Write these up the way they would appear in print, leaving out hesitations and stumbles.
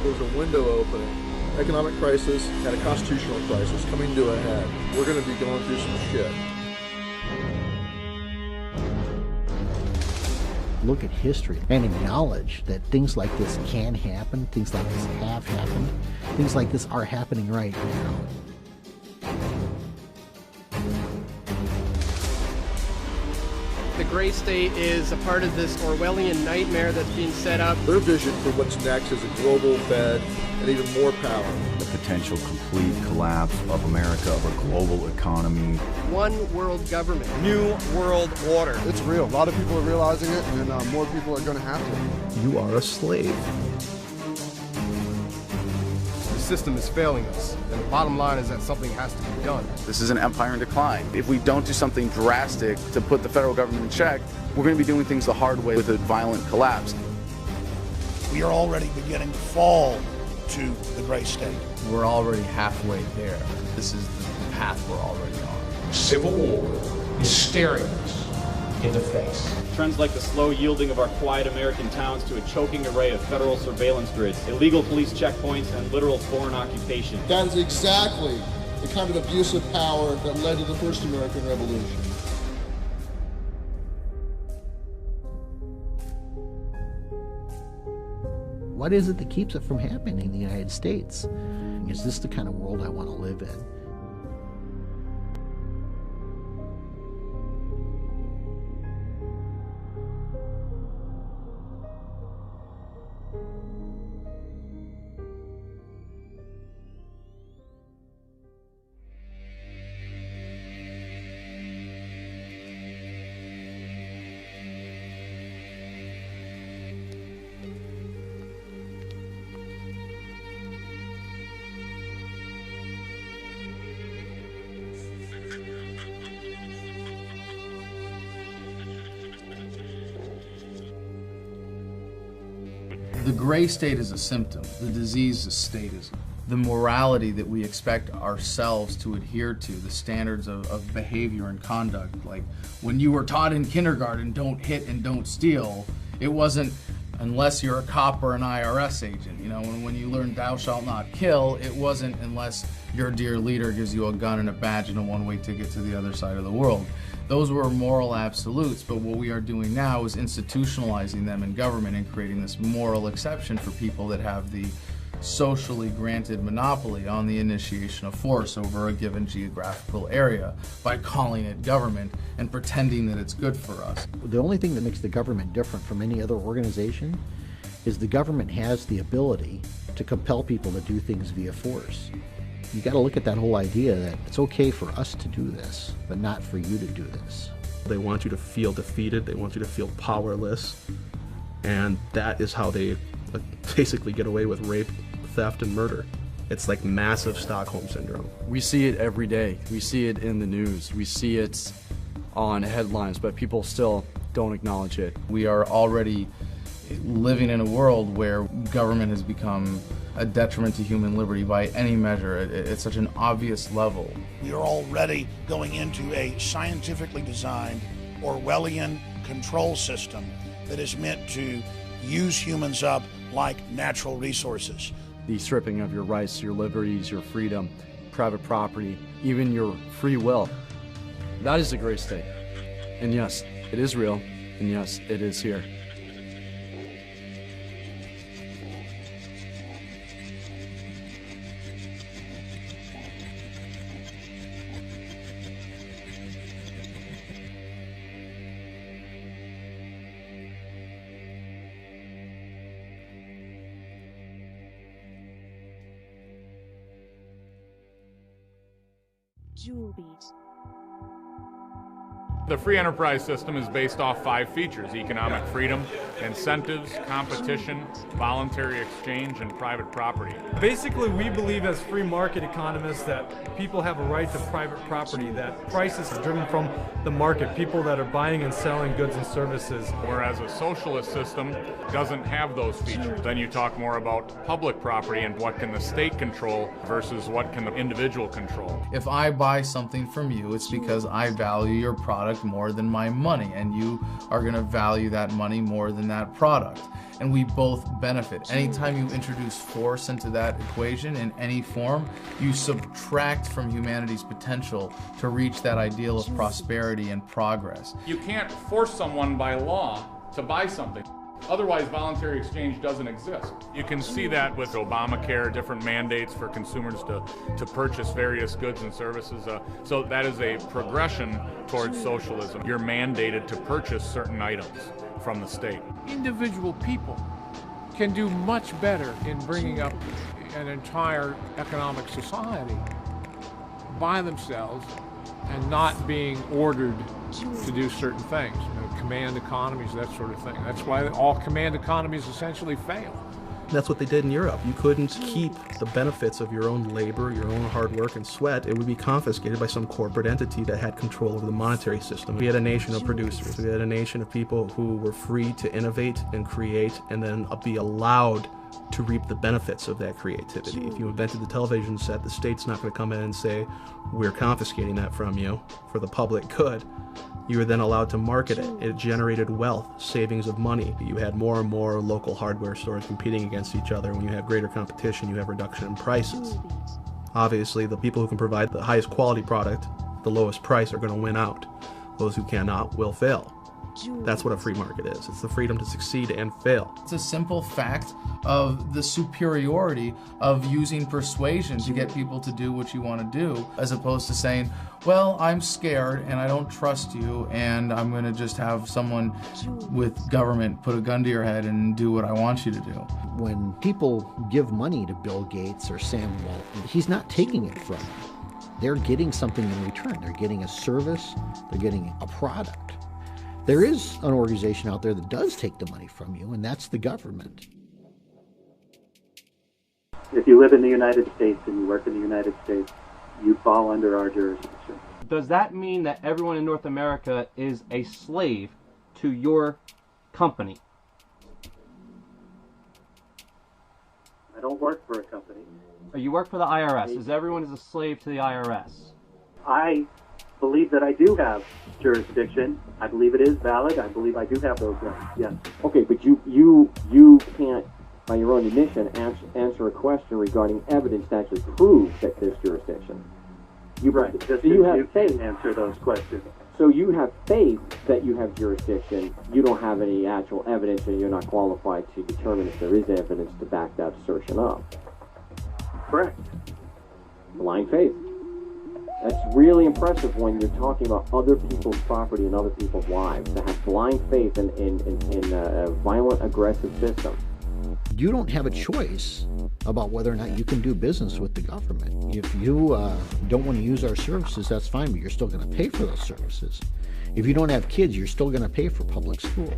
There's a window opening. Economic crisis and a constitutional crisis coming to a head. We're going to be going through some shit. Look at history and acknowledge that things like this can happen, things like this have happened, things like this are happening right now. The gray state is a part of this Orwellian nightmare that's being set up. Their vision for what's next is a global Fed and even more power. The potential complete collapse of America, of a global economy. One world government. New world order. It's real. A lot of people are realizing it, and more people are going to have to. You are a slave. The system is failing us, and the bottom line is that something has to be done. This is an empire in decline. If we don't do something drastic to put the federal government in check, we're going to be doing things the hard way with a violent collapse. We are already beginning to fall to the gray state. We're already halfway there. This is the path we're already on. Civil war is staring us in the face. Trends like the slow yielding of our quiet American towns to a choking array of federal surveillance grids, illegal police checkpoints, and literal foreign occupation. That is exactly the kind of abuse of power that led to the first American Revolution. What is it that keeps it from happening in the United States? Is this the kind of world I want to live in? The gray state is a symptom. The disease is statism. The morality that we expect ourselves to adhere to, the standards of behavior and conduct, like when you were taught in kindergarten, don't hit and don't steal, it wasn't unless you're a cop or an IRS agent. You know, when you learn thou shalt not kill, it wasn't unless your dear leader gives you a gun and a badge and a one-way ticket to the other side of the world. Those were moral absolutes, but what we are doing now is institutionalizing them in government and creating this moral exception for people that have the socially granted monopoly on the initiation of force over a given geographical area by calling it government and pretending that it's good for us. The only thing that makes the government different from any other organization is the government has the ability to compel people to do things via force. You got to look at that whole idea that it's okay for us to do this, but not for you to do this. They want you to feel defeated, they want you to feel powerless, and that is how they basically get away with rape, theft, and murder. It's like massive Stockholm Syndrome. We see it every day. We see it in the news. We see it on headlines, but people still don't acknowledge it. We are already living in a world where government has become a detriment to human liberty by any measure. It's such an obvious level. We are already going into a scientifically designed Orwellian control system that is meant to use humans up like natural resources. The stripping of your rights, your liberties, your freedom, private property, even your free will. That is the gray state. And yes, it is real, and yes, it is here. Jewel Beat. The free enterprise system is based off 5 features: economic freedom, incentives, competition, voluntary exchange, and private property. Basically, we believe as free market economists that people have a right to private property, that prices are driven from the market, people that are buying and selling goods and services. Whereas a socialist system doesn't have those features. Then you talk more about public property and what can the state control versus what can the individual control. If I buy something from you, it's because I value your product product more than my money, and you are going to value that money more than that product. And we both benefit. Anytime you introduce force into that equation in any form, you subtract from humanity's potential to reach that ideal of prosperity and progress. You can't force someone by law to buy something. Otherwise, voluntary exchange doesn't exist. You can see that with Obamacare, different mandates for consumers to purchase various goods and services. So that is a progression towards socialism. You're mandated to purchase certain items from the state. Individual people can do much better in bringing up an entire economic society by themselves and not being ordered to do certain things. Command economies, that sort of thing. That's why all command economies essentially fail. That's what they did in Europe. You couldn't keep the benefits of your own labor, your own hard work and sweat. It would be confiscated by some corporate entity that had control over the monetary system. We had a nation of producers. We had a nation of people who were free to innovate and create and then be allowed to reap the benefits of that creativity. If you invented the television set, the state's not going to come in and say, we're confiscating that from you for the public good. You were then allowed to market it. It generated wealth, savings of money. You had more and more local hardware stores competing against each other. When you have greater competition, you have reduction in prices. Obviously, the people who can provide the highest quality product, the lowest price, are going to win out. Those who cannot will fail. That's what a free market is. It's the freedom to succeed and fail. It's a simple fact of the superiority of using persuasion to get people to do what you want to do, as opposed to saying, well, I'm scared and I don't trust you and I'm going to just have someone with government put a gun to your head and do what I want you to do. When people give money to Bill Gates or Sam Walton, he's not taking it from them. They're getting something in return. They're getting a service. They're getting a product. There is an organization out there that does take the money from you, and that's the government. If you live in the United States and you work in the United States, you fall under our jurisdiction. Does that mean that everyone in North America is a slave to your company? I don't work for a company. You work for the IRS. Is everyone a slave to the IRS? I believe that I do have jurisdiction. I believe it is valid. I believe I do have those rights. Yes. Okay, but you can't, by your own admission, answer a question regarding evidence to actually prove that there's jurisdiction. Right. Just so you have faith. Answer those questions. So you have faith that you have jurisdiction. You don't have any actual evidence, and you're not qualified to determine if there is evidence to back that assertion up. Correct. Blind faith. That's really impressive when you're talking about other people's property and other people's lives, to have blind faith in a violent, aggressive system. You don't have a choice about whether or not you can do business with the government. If you don't want to use our services, that's fine, but you're still going to pay for those services. If you don't have kids, you're still going to pay for public school.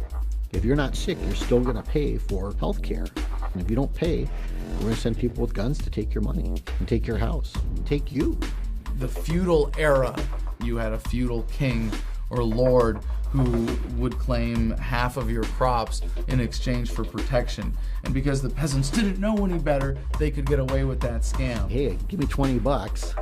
If you're not sick, you're still going to pay for health care. And if you don't pay, we're going to send people with guns to take your money and take your house and take you. The feudal era, you had a feudal king or lord who would claim half of your crops in exchange for protection. And because the peasants didn't know any better, they could get away with that scam. Hey, give me $20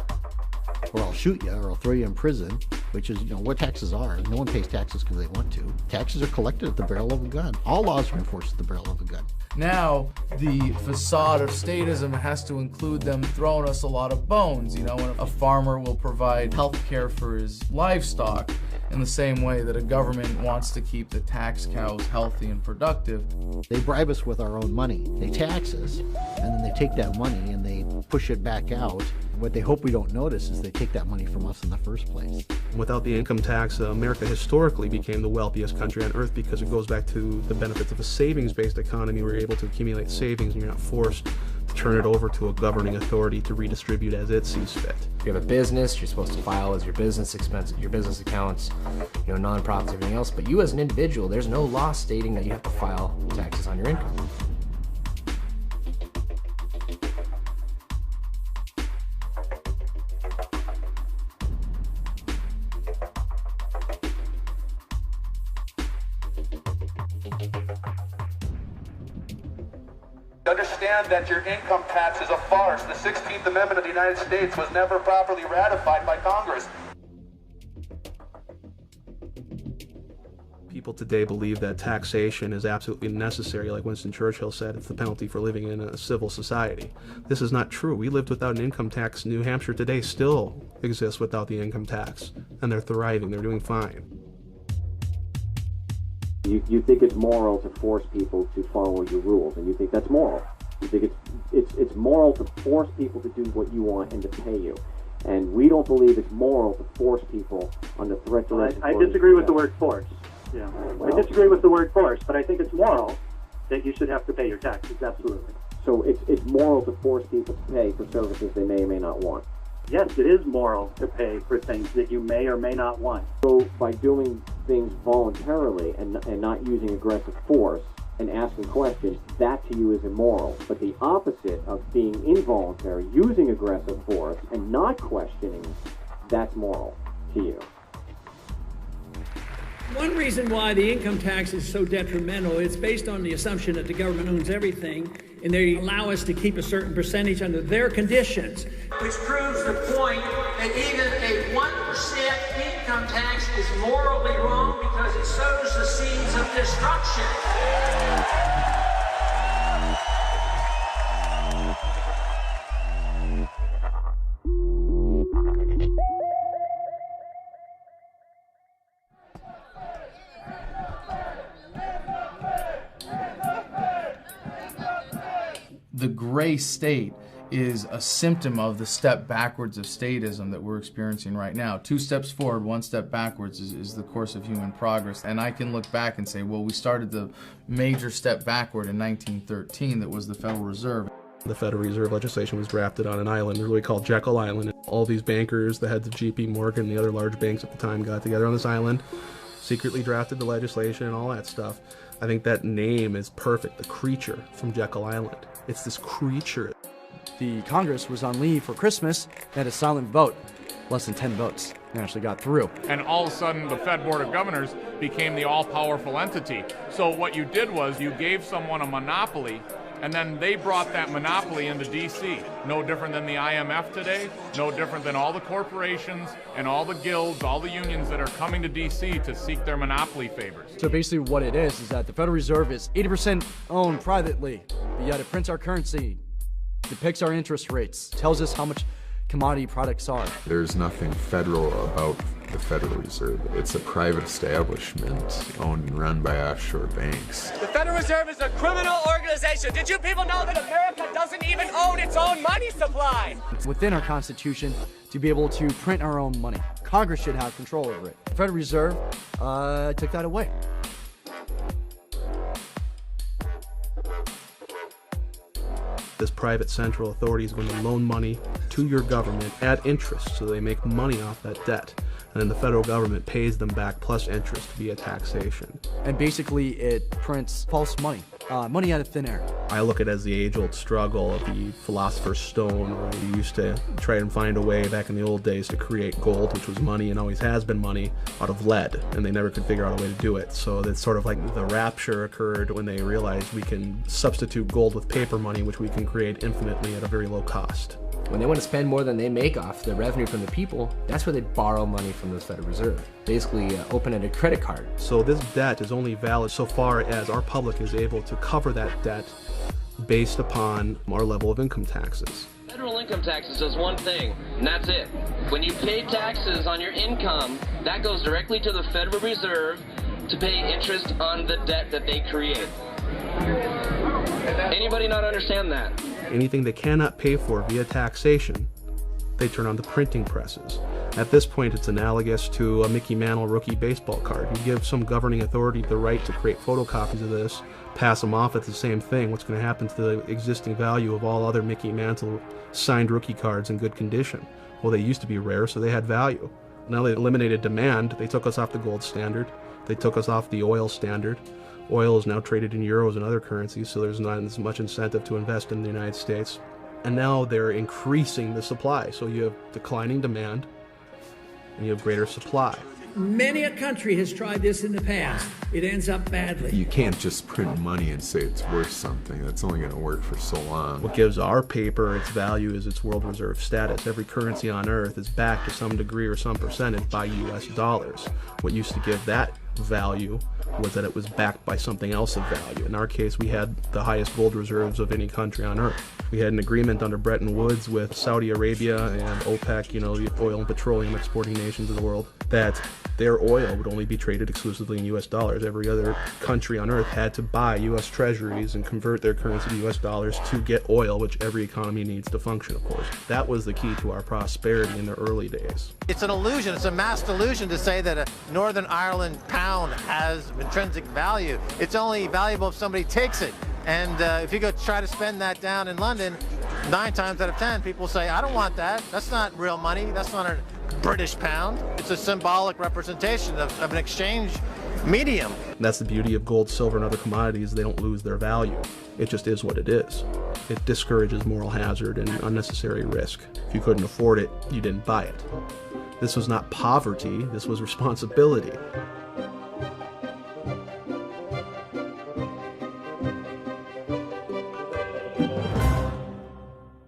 or I'll shoot you or I'll throw you in prison, which is, what taxes are. No one pays taxes because they want to. Taxes are collected at the barrel of a gun. All laws are enforced at the barrel of a gun. Now, the facade of statism has to include them throwing us a lot of bones. When a farmer will provide health care for his livestock in the same way that a government wants to keep the tax cows healthy and productive. They bribe us with our own money. They tax us, and then they take that money and they push it back out. What they hope we don't notice is they take that money from us in the first place. Without the income tax, America historically became the wealthiest country on earth because it goes back to the benefits of a savings-based economy where you're able to accumulate savings and you're not forced to turn it over to a governing authority to redistribute as it sees fit. If you have a business, you're supposed to file as your business expense, your business accounts, nonprofits, everything else. But you as an individual, there's no law stating that you have to file taxes on your income. Understand that your income tax is a farce. The 16th Amendment of the United States was never properly ratified by Congress. people today believe that taxation is absolutely necessary. Like Winston Churchill said, it's the penalty for living in a civil society. This is not true. We lived without an income tax. New Hampshire today still exists without the income tax, and they're thriving. They're doing fine. You think it's moral to force people to follow your rules, and you think that's moral. You think it's moral to force people to do what you want and to pay you. And we don't believe it's moral to force people under threat to I disagree with the word force. Yeah, I disagree with the word force, but I think it's moral that you should have to pay your taxes, absolutely. So it's moral to force people to pay for services they may or may not want. Yes, it is moral to pay for things that you may or may not want. So by doing things voluntarily and not using aggressive force and asking questions, that to you is immoral. But the opposite of being involuntary, using aggressive force and not questioning, that's moral to you. One reason why the income tax is so detrimental, it's based on the assumption that the government owns everything, and they allow us to keep a certain percentage under their conditions. Which proves the point that even a 1% income tax is morally wrong because it sows the seeds of destruction. The gray state is a symptom of the step backwards of statism that we're experiencing right now. 2 steps forward, 1 step backwards is the course of human progress. And I can look back and say, well, we started the major step backward in 1913 that was the Federal Reserve. The Federal Reserve legislation was drafted on an island, really called Jekyll Island. All these bankers, the heads of J.P. Morgan and the other large banks at the time got together on this island, secretly drafted the legislation and all that stuff. I think that name is perfect, the creature from Jekyll Island. It's this creature. The Congress was on leave for Christmas and had a silent vote. Less than 10 votes. They actually got through. And all of a sudden, the Fed Board of Governors became the all-powerful entity. So what you did was you gave someone a monopoly, and then they brought that monopoly into D.C. No different than the IMF today, no different than all the corporations and all the guilds, all the unions that are coming to D.C. to seek their monopoly favors. So basically what it is that the Federal Reserve is 80% owned privately, but yet it prints our currency, depicts our interest rates, tells us how much commodity products are. There's nothing federal about the Federal Reserve. It's a private establishment owned and run by offshore banks. The Federal Reserve is a criminal organization. Did you people know that America doesn't even own its own money supply? It's within our Constitution to be able to print our own money. Congress should have control over it. The Federal Reserve took that away. This private central authority is going to loan money to your government at interest, so they make money off that debt. And then the federal government pays them back plus interest via taxation. And basically it prints false money, money out of thin air. I look at it as the age-old struggle of the philosopher's stone, where you used to try and find a way back in the old days to create gold, which was money and always has been money, out of lead, and they never could figure out a way to do it. So that's sort of like the rapture occurred when they realized we can substitute gold with paper money, which we can create infinitely at a very low cost. When they want to spend more than they make off the revenue from the people, that's where they borrow money from the Federal Reserve. Basically open a credit card. So this debt is only valid so far as our public is able to cover that debt based upon our level of income taxes. Federal income taxes does one thing, and that's it. When you pay taxes on your income, that goes directly to the Federal Reserve to pay interest on the debt that they create. Anybody not understand that? Anything they cannot pay for via taxation, they turn on the printing presses. At this point, it's analogous to a Mickey Mantle rookie baseball card. You give some governing authority the right to create photocopies of this, pass them off at the same thing. What's going to happen to the existing value of all other Mickey Mantle signed rookie cards in good condition? Well, they used to be rare, so they had value. Now they eliminated demand. They took us off the gold standard. They took us off the oil standard. Oil is now traded in euros and other currencies, so there's not as much incentive to invest in the United States. And now they're increasing the supply. So you have declining demand and you have greater supply. Many a country has tried this in the past. It ends up badly. You can't just print money and say it's worth something. That's only going to work for so long. What gives our paper its value is its world reserve status. Every currency on earth is backed to some degree or some percentage by US dollars. What used to give that value was that it was backed by something else of value. In our case, we had the highest gold reserves of any country on earth. We had an agreement under Bretton Woods with Saudi Arabia and OPEC, the oil and petroleum exporting nations of the world, that their oil would only be traded exclusively in US dollars. Every other country on earth had to buy US treasuries and convert their currency to US dollars to get oil, which every economy needs to function, of course. That was the key to our prosperity in the early days. It's an illusion, it's a mass delusion to say that a Northern Ireland pound has intrinsic value. It's only valuable if somebody takes it. And if you go try to spend that down in London, 9 times out of 10, people say, I don't want that. That's not real money. That's not a British pound. It's a symbolic representation of an exchange medium. That's the beauty of gold, silver, and other commodities. They don't lose their value. It just is what it is. It discourages moral hazard and unnecessary risk. If you couldn't afford it, you didn't buy it. This was not poverty. This was responsibility.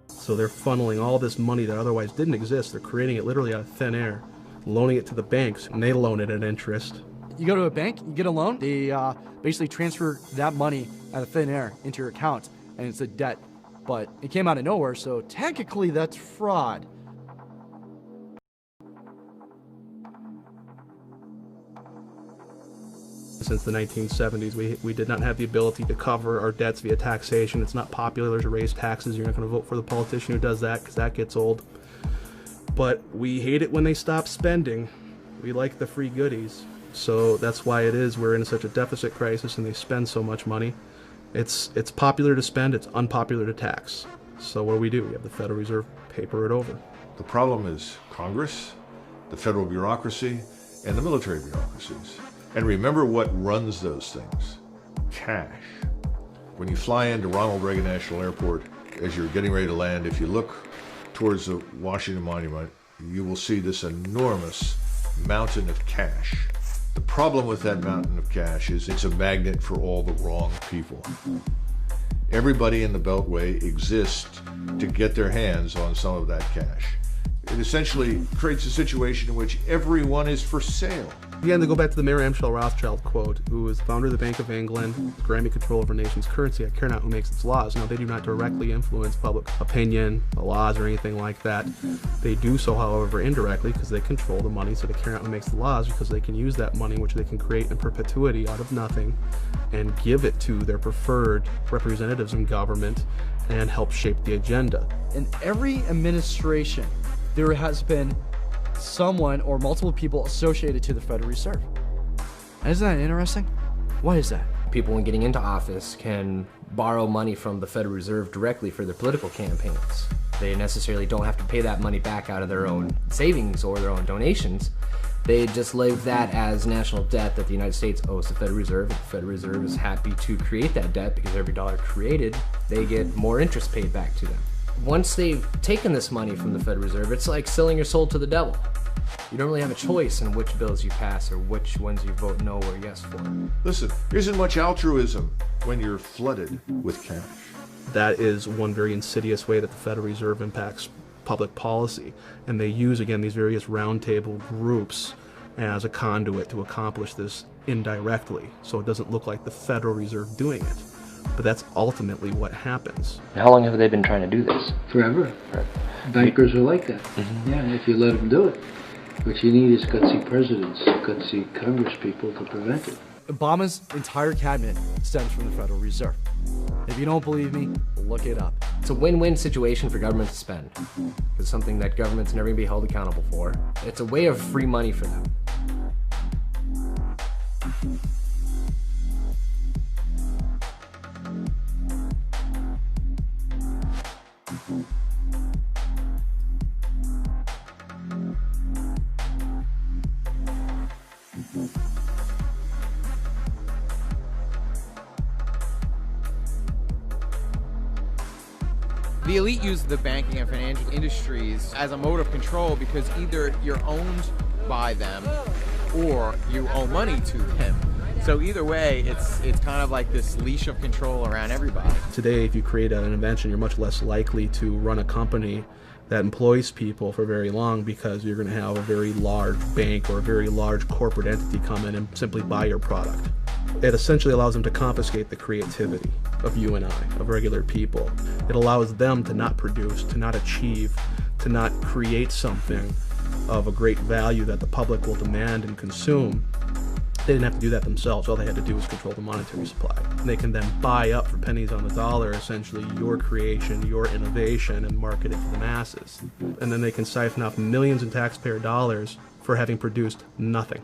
So they're funneling all this money that otherwise didn't exist. They're creating it literally out of thin air, loaning it to the banks, and they loan it at interest. You go to a bank, you get a loan, they basically transfer that money out of thin air into your account, and it's a debt. But it came out of nowhere, so technically that's fraud. Since the 1970s, we did not have the ability to cover our debts via taxation. It's not popular to raise taxes. You're not going to vote for the politician who does that because that gets old. But we hate it when they stop spending. We like the free goodies. So that's why it is we're in such a deficit crisis and they spend so much money. It's popular to spend, it's unpopular to tax. So what do? We have the Federal Reserve paper it over. The problem is Congress, the federal bureaucracy, and the military bureaucracies. And remember what runs those things: cash. When you fly into Ronald Reagan National Airport, as you're getting ready to land, if you look towards the Washington Monument, you will see this enormous mountain of cash. The problem with that mountain of cash is it's a magnet for all the wrong people. Everybody in the Beltway exists to get their hands on some of that cash. It essentially creates a situation in which everyone is for sale. Again, to go back to the Mayor Amschel Rothschild quote, who was founder of the Bank of England, granting control over a nation's currency. I care not who makes its laws. Now, they do not directly influence public opinion, the laws, or anything like that. They do so, however, indirectly, because they control the money, so they care not who makes the laws, because they can use that money, which they can create in perpetuity out of nothing, and give it to their preferred representatives in government and help shape the agenda. In every administration, there has been someone or multiple people associated to the Federal Reserve. Isn't that interesting? Why is that? People, when getting into office, can borrow money from the Federal Reserve directly for their political campaigns. They necessarily don't have to pay that money back out of their own savings or their own donations. They just leave that as national debt that the United States owes the Federal Reserve. The Federal Reserve is happy to create that debt because every dollar created, they get more interest paid back to them. Once they've taken this money from the Federal Reserve, it's like selling your soul to the devil. You don't really have a choice in which bills you pass or which ones you vote no or yes for. Listen, there isn't much altruism when you're flooded with cash. That is one very insidious way that the Federal Reserve impacts public policy. And they use, again, these various roundtable groups as a conduit to accomplish this indirectly. So it doesn't look like the Federal Reserve doing it. But that's ultimately what happens. How long have they been trying to do this? Forever. Bankers are like that. Yeah, if you let them do it. What you need is gutsy presidents, gutsy Congress people to prevent it. Obama's entire cabinet stems from the Federal Reserve. If you don't believe me, look it up. It's a win-win situation for government to spend. It's something that government's never going to be held accountable for. It's a way of free money for them. The elite use the banking and financial industries as a mode of control because either you're owned by them or you owe money to them. So either way, it's kind of like this leash of control around everybody. Today, if you create an invention, you're much less likely to run a company that employs people for very long because you're going to have a very large bank or a very large corporate entity come in and simply buy your product. It essentially allows them to confiscate the creativity of you and I, of regular people. It allows them to not produce, to not achieve, to not create something of a great value that the public will demand and consume. They didn't have to do that themselves. All they had to do was control the monetary supply. And they can then buy up for pennies on the dollar, essentially, your creation, your innovation, and market it to the masses. And then they can siphon off millions in taxpayer dollars for having produced nothing.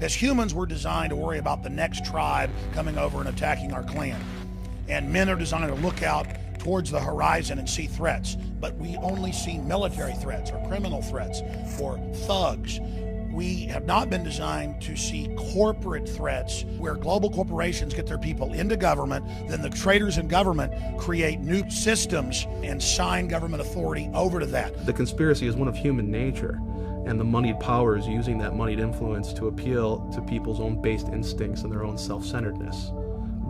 As humans, we're designed to worry about the next tribe coming over and attacking our clan. And men are designed to look out towards the horizon and see threats. But we only see military threats or criminal threats or thugs. We have not been designed to see corporate threats where global corporations get their people into government, then the traders in government create new systems and sign government authority over to that. The conspiracy is one of human nature. And the moneyed power is using that moneyed influence to appeal to people's own based instincts and their own self-centeredness.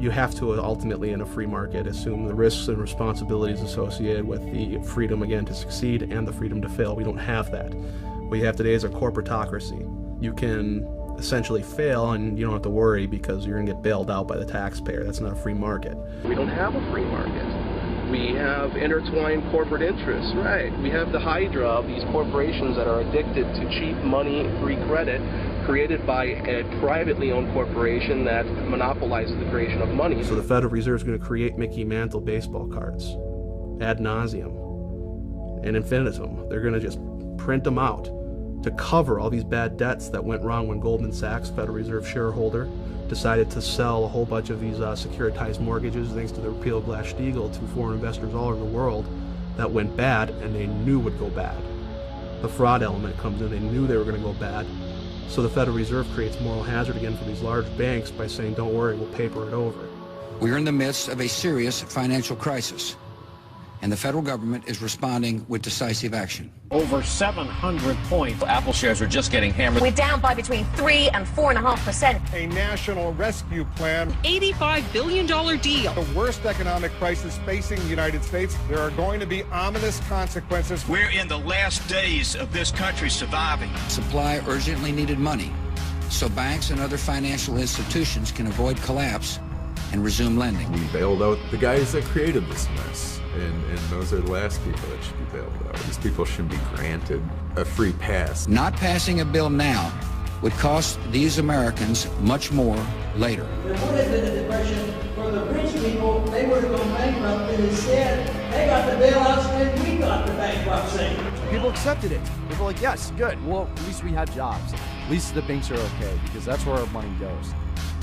You have to ultimately, in a free market, assume the risks and responsibilities associated with the freedom, again, to succeed and the freedom to fail. We don't have that. What you have today is a corporatocracy. You can essentially fail and you don't have to worry because you're going to get bailed out by the taxpayer. That's not a free market. We don't have a free market. We have intertwined corporate interests, right? We have the hydra of these corporations that are addicted to cheap money, free credit, created by a privately owned corporation that monopolizes the creation of money. So the Federal Reserve is going to create Mickey Mantle baseball cards ad nauseum and infinitum. They're going to just print them out to cover all these bad debts that went wrong when Goldman Sachs, Federal Reserve shareholder, decided to sell a whole bunch of these securitized mortgages thanks to the repeal of Glass-Steagall to foreign investors all over the world that went bad and they knew would go bad. The fraud element comes in, they knew they were going to go bad. So the Federal Reserve creates moral hazard again for these large banks by saying, don't worry, we'll paper it over. We are in the midst of a serious financial crisis, and the federal government is responding with decisive action. Over 700 points. Apple shares are just getting hammered. We're down by between 3 and 4.5%. A national rescue plan. $85 billion deal. The worst economic crisis facing the United States. There are going to be ominous consequences. We're in the last days of this country surviving. Supply urgently needed money so banks and other financial institutions can avoid collapse and resume lending. We bailed out the guys that created this mess. And those are the last people that should be bailed out. These people should be granted a free pass. Not passing a bill now would cost these Americans much more later. There would have been a depression for the rich people. They would have gone bankrupt, and instead, they got the bailouts and we got the bankruptcy. People accepted it. People were like, yes, good. Well, at least we have jobs. At least the banks are okay, because that's where our money goes.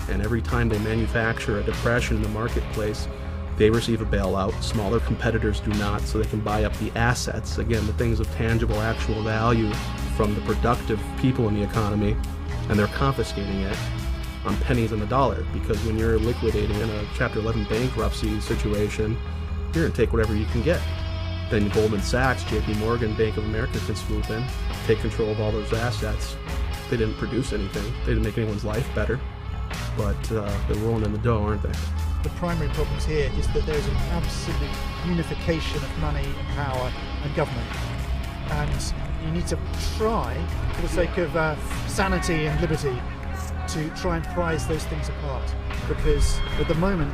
And every time they manufacture a depression in the marketplace, they receive a bailout. Smaller competitors do not, so they can buy up the assets, again, the things of tangible, actual value from the productive people in the economy, and they're confiscating it on pennies on the dollar, because when you're liquidating in a Chapter 11 bankruptcy situation, you're going to take whatever you can get. Then Goldman Sachs, JP Morgan, Bank of America can swoop in, take control of all those assets. They didn't produce anything. They didn't make anyone's life better, but they're rolling in the dough, aren't they? The primary problems here is that there's an absolute unification of money and power and government. And you need to try, for the sake of sanity and liberty, to try and prize those things apart. Because at the moment,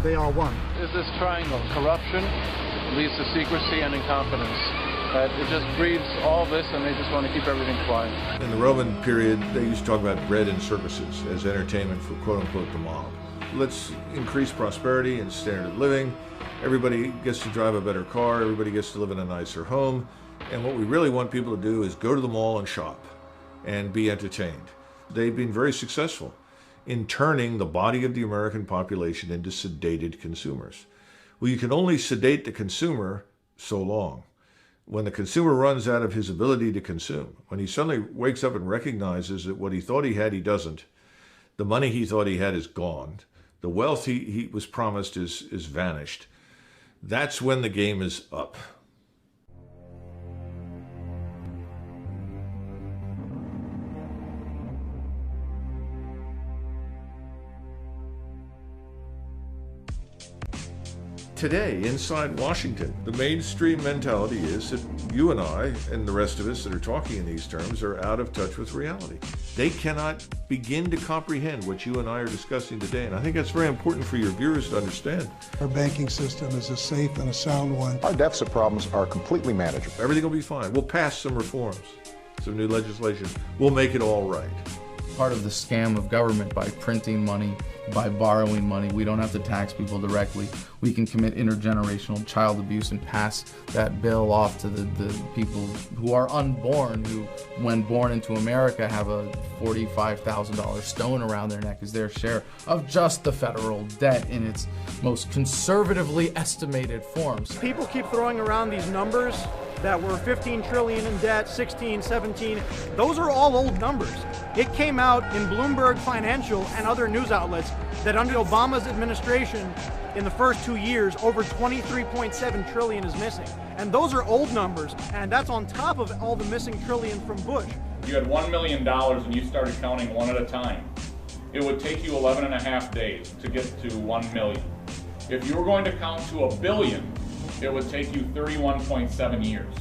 they are one. Is this triangle. Corruption leads to secrecy and incompetence. It just breeds all this, and they just want to keep everything quiet. In the Roman period, they used to talk about bread and circuses as entertainment for quote-unquote the mob. Let's increase prosperity and standard of living. Everybody gets to drive a better car. Everybody gets to live in a nicer home. And what we really want people to do is go to the mall and shop and be entertained. They've been very successful in turning the body of the American population into sedated consumers. Well, you can only sedate the consumer so long. When the consumer runs out of his ability to consume, when he suddenly wakes up and recognizes that what he thought he had, he doesn't, the money he thought he had is gone, the wealth he was promised is vanished, that's when the game is up. today inside Washington. The mainstream mentality is that you and I and the rest of us that are talking in these terms are out of touch with reality. They cannot begin to comprehend what you and I are discussing today, and I think that's very important for your viewers to understand. Our banking system is a safe and a sound one. Our deficit problems are completely manageable. Everything will be fine. We'll pass some reforms, some new legislation. We'll make it all right. Part of the scam of government by printing money, by borrowing money. We don't have to tax people directly. We can commit intergenerational child abuse and pass that bill off to the people who are unborn, who, when born into America, have a $45,000 stone around their neck as their share of just the federal debt in its most conservatively estimated forms. People keep throwing around these numbers that were 15 trillion in debt, 16, 17. Those are all old numbers. It came out in Bloomberg Financial and other news outlets that under Obama's administration, in the first 2 years, over 23.7 trillion is missing. And those are old numbers, and that's on top of all the missing trillion from Bush. You had $1 million and you started counting one at a time. It would take you 11 and a half days to get to 1 million. If you were going to count to $1 billion, it would take you 31.7 years.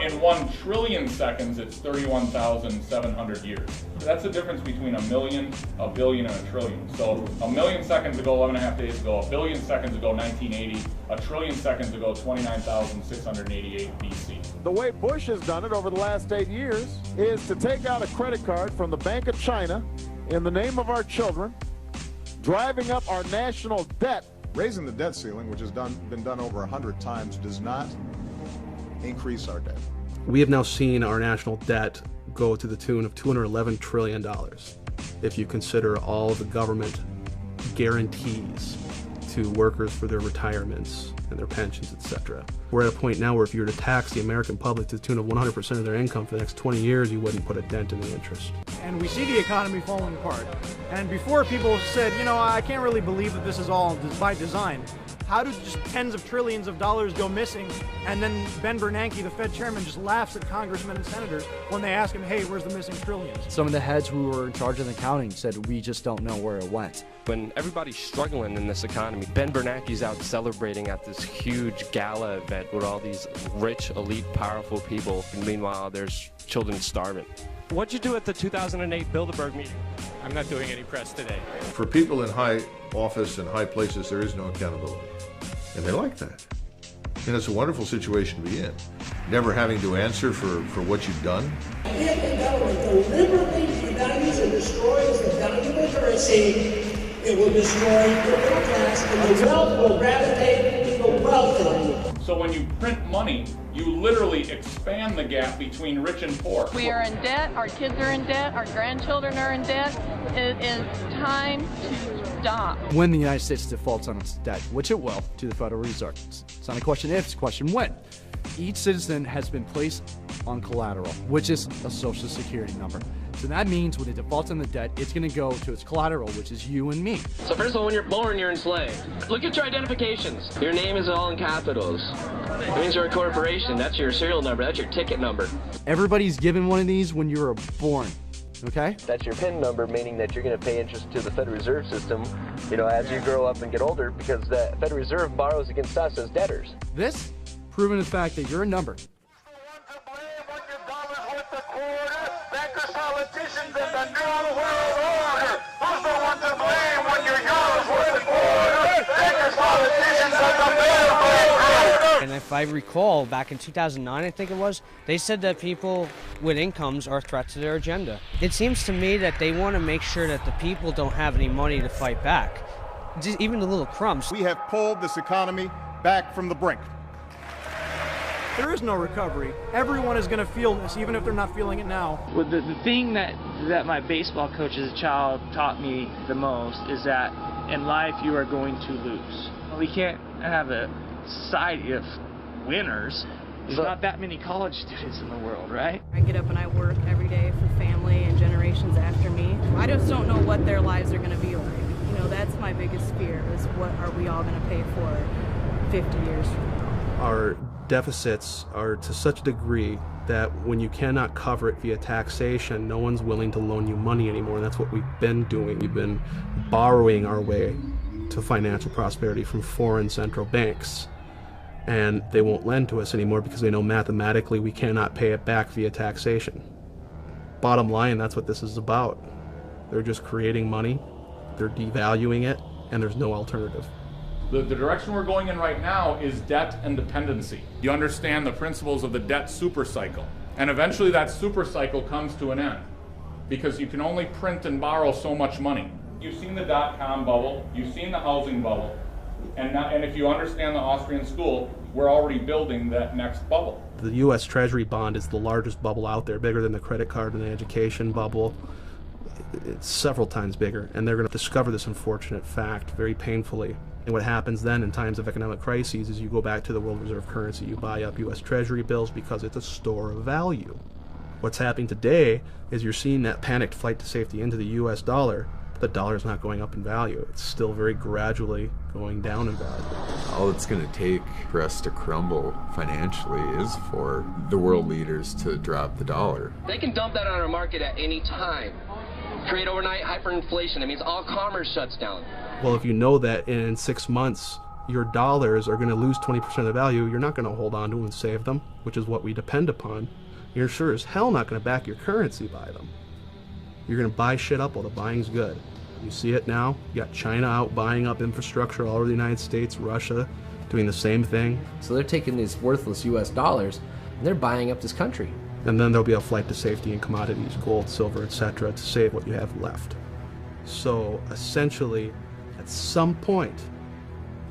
In 1 trillion seconds, it's 31,700 years. That's the difference between a million, a billion, and a trillion. So a million seconds ago, 11 and a half days ago, a billion seconds ago, 1980, a trillion seconds ago, 29,688 BC. The way Bush has done it over the last 8 years is to take out a credit card from the Bank of China in the name of our children, driving up our national debt. Raising the debt ceiling, which has been done over 100 times, does not increase our debt. We have now seen our national debt go to the tune of $211 trillion if you consider all the government guarantees to workers for their retirements and their pensions, etc. We're at a point now where if you were to tax the American public to the tune of 100% of their income for the next 20 years, you wouldn't put a dent in the interest. And we see the economy falling apart. And before, people said, you know, I can't really believe that this is all by design. How do just tens of trillions of dollars go missing? And then Ben Bernanke, the Fed chairman, just laughs at congressmen and senators when they ask him, hey, where's the missing trillions? Some of the heads who were in charge of the accounting said, we just don't know where it went. When everybody's struggling in this economy, Ben Bernanke's out celebrating at this huge gala event with all these rich, elite, powerful people. And meanwhile, there's children starving. What'd you do at the 2008 Bilderberg meeting? I'm not doing any press today. For people in high office and high places, there is no accountability. And they like that. And it's a wonderful situation to be in. Never having to answer for what you've done. If the government deliberately devalues and destroys the valuable currency, it will destroy the middle class and the wealth will gravitate to the wealthy. So when you print money, you literally expand the gap between rich and poor. We are in debt, our kids are in debt, our grandchildren are in debt. It is time to stop. When the United States defaults on its debt, which it will, to the Federal Reserve. It's not a question if, it's a question when. Each citizen has been placed on collateral, which is a Social Security number. So that means when it defaults on the debt, it's going to go to its collateral, which is you and me. So first of all, when you're born, you're enslaved. Look at your identifications. Your name is all in capitals. It means you're a corporation. That's your serial number. That's your ticket number. Everybody's given one of these when you were born. Okay? That's your PIN number, meaning that you're going to pay interest to the Federal Reserve System, as you grow up and get older, because the Federal Reserve borrows against us as debtors. This, proven the fact that you're a number. Politicians in the New World Order. Who's the one to blame when your euros worth a quarter? Bankers, politicians, and the middle. And if I recall, back in 2009, I think it was, they said that people with incomes are a threat to their agenda. It seems to me that they want to make sure that the people don't have any money to fight back. Just even the little crumbs. We have pulled this economy back from the brink. There is no recovery. Everyone is going to feel this, even if they're not feeling it now. Well, the thing that my baseball coach as a child taught me the most is that in life you are going to lose. We can't have a society of winners. There's not that many college students in the world, right? I get up and I work every day for family and generations after me. I just don't know what their lives are going to be like. That's my biggest fear, is what are we all going to pay for 50 years from now. Our deficits are to such a degree that when you cannot cover it via taxation, no one's willing to loan you money anymore. And that's what we've been doing. We've been borrowing our way to financial prosperity from foreign central banks. And they won't lend to us anymore because they know mathematically we cannot pay it back via taxation. Bottom line, that's what this is about. They're just creating money, they're devaluing it, and there's no alternative. The direction we're going in right now is debt and dependency. You understand the principles of the debt super cycle. And eventually that super cycle comes to an end because you can only print and borrow so much money. You've seen the dot-com bubble, you've seen the housing bubble, and if you understand the Austrian school, we're already building that next bubble. The U.S. Treasury bond is the largest bubble out there, bigger than the credit card and the education bubble. It's several times bigger, and they're going to discover this unfortunate fact very painfully. And what happens then in times of economic crises is you go back to the world reserve currency. You buy up U.S. Treasury bills because it's a store of value. What's happening today is you're seeing that panicked flight to safety into the U.S. dollar. The dollar's not going up in value. It's still very gradually going down in value. All it's going to take for us to crumble financially is for the world leaders to drop the dollar. They can dump that on our market at any time. Create overnight hyperinflation. That means all commerce shuts down. Well, if you know that in 6 months your dollars are going to lose 20% of value, you're not going to hold on to them and save them, which is what we depend upon. You're sure as hell not going to back your currency by them. You're going to buy shit up while the buying's good. You see it now. You got China out buying up infrastructure all over the United States, Russia doing the same thing. So they're taking these worthless US dollars and they're buying up this country. And then there'll be a flight to safety in commodities, gold, silver, etc., to save what you have left. So essentially, at some point,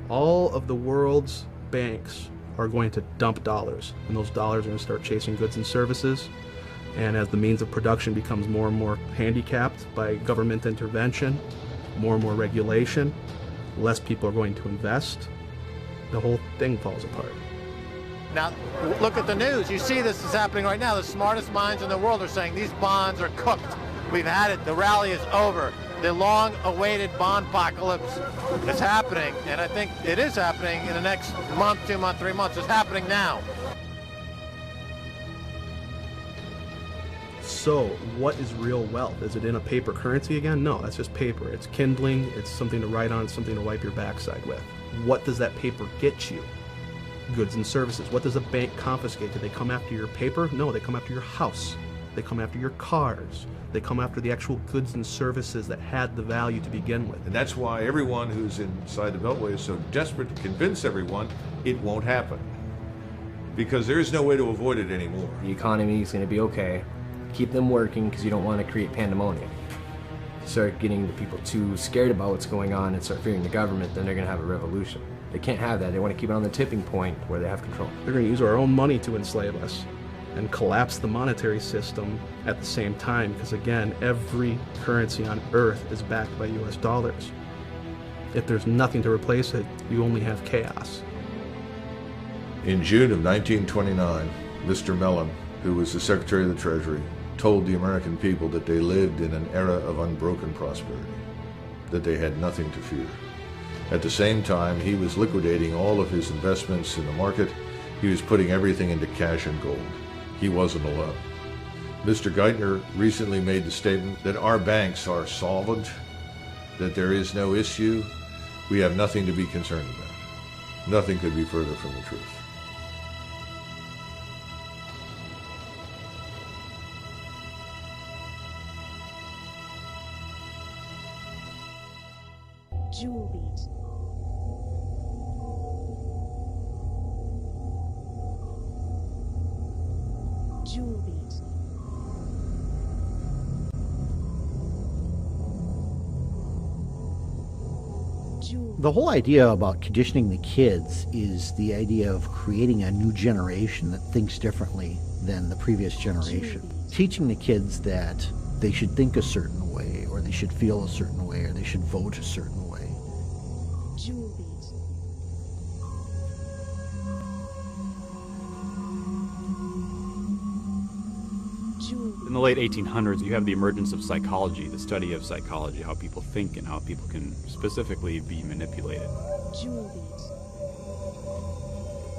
all of the world's banks are going to dump dollars, and those dollars are going to start chasing goods and services. And as the means of production becomes more and more handicapped by government intervention, more and more regulation, less people are going to invest, the whole thing falls apart. Now, look at the news. You see this is happening right now. The smartest minds in the world are saying these bonds are cooked. We've had it. The rally is over. The long-awaited bond apocalypse is happening, and I think it is happening in the next month, 2 months, 3 months. It's happening now. So, what is real wealth? Is it in a paper currency again? No, that's just paper. It's kindling, it's something to write on, it's something to wipe your backside with. What does that paper get you? Goods and services. What does a bank confiscate? Do they come after your paper? No, they come after your house. They come after your cars. They come after the actual goods and services that had the value to begin with. And that's why everyone who's inside the Beltway is so desperate to convince everyone it won't happen. Because there is no way to avoid it anymore. The economy is going to be okay. Keep them working because you don't want to create pandemonium. If you start getting the people too scared about what's going on and start fearing the government, then they're going to have a revolution. They can't have that. They want to keep it on the tipping point where they have control. They're going to use our own money to enslave us and collapse the monetary system at the same time because, again, every currency on earth is backed by US dollars. If there's nothing to replace it, you only have chaos. In June of 1929, Mr. Mellon, who was the Secretary of the Treasury, told the American people that they lived in an era of unbroken prosperity, that they had nothing to fear. At the same time, he was liquidating all of his investments in the market. He was putting everything into cash and gold. He wasn't alone. Mr. Geithner recently made the statement that our banks are solvent, that there is no issue. We have nothing to be concerned about. Nothing could be further from the truth. Jewel beat. Jewel beat. The whole idea about conditioning the kids is the idea of creating a new generation that thinks differently than the previous generation. Teaching the kids that they should think a certain way, or they should feel a certain way, or they should vote a certain way. Jewel beat. In the late 1800s, you have the emergence of psychology, the study of psychology, how people think and how people can specifically be manipulated. Jewel beat.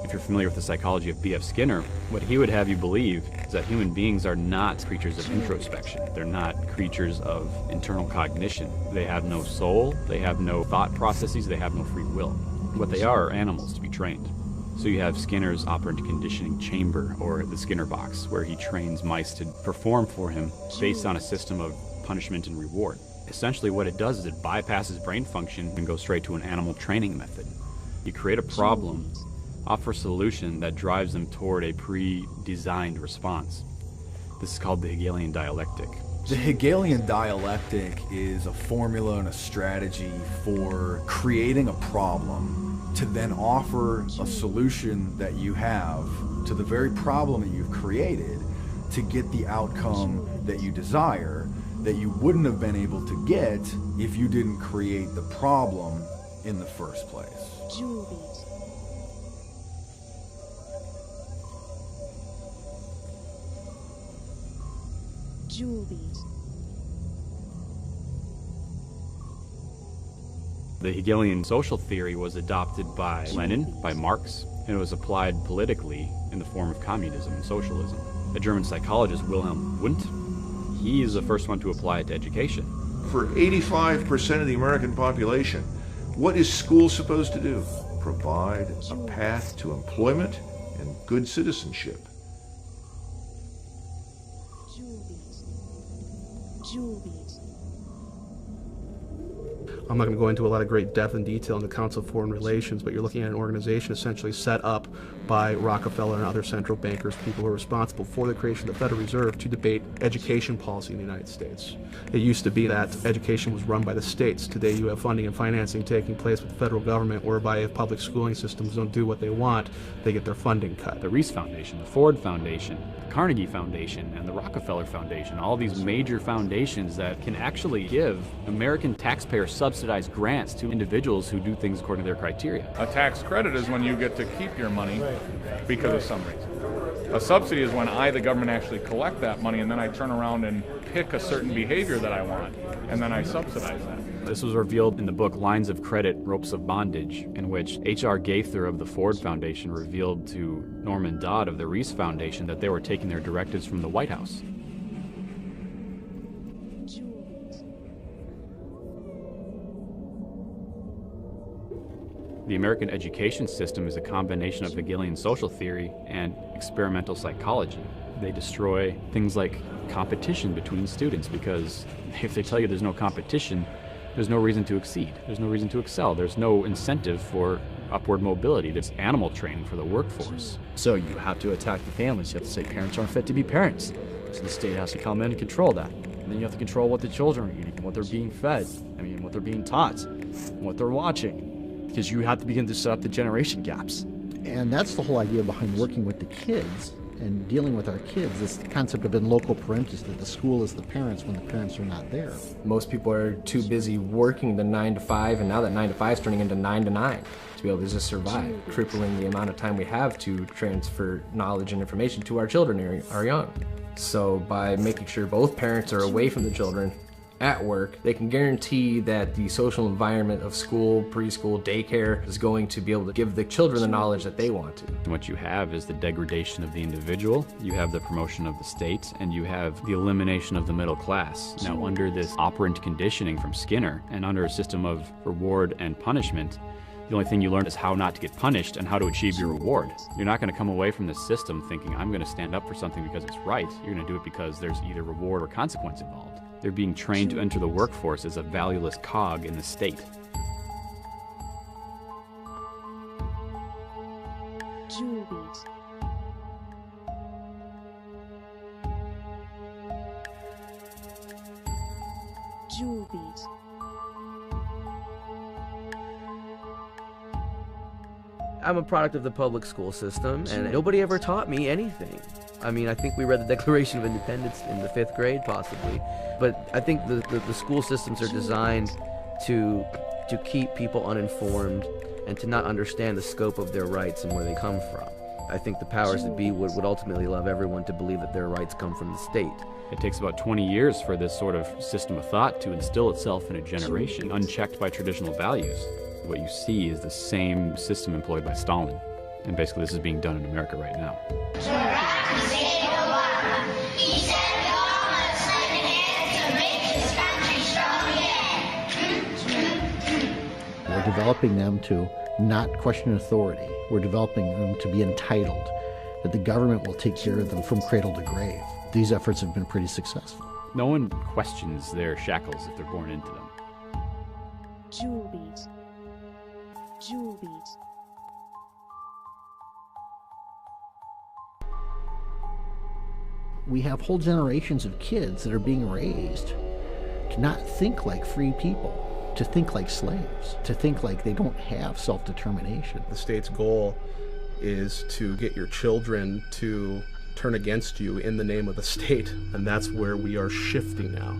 If you're familiar with the psychology of B.F. Skinner, what he would have you believe is that human beings are not creatures of introspection. They're not creatures of internal cognition. They have no soul, they have no thought processes, they have no free will. What they are animals to be trained. So you have Skinner's operant conditioning chamber, or the Skinner box, where he trains mice to perform for him based on a system of punishment and reward. Essentially what it does is it bypasses brain function and goes straight to an animal training method. You create a problem, offer a solution that drives them toward a pre-designed response. This is called the Hegelian dialectic. The Hegelian dialectic is a formula and a strategy for creating a problem to then offer a solution that you have to the very problem that you've created to get the outcome that you desire, that you wouldn't have been able to get if you didn't create the problem in the first place. The Hegelian social theory was adopted by Lenin, by Marx, and it was applied politically in the form of communism and socialism. The German psychologist Wilhelm Wundt, he is the first one to apply it to education. For 85% of the American population, what is school supposed to do? Provide a path to employment and good citizenship. I'm not going to go into a lot of great depth and detail in the Council of Foreign Relations, but you're looking at an organization essentially set up by Rockefeller and other central bankers, people who are responsible for the creation of the Federal Reserve, to debate education policy in the United States. It used to be that education was run by the states. Today you have funding and financing taking place with the federal government, whereby if public schooling systems don't do what they want, they get their funding cut. The Reese Foundation, the Ford Foundation, the Carnegie Foundation, and the Rockefeller Foundation, all these major foundations that can actually give American taxpayers subsidized grants to individuals who do things according to their criteria. A tax credit is when you get to keep your money because of some reason. A subsidy is when I, the government, actually collect that money and then I turn around and pick a certain behavior that I want and then I subsidize that. This was revealed in the book Lines of Credit, Ropes of Bondage, in which H.R. Gaither of the Ford Foundation revealed to Norman Dodd of the Reese Foundation that they were taking their directives from the White House. The American education system is a combination of Hegelian social theory and experimental psychology. They destroy things like competition between students, because if they tell you there's no competition, there's no reason to exceed. There's no reason to excel. There's no incentive for upward mobility. There's animal training for the workforce. So you have to attack the families. You have to say parents aren't fit to be parents. So the state has to come in and control that. And then you have to control what the children are eating, what they're being fed, what they're being taught, what they're watching. Because you have to begin to set up the generation gaps. And that's the whole idea behind working with the kids and dealing with our kids, this concept of in loco parentis, that the school is the parents when the parents are not there. Most people are too busy working the 9 to 5, and now that 9 to 5 is turning into 9 to 9 to be able to just survive, crippling the amount of time we have to transfer knowledge and information to our children, our young. So by making sure both parents are away from the children at work, they can guarantee that the social environment of school, preschool, daycare is going to be able to give the children the knowledge that they want to. And what you have is the degradation of the individual, you have the promotion of the state, and you have the elimination of the middle class. Now, under this operant conditioning from Skinner, and under a system of reward and punishment, the only thing you learn is how not to get punished and how to achieve your reward. You're not going to come away from this system thinking, I'm going to stand up for something because it's right. You're going to do it because there's either reward or consequence involved. They're being trained to enter the workforce as a valueless cog in the state. I'm a product of the public school system, and nobody ever taught me anything. I mean, I think we read the Declaration of Independence in the 5th grade, possibly. But I think the school systems are designed to keep people uninformed and to not understand the scope of their rights and where they come from. I think the powers that be would ultimately love everyone to believe that their rights come from the state. It takes about 20 years for this sort of system of thought to instill itself in a generation, unchecked by traditional values. What you see is the same system employed by Stalin. And basically this is being done in America right now. We're developing them to not question authority. We're developing them to be entitled, that the government will take care of them from cradle to grave. These efforts have been pretty successful. No one questions their shackles if they're born into them. Jewel beat. Jewel beat. We have whole generations of kids that are being raised to not think like free people, to think like slaves, to think like they don't have self-determination. The state's goal is to get your children to turn against you in the name of the state, and that's where we are shifting now.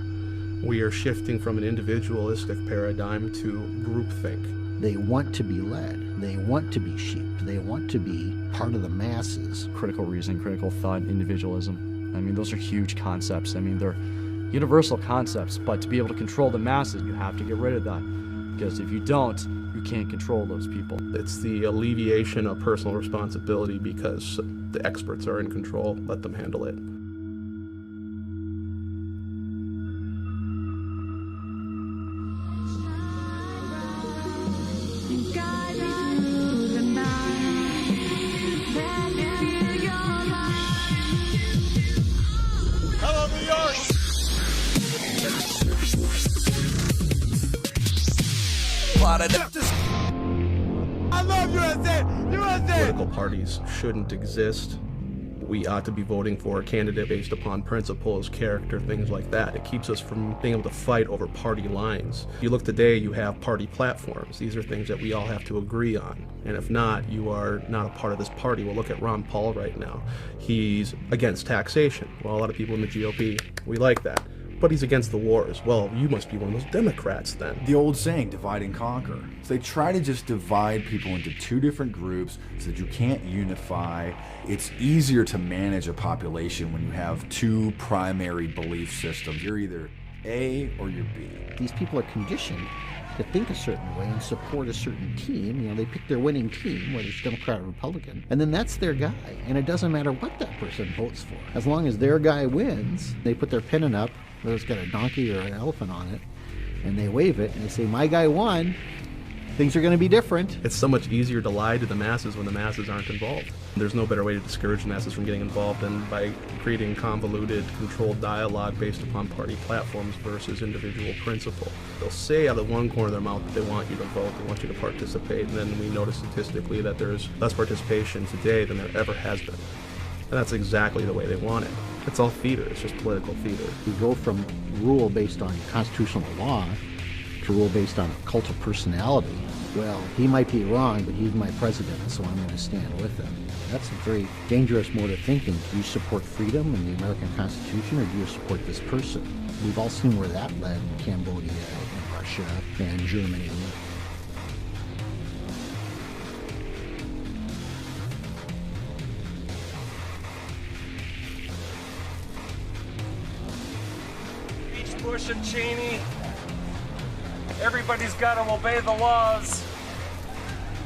We are shifting from an individualistic paradigm to groupthink. They want to be led. They want to be sheep. They want to be part of the masses. Critical reasoning, critical thought, individualism. I mean, those are huge concepts. I mean, they're universal concepts, but to be able to control the masses, you have to get rid of that. Because if you don't, you can't control those people. It's the alleviation of personal responsibility because the experts are in control. Let them handle it. Hello, New York! I love USA! USA! Political parties shouldn't exist. We ought to be voting for a candidate based upon principles, character, things like that. It keeps us from being able to fight over party lines. You look today, you have party platforms. These are things that we all have to agree on. And if not, you are not a part of this party. Well, look at Ron Paul right now. He's against taxation. Well, a lot of people in the GOP, we like that. But he's against the wars. Well, you must be one of those Democrats then. The old saying, divide and conquer. So they try to just divide people into two different groups so that you can't unify. It's easier to manage a population when you have two primary belief systems. You're either A or you're B. These people are conditioned to think a certain way and support a certain team. You know, they pick their winning team, whether it's Democrat or Republican, and then that's their guy. And it doesn't matter what that person votes for. As long as their guy wins, they put their pennant up, whether it's got a donkey or an elephant on it, and they wave it and they say, my guy won, things are going to be different. It's so much easier to lie to the masses when the masses aren't involved. There's no better way to discourage the masses from getting involved than by creating convoluted, controlled dialogue based upon party platforms versus individual principle. They'll say out of one corner of their mouth that they want you to vote, they want you to participate, and then we notice statistically that there's less participation today than there ever has been. And that's exactly the way they want it. It's all theater, it's just political theater. We go from rule based on constitutional law to rule based on a cult of personality. Well, he might be wrong, but he's my president, so I'm going to stand with him. That's a very dangerous mode of thinking. Do you support freedom and the American Constitution, or do you support this person? We've all seen where that led in Cambodia and Russia and Germany. Bush and Cheney, everybody's got to obey the laws,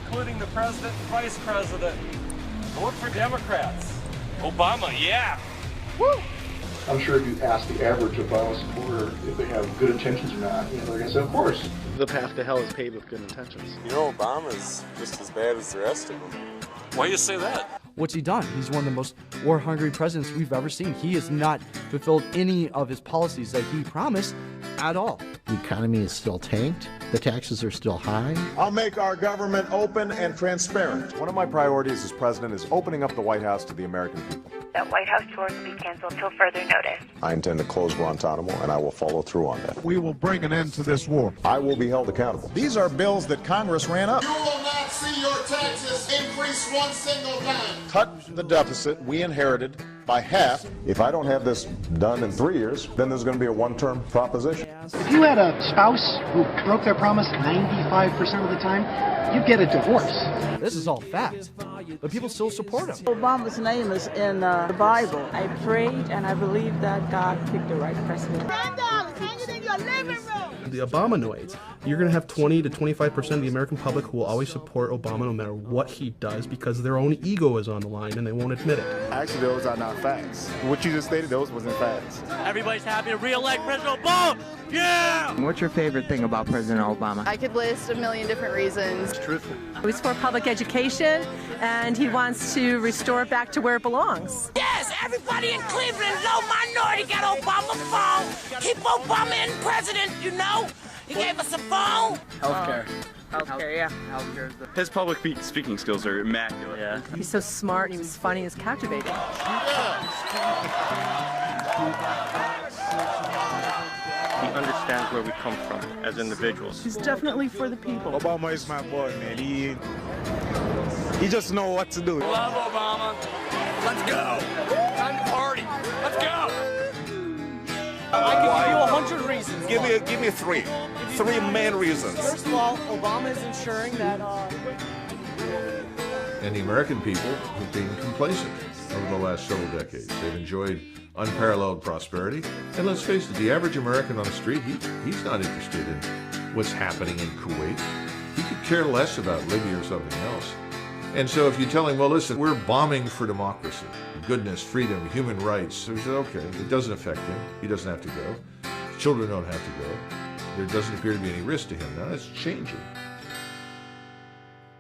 including the president and vice president. Vote for Democrats. Obama, yeah. Woo! I'm sure if you ask the average Obama supporter if they have good intentions or not, they're going to say, of course. The path to hell is paved with good intentions. You know, Obama's just as bad as the rest of them. Why do you say that? What's he done? He's one of the most war-hungry presidents we've ever seen. He has not fulfilled any of his policies that he promised at all. The economy is still tanked. The taxes are still high. I'll make our government open and transparent. One of my priorities as president is opening up the White House to the American people. That White House tours will be canceled till further notice. I intend to close Guantanamo, and I will follow through on that. We will bring an end to this war. I will be held accountable. These are bills that Congress ran up. You will not see your taxes increase one single time. Cut the deficit we inherited by half. If I don't have this done in 3 years, then there's going to be a one-term proposition. If you had a spouse who broke their promise 95% of the time, you get a divorce. This is all fact, but people still support him. Obama's name is in the Bible. I prayed and I believe that God picked the right president. $10 hanging in your The Obamanoids, you're going to have 20 to 25% of the American public who will always support Obama no matter what he does because their own ego is on the line and they won't admit it. Actually, those are not facts. What you just stated, those wasn't facts. Everybody's happy to re-elect President Obama! Yeah! What's your favorite thing about President Obama? I could list a million different reasons. It's truthful. He's for public education, and he wants to restore it back to where it belongs. Yes, everybody in Cleveland, low minority, got Obama phone. Keep Obama in president, you know? He gave us a phone. Healthcare. Healthcare, yeah. Healthcare. His public speaking skills are immaculate. Yeah. He's so smart, he was funny, he was captivating. He understands where we come from as individuals. He's definitely for the people. Obama is my boy, man. He just knows what to do. Love Obama. Let's go. Time to party. Let's go. I can give you 100 reasons. Give me three. Three main reasons. First of all, Obama is ensuring that And the American people have been complacent over the last several decades. They've enjoyed unparalleled prosperity. And let's face it, the average American on the street, he's not interested in what's happening in Kuwait. He could care less about Libya or something else. And so if you tell him, well, listen, we're bombing for democracy, goodness, freedom, human rights, so he said, okay, it doesn't affect him. He doesn't have to go. His children don't have to go. There doesn't appear to be any risk to him. Now that's changing.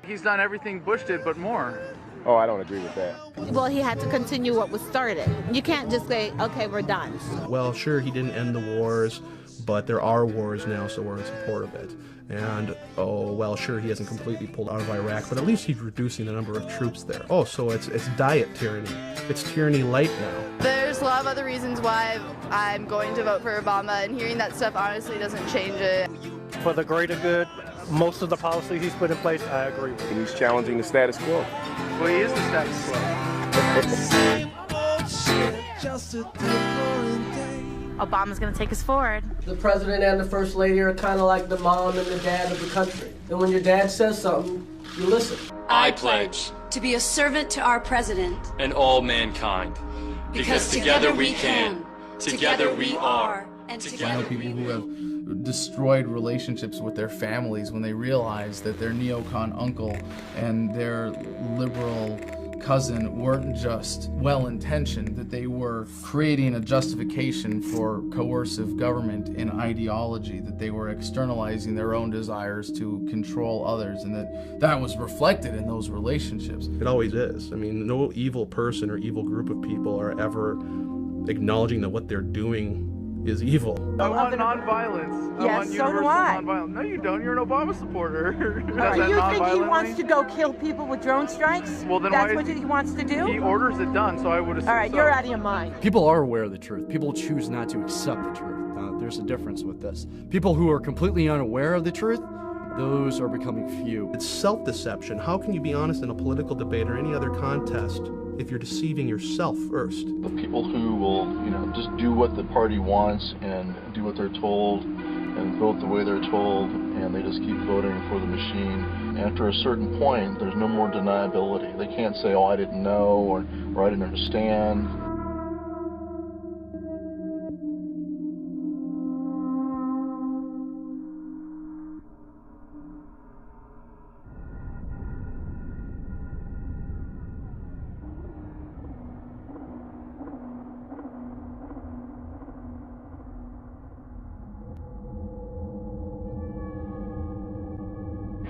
He's done everything Bush did, but more. Oh, I don't agree with that. Well, he had to continue what was started. You can't just say, okay, we're done. Well, sure, he didn't end the wars, but there are wars now, so we're in support of it. And, oh, well, sure, he hasn't completely pulled out of Iraq, but at least he's reducing the number of troops there. Oh, so it's diet tyranny. It's tyranny light now. There's a lot of other reasons why I'm going to vote for Obama, and hearing that stuff honestly doesn't change it. For the greater good, most of the policies he's put in place, I agree with. And he's challenging the status quo. Well, he is the status quo. Obama's going to take us forward. The president and the first lady are kind of like the mom and the dad of the country. And when your dad says something, you listen. I pledge to be a servant to our president and all mankind. Because together we can, together we are, and together I know people who have destroyed relationships with their families when they realize that their neocon uncle and their liberal cousin weren't just well-intentioned, that they were creating a justification for coercive government and ideology, that they were externalizing their own desires to control others, and that was reflected in those relationships. It always is. I mean, no evil person or evil group of people are ever acknowledging that what they're doing is evil. I want nonviolence. I want universal nonviolence. No, you don't. You're an Obama supporter. You think he wants to go kill people with drone strikes? Well, then that's what he wants to do? He orders it done, so I would assume. All right, you're out of your mind. People are aware of the truth. People choose not to accept the truth. There's a difference with this. People who are completely unaware of the truth, those are becoming few. It's self-deception. How can you be honest in a political debate or any other contest if you're deceiving yourself first? The people who will, just do what the party wants and do what they're told and vote the way they're told, and they just keep voting for the machine. After a certain point, there's no more deniability. They can't say, oh, I didn't know, or I didn't understand.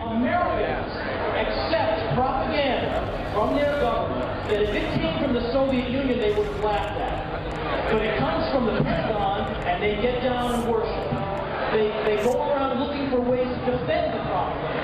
Americans accept propaganda from their government that if it came from the Soviet Union, they would have laughed at. But it comes from the Pentagon, and they get down and worship. They go around looking for ways to defend the propaganda.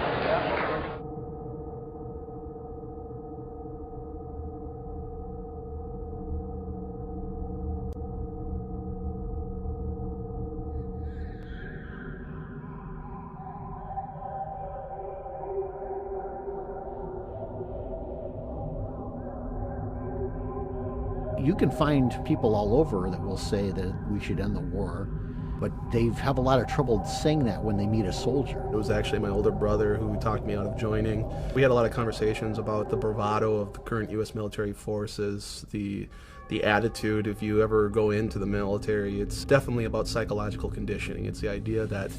You can find people all over that will say that we should end the war, but they have a lot of trouble saying that when they meet a soldier. It was actually my older brother who talked me out of joining. We had a lot of conversations about the bravado of the current U.S. military forces, the the attitude, if you ever go into the military, it's definitely about psychological conditioning. It's the idea that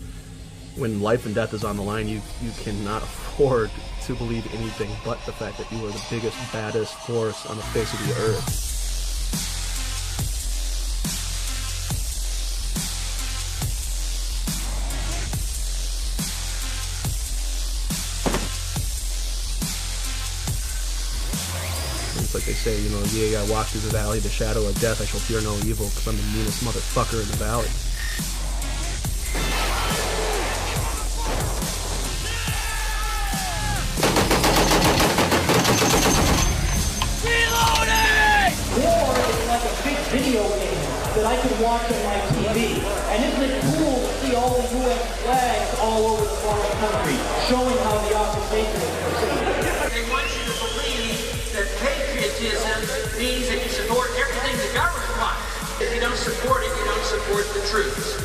when life and death is on the line, you cannot afford to believe anything but the fact that you are the biggest, baddest force on the face of the earth. It's like they say, you know, yeah, I walk through the valley of the shadow of death, I shall fear no evil, because I'm the meanest motherfucker in the valley. War is like a big video game that I can watch on my TV. And isn't it cool to see all the U.S. flags all over the foreign country, showing how the occupation is perceived? They want you to believe that patriotism means that you support everything the government wants. If you don't support it, you don't support the troops.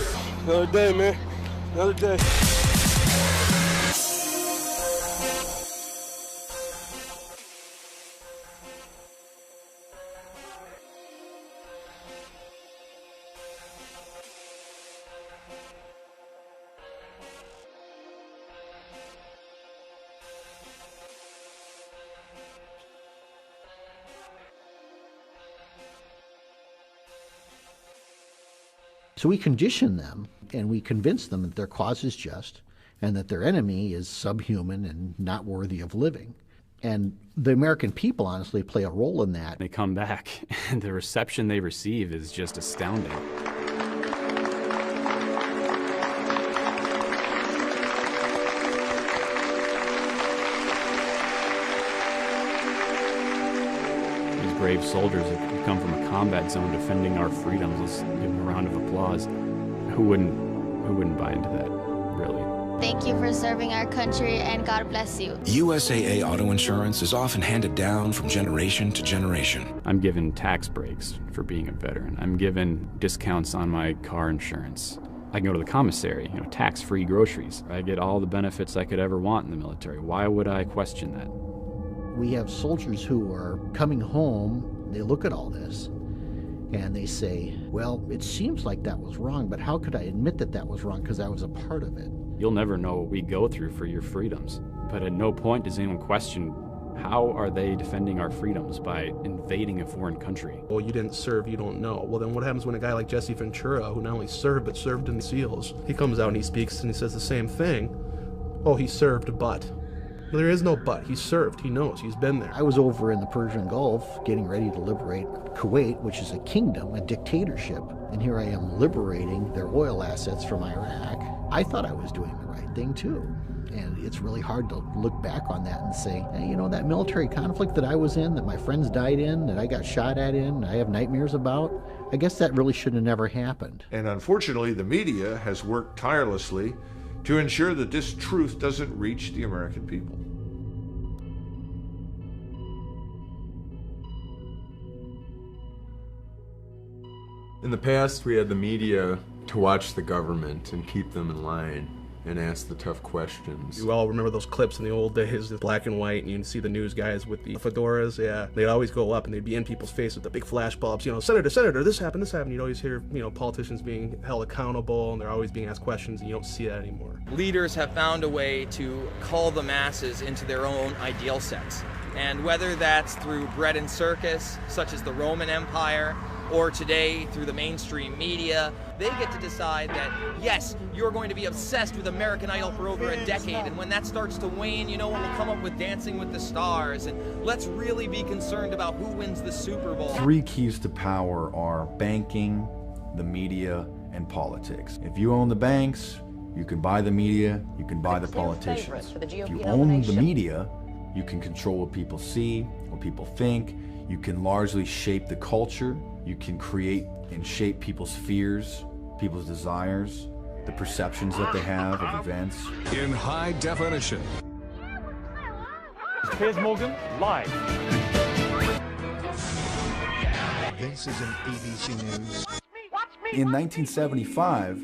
Another day, man. Another day. So we condition them and we convince them that their cause is just and that their enemy is subhuman and not worthy of living. And the American people honestly play a role in that. They come back and the reception they receive is just astounding. Brave soldiers that come from a combat zone defending our freedoms. Let's give them a round of applause. Who wouldn't buy into that, really? Thank you for serving our country, and God bless you. USAA auto insurance is often handed down from generation to generation. I'm given tax breaks for being a veteran. I'm given discounts on my car insurance. I can go to the commissary, tax-free groceries. I get all the benefits I could ever want in the military. Why would I question that? We have soldiers who are coming home, they look at all this, and they say, well, it seems like that was wrong, but how could I admit that that was wrong because I was a part of it? You'll never know what we go through for your freedoms, but at no point does anyone question how are they defending our freedoms by invading a foreign country? Well, you didn't serve, you don't know. Well, then what happens when a guy like Jesse Ventura, who not only served, but served in the SEALs, he comes out and he speaks and he says the same thing. Oh, he served, but. There is no but. He served. He knows. He's been there. I was over in the Persian Gulf getting ready to liberate Kuwait, which is a kingdom, a dictatorship. And here I am liberating their oil assets from Iraq. I thought I was doing the right thing, too. And it's really hard to look back on that and say, hey, that military conflict that I was in, that my friends died in, that I got shot at in, I have nightmares about, I guess that really should have never happened. And unfortunately, the media has worked tirelessly to ensure that this truth doesn't reach the American people. In the past, we had the media to watch the government and keep them in line and ask the tough questions. You all remember those clips in the old days, the black and white, and you'd see the news guys with the fedoras, yeah. They'd always go up and they'd be in people's face with the big flash bulbs, Senator, this happened. You'd always hear, politicians being held accountable and they're always being asked questions, and you don't see that anymore. Leaders have found a way to cull the masses into their own ideal sets. And whether that's through bread and circus, such as the Roman Empire, or today through the mainstream media, they get to decide that, yes, you're going to be obsessed with American Idol for over a decade, and when that starts to wane, we'll come up with Dancing with the Stars, and let's really be concerned about who wins the Super Bowl. 3 keys to power are banking, the media, and politics. If you own the banks, you can buy the media, you can buy the politicians. If you own the media, you can control what people see, what people think, you can largely shape the culture, you can create and shape people's fears, people's desires, the perceptions that they have of events. In high definition. Piers Morgan, live. This is an ABC News. In 1975,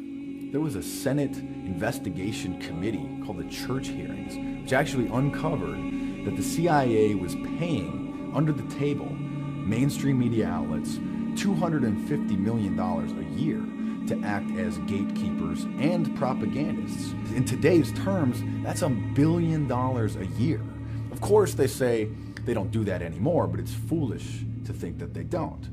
there was a Senate investigation committee called the Church Hearings, which actually uncovered that the CIA was paying under the table mainstream media outlets $250 million a year to act as gatekeepers and propagandists. In today's terms, that's $1 billion a year. Of course, they say they don't do that anymore, but it's foolish to think that they don't.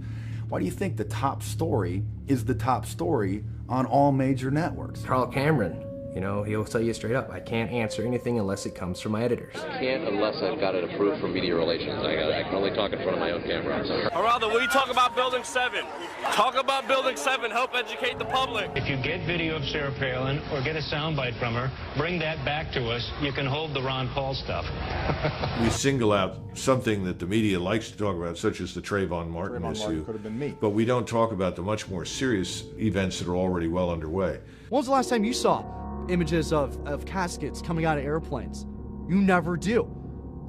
Why do you think the top story is the top story on all major networks? Carl Cameron, you know, he'll tell you straight up, I can't answer anything unless it comes from my editors. I can't unless I've got it approved from media relations. I can only talk in front of my own camera. I'm sorry. Geraldo, will you talk about Building 7? Talk about Building 7. Help educate the public. If you get video of Sarah Palin or get a soundbite from her, bring that back to us. You can hold the Ron Paul stuff. We single out something that the media likes to talk about, such as the Trayvon Martin issue. Could have been me. But we don't talk about the much more serious events that are already well underway. When was the last time you saw images of caskets coming out of airplanes? You never do.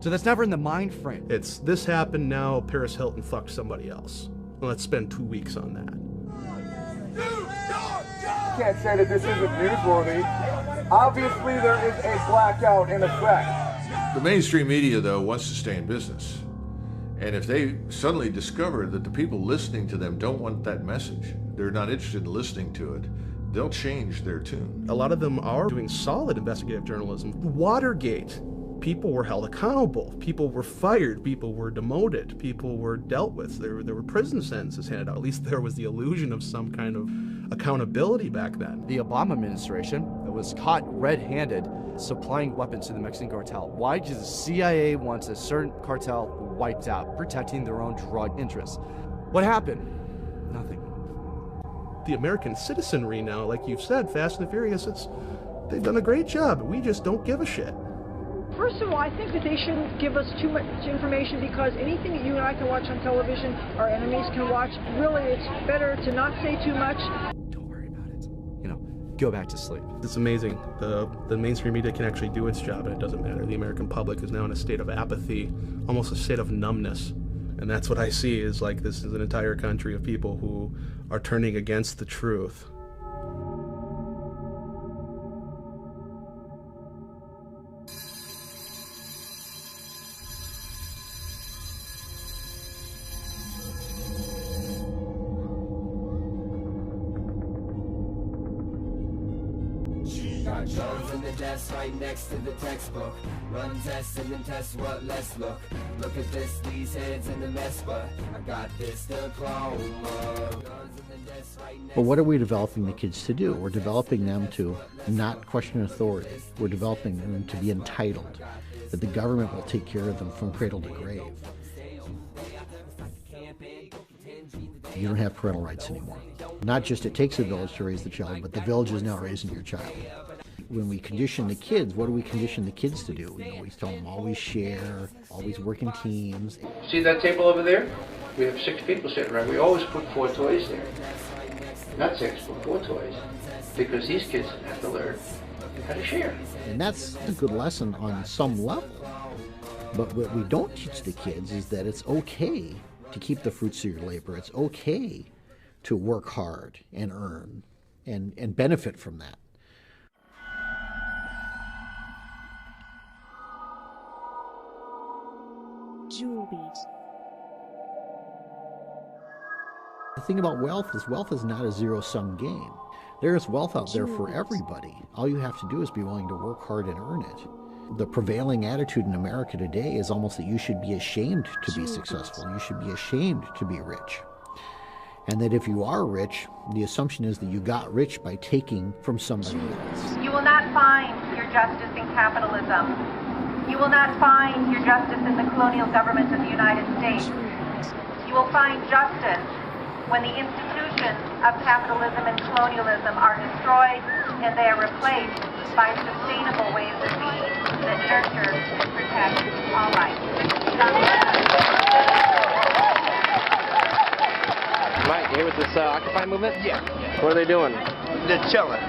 So that's never in the mind frame. It's this happened now, Paris Hilton fucked somebody else. Let's spend 2 weeks on that. You can't say that this isn't newsworthy. Obviously, there is a blackout in effect. The mainstream media, though, wants to stay in business. And if they suddenly discover that the people listening to them don't want that message, they're not interested in listening to it, they'll change their tune. A lot of them are doing solid investigative journalism. Watergate, people were held accountable. People were fired. People were demoted. People were dealt with. There were prison sentences handed out. At least there was the illusion of some kind of accountability back then. The Obama administration was caught red-handed supplying weapons to the Mexican cartel. Why? Because the CIA wants a certain cartel wiped out, protecting their own drug interests. What happened? Nothing. The American citizenry now, like you've said, Fast and the Furious, they've done a great job. We just don't give a shit. First of all, I think that they shouldn't give us too much information, because anything that you and I can watch on television, our enemies can watch. Really, it's better to not say too much. Don't worry about it. You know, go back to sleep. It's amazing. The mainstream media can actually do its job, and it doesn't matter. The American public is now in a state of apathy, almost a state of numbness. And that's what I see, is like this is an entire country of people who are turning against the truth. Got Jones in the desk right next to the textbook. Run tests and then test what? Let's look. Look at this, these heads in the mess, but I got this diploma. But what are we developing the kids to do? We're developing them to not question authority. We're developing them to be entitled, that the government will take care of them from cradle to grave. You don't have parental rights anymore. Not just it takes a village to raise the child, but the village is now raising your child. When we condition the kids, what do we condition the kids to do? We always tell them always share, always work in teams. See that table over there? We have 6 people sitting around. We always put 4 toys there. Not 6, but 4 toys. Because these kids have to learn how to share. And that's a good lesson on some level. But what we don't teach the kids is that it's okay to keep the fruits of your labor. It's okay to work hard and earn and benefit from that. Jewel Beat. The thing about wealth is not a zero-sum game. There is wealth out there for everybody. All you have to do is be willing to work hard and earn it. The prevailing attitude in America today is almost that you should be ashamed to be successful. You should be ashamed to be rich. And that if you are rich, the assumption is that you got rich by taking from somebody else. You will not find your justice in capitalism. You will not find your justice in the colonial government of the United States. You will find justice when the institutions of capitalism and colonialism are destroyed and they are replaced by sustainable ways of being that nurture and protect all life. Mike, you here with this Occupy movement? Yeah. What are they doing? They're chilling.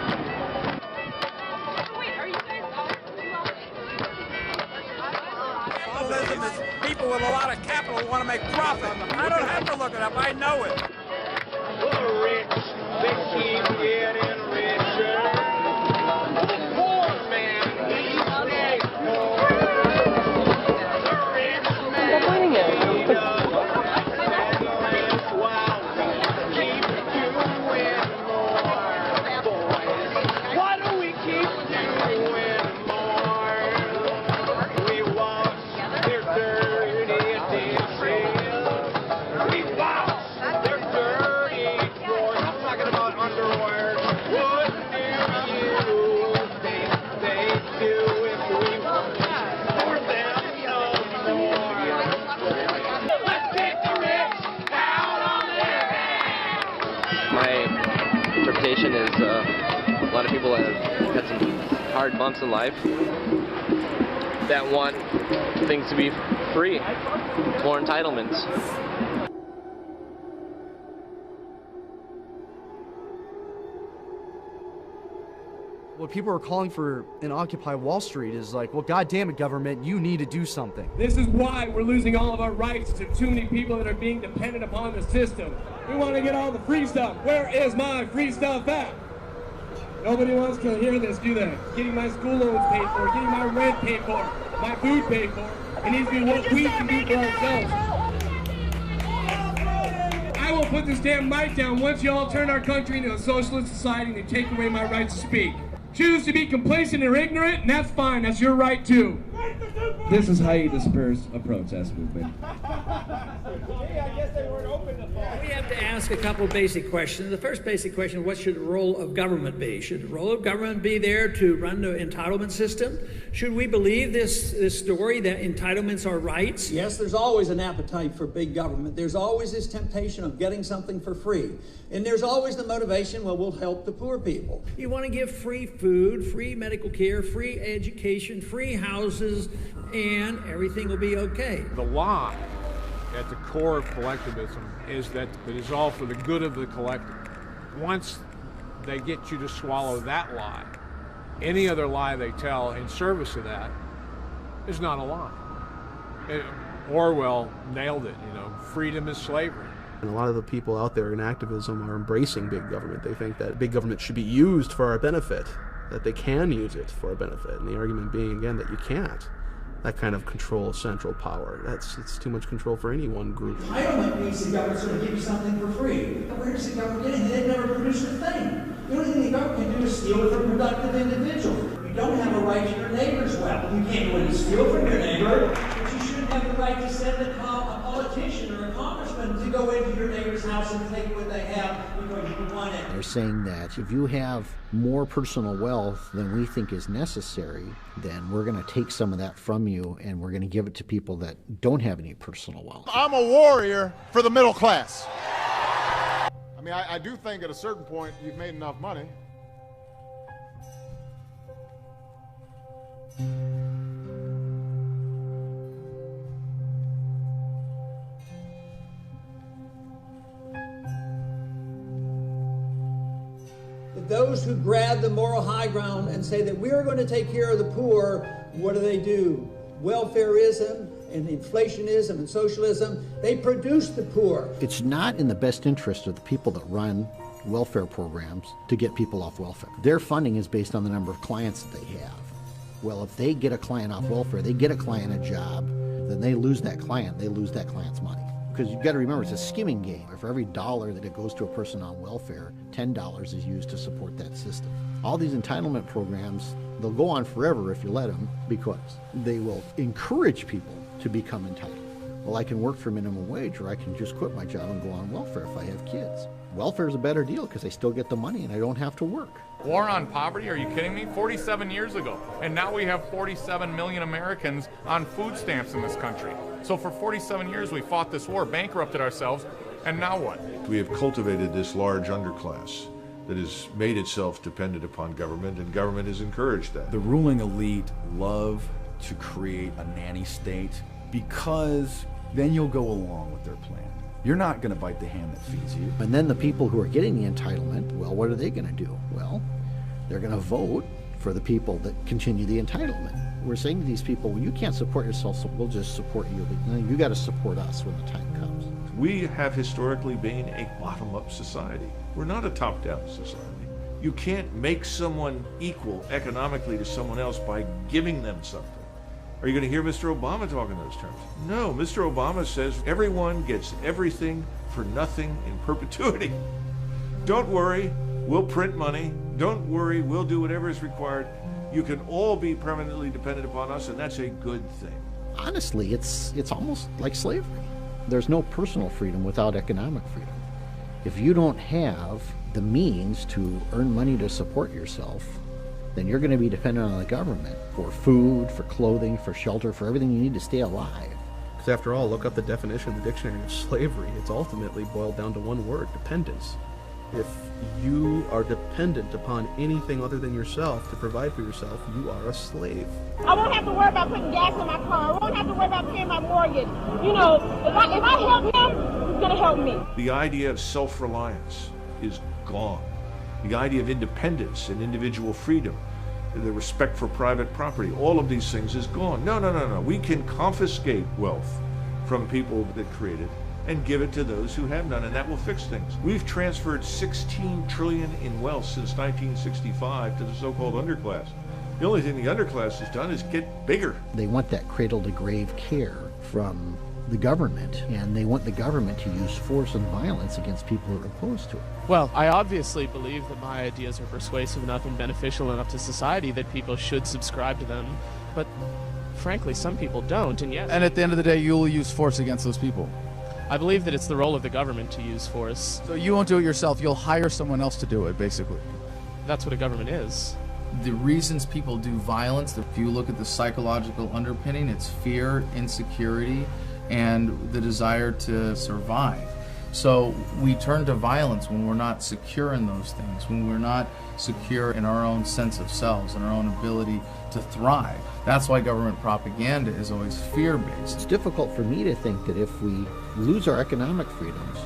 Capitalism is people with a lot of capital who want to make profit. I don't have to look it up. I know it. The rich, they keep getting richer. The poor man, he's dead poor. The rich man, hard bumps in life that want things to be free, more entitlements. What people are calling for in Occupy Wall Street is like, well, God damn it, government, you need to do something. This is why we're losing all of our rights to too many people that are being dependent upon the system. We want to get all the free stuff. Where is my free stuff at? Nobody wants to hear this, do they? Getting my school loans paid for, getting my rent paid for, my food paid for. It needs to be what we can do for ourselves. I will put this damn mic down once you all turn our country into a socialist society and take away my right to speak. Choose to be complacent or ignorant, and that's fine. That's your right too. This is how you disperse a protest movement. We have to ask a couple of basic questions. The first basic question, what should the role of government be? Should the role of government be there to run the entitlement system? Should we believe this story that entitlements are rights? Yes, there's always an appetite for big government. There's always this temptation of getting something for free. And there's always the motivation, well, we'll help the poor people. You want to give free food, free medical care, free education, free houses, and everything will be okay. The lie at the core of collectivism is that it is all for the good of the collective. Once they get you to swallow that lie, any other lie they tell in service of that is not a lie. Orwell nailed it, freedom is slavery. And a lot of the people out there in activism are embracing big government. They think that big government should be used for our benefit, that they can use it for our benefit. And the argument being, again, that you can't. That kind of control central power. It's too much control for any one group. Entitlement means the government's going to give you something for free. Where does the government get it? They've never produced a thing. The only thing the government can do is steal it from productive individuals. You don't have a right to your neighbor's wealth. You can't go in and steal from your neighbor, but you shouldn't have the right to send a politician or a congressman to go into your neighbor's house and take what they have because you want it. They're saying that if you have more personal wealth than we think is necessary, then we're going to take some of that from you and we're going to give it to people that don't have any personal wealth. I'm a warrior for the middle class. I mean, I do think at a certain point you've made enough money. Those who grab the moral high ground and say that we're going to take care of the poor, what do? Welfareism and inflationism and socialism, they produce the poor. It's not in the best interest of the people that run welfare programs to get people off welfare. Their funding is based on the number of clients that they have. Well, if they get a client off welfare, they get a client a job, then they lose that client, they lose that client's money. Because you've got to remember, it's a skimming game. For every dollar that it goes to a person on welfare, $10 is used to support that system. All these entitlement programs, they'll go on forever if you let them, because they will encourage people to become entitled. Well, I can work for minimum wage, or I can just quit my job and go on welfare if I have kids. Welfare is a better deal because I still get the money and I don't have to work. War on poverty? Are you kidding me? 47 years ago. And now we have 47 million Americans on food stamps in this country. So for 47 years we fought this war, bankrupted ourselves, and now what? We have cultivated this large underclass that has made itself dependent upon government, and government has encouraged that. The ruling elite love to create a nanny state because then you'll go along with their plan. You're not going to bite the hand that feeds you. And then the people who are getting the entitlement, well, what are they going to do? Well, they're going to vote for the people that continue the entitlement. We're saying to these people, well, you can't support yourself, so we'll just support you. But you got to support us when the time comes. We have historically been a bottom-up society. We're not a top-down society. You can't make someone equal economically to someone else by giving them something. Are you going to hear Mr. Obama talk in those terms? No, Mr. Obama says everyone gets everything for nothing in perpetuity. Don't worry, we'll print money. Don't worry, we'll do whatever is required. You can all be permanently dependent upon us, and that's a good thing. Honestly, it's almost like slavery. There's no personal freedom without economic freedom. If you don't have the means to earn money to support yourself, then you're going to be dependent on the government for food, for clothing, for shelter, for everything you need to stay alive. Because after all, look up the definition of the dictionary of slavery. It's ultimately boiled down to one word: dependence. If you are dependent upon anything other than yourself to provide for yourself, you are a slave. I won't have to worry about putting gas in my car. I won't have to worry about paying my mortgage. You know, if I help him, he's going to help me. The idea of self-reliance is gone. The idea of independence and individual freedom, the respect for private property, all of these things is gone. No. We can confiscate wealth from people that create it and give it to those who have none, and that will fix things. We've transferred $16 trillion in wealth since 1965 to the so-called underclass. The only thing the underclass has done is get bigger. They want that cradle-to-grave care from the government, and they want the government to use force and violence against people who are opposed to it. Well, I obviously believe that my ideas are persuasive enough and beneficial enough to society that people should subscribe to them, but frankly, some people don't, and yes. And at the end of the day, you'll use force against those people. I believe that it's the role of the government to use force. So you won't do it yourself, you'll hire someone else to do it, basically. That's what a government is. The reasons people do violence, if you look at the psychological underpinning, it's fear, insecurity, and the desire to survive. So we turn to violence when we're not secure in those things, when we're not secure in our own sense of selves and our own ability to thrive. That's why government propaganda is always fear-based. It's difficult for me to think that if we lose our economic freedoms,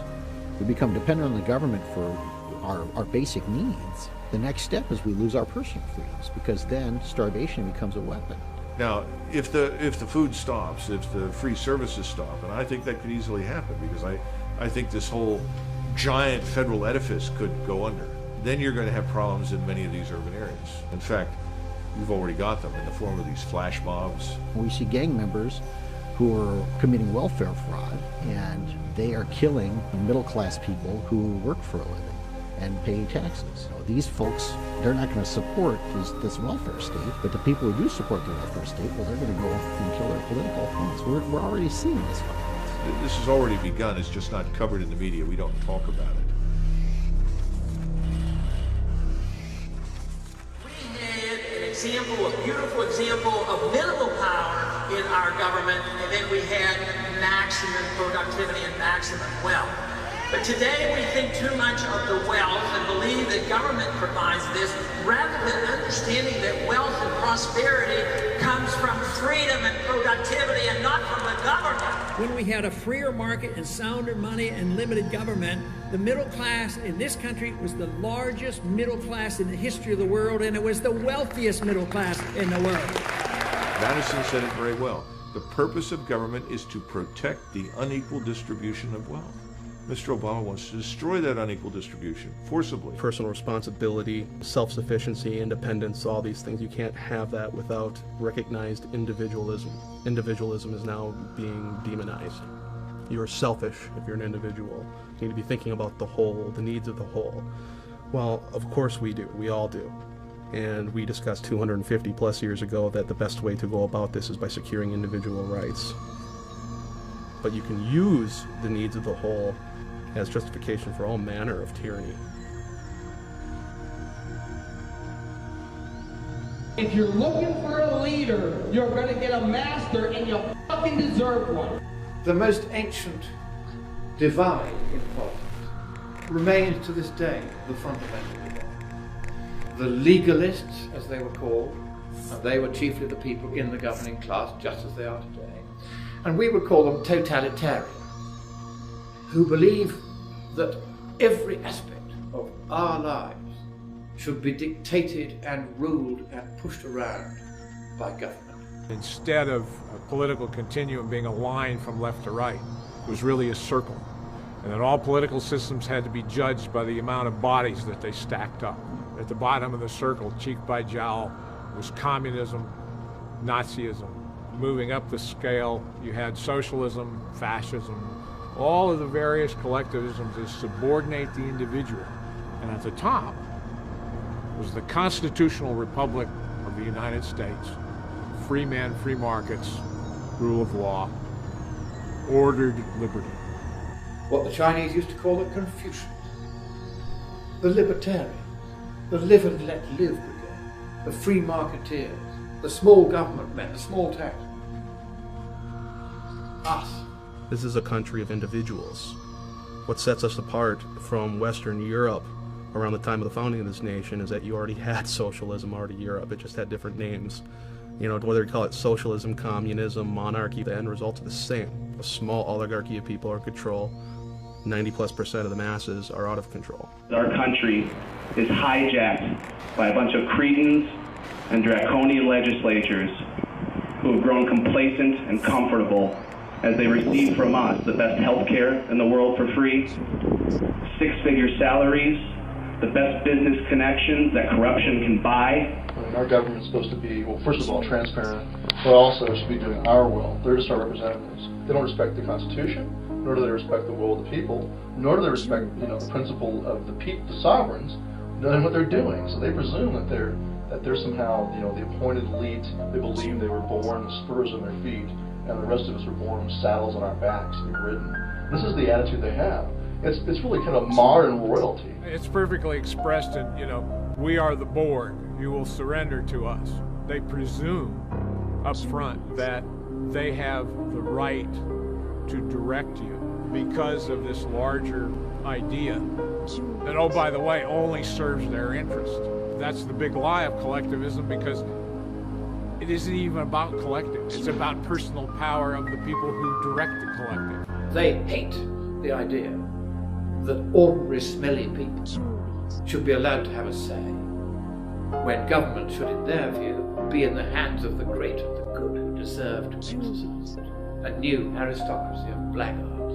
we become dependent on the government for our basic needs. The next step is we lose our personal freedoms, because then starvation becomes a weapon. Now, if the food stops, if the free services stop, and I think that could easily happen, because I think this whole giant federal edifice could go under, then you're going to have problems in many of these urban areas. In fact, you've already got them in the form of these flash mobs. We see gang members who are committing welfare fraud, and they are killing middle-class people who work for a living and pay taxes. So these folks, they're not going to support this welfare state, but the people who do support the welfare state, well, they're going to go and kill their political opponents. We're already seeing this violence. This has already begun. It's just not covered in the media. We don't talk about it. We had an example, a beautiful example of minimal power in our government, and then we had maximum productivity and maximum wealth. But today we think too much of the wealth and believe that government provides this, rather than understanding that wealth and prosperity comes from freedom and productivity and not from the government. When we had a freer market and sounder money and limited government, the middle class in this country was the largest middle class in the history of the world, and it was the wealthiest middle class in the world. Madison said it very well. The purpose of government is to protect the unequal distribution of wealth. Mr. Obama wants to destroy that unequal distribution forcibly. Personal responsibility, self-sufficiency, independence, all these things. You can't have that without recognized individualism. Individualism is now being demonized. You're selfish if you're an individual. You need to be thinking about the whole, the needs of the whole. Well, of course we do. We all do. And we discussed 250 plus years ago that the best way to go about this is by securing individual rights. But you can use the needs of the whole as justification for all manner of tyranny. If you're looking for a leader, you're going to get a master, and you fucking deserve one. The most ancient divide in politics remains to this day the fundamental divide. The legalists, as they were called, and they were chiefly the people in the governing class, just as they are today, and we would call them totalitarian, who believe that every aspect of our lives should be dictated and ruled and pushed around by government. Instead of a political continuum being a line from left to right, it was really a circle. And that all political systems had to be judged by the amount of bodies that they stacked up. At the bottom of the circle, cheek by jowl, was communism, Nazism. Moving up the scale, you had socialism, fascism, all of the various collectivisms that subordinate the individual. And at the top was the constitutional republic of the United States. Free men, free markets, rule of law, ordered liberty. What the Chinese used to call the Confucians, the libertarians, the live and let live brigade, the free marketeers, the small government men, the small tax. Us. This is a country of individuals. What sets us apart from Western Europe around the time of the founding of this nation is that you already had socialism already in Europe. It just had different names. You know, whether you call it socialism, communism, monarchy, the end results are the same. A small oligarchy of people are in control. 90+% of the masses are out of control. Our country is hijacked by a bunch of cretins and draconian legislatures who have grown complacent and comfortable as they receive from us the best health care in the world for free, six-figure salaries, the best business connections that corruption can buy. Our government's supposed to be, well, first of all, transparent, but also should be doing our will. They're just our representatives. They don't respect the Constitution, nor do they respect the will of the people, nor do they respect, you know, the principle of the sovereigns, knowing what they're doing. So they presume that they're somehow, you know, the appointed elite. They believe they were born with spurs on their feet, and the rest of us were born with saddles on our backs to be ridden. This is the attitude they have. It's really kind of modern royalty. It's perfectly expressed in, you know, we are the board. You will surrender to us. They presume up front that they have the right to direct you because of this larger idea that, oh, by the way, only serves their interest. That's the big lie of collectivism, because it isn't even about collective. It's about personal power of the people who direct the collective. They hate the idea that ordinary smelly people should be allowed to have a say, when government should, in their view, be in the hands of the great and the good who deserve to exercise it. A new aristocracy of blackguards.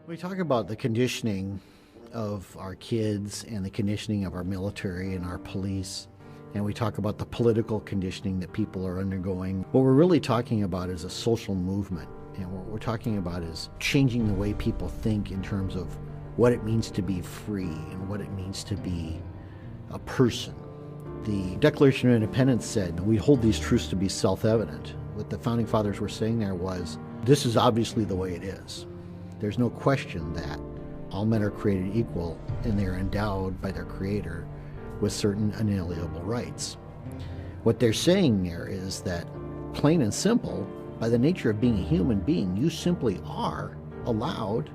We talk about the conditioning of our kids and the conditioning of our military and our police, and we talk about the political conditioning that people are undergoing. What we're really talking about is a social movement, and what we're talking about is changing the way people think in terms of what it means to be free and what it means to be a person. The Declaration of Independence said we hold these truths to be self-evident. What the Founding Fathers were saying there was, this is obviously the way it is. There's no question that all men are created equal and they are endowed by their Creator with certain unalienable rights. What they're saying there is that, plain and simple, by the nature of being a human being, you simply are allowed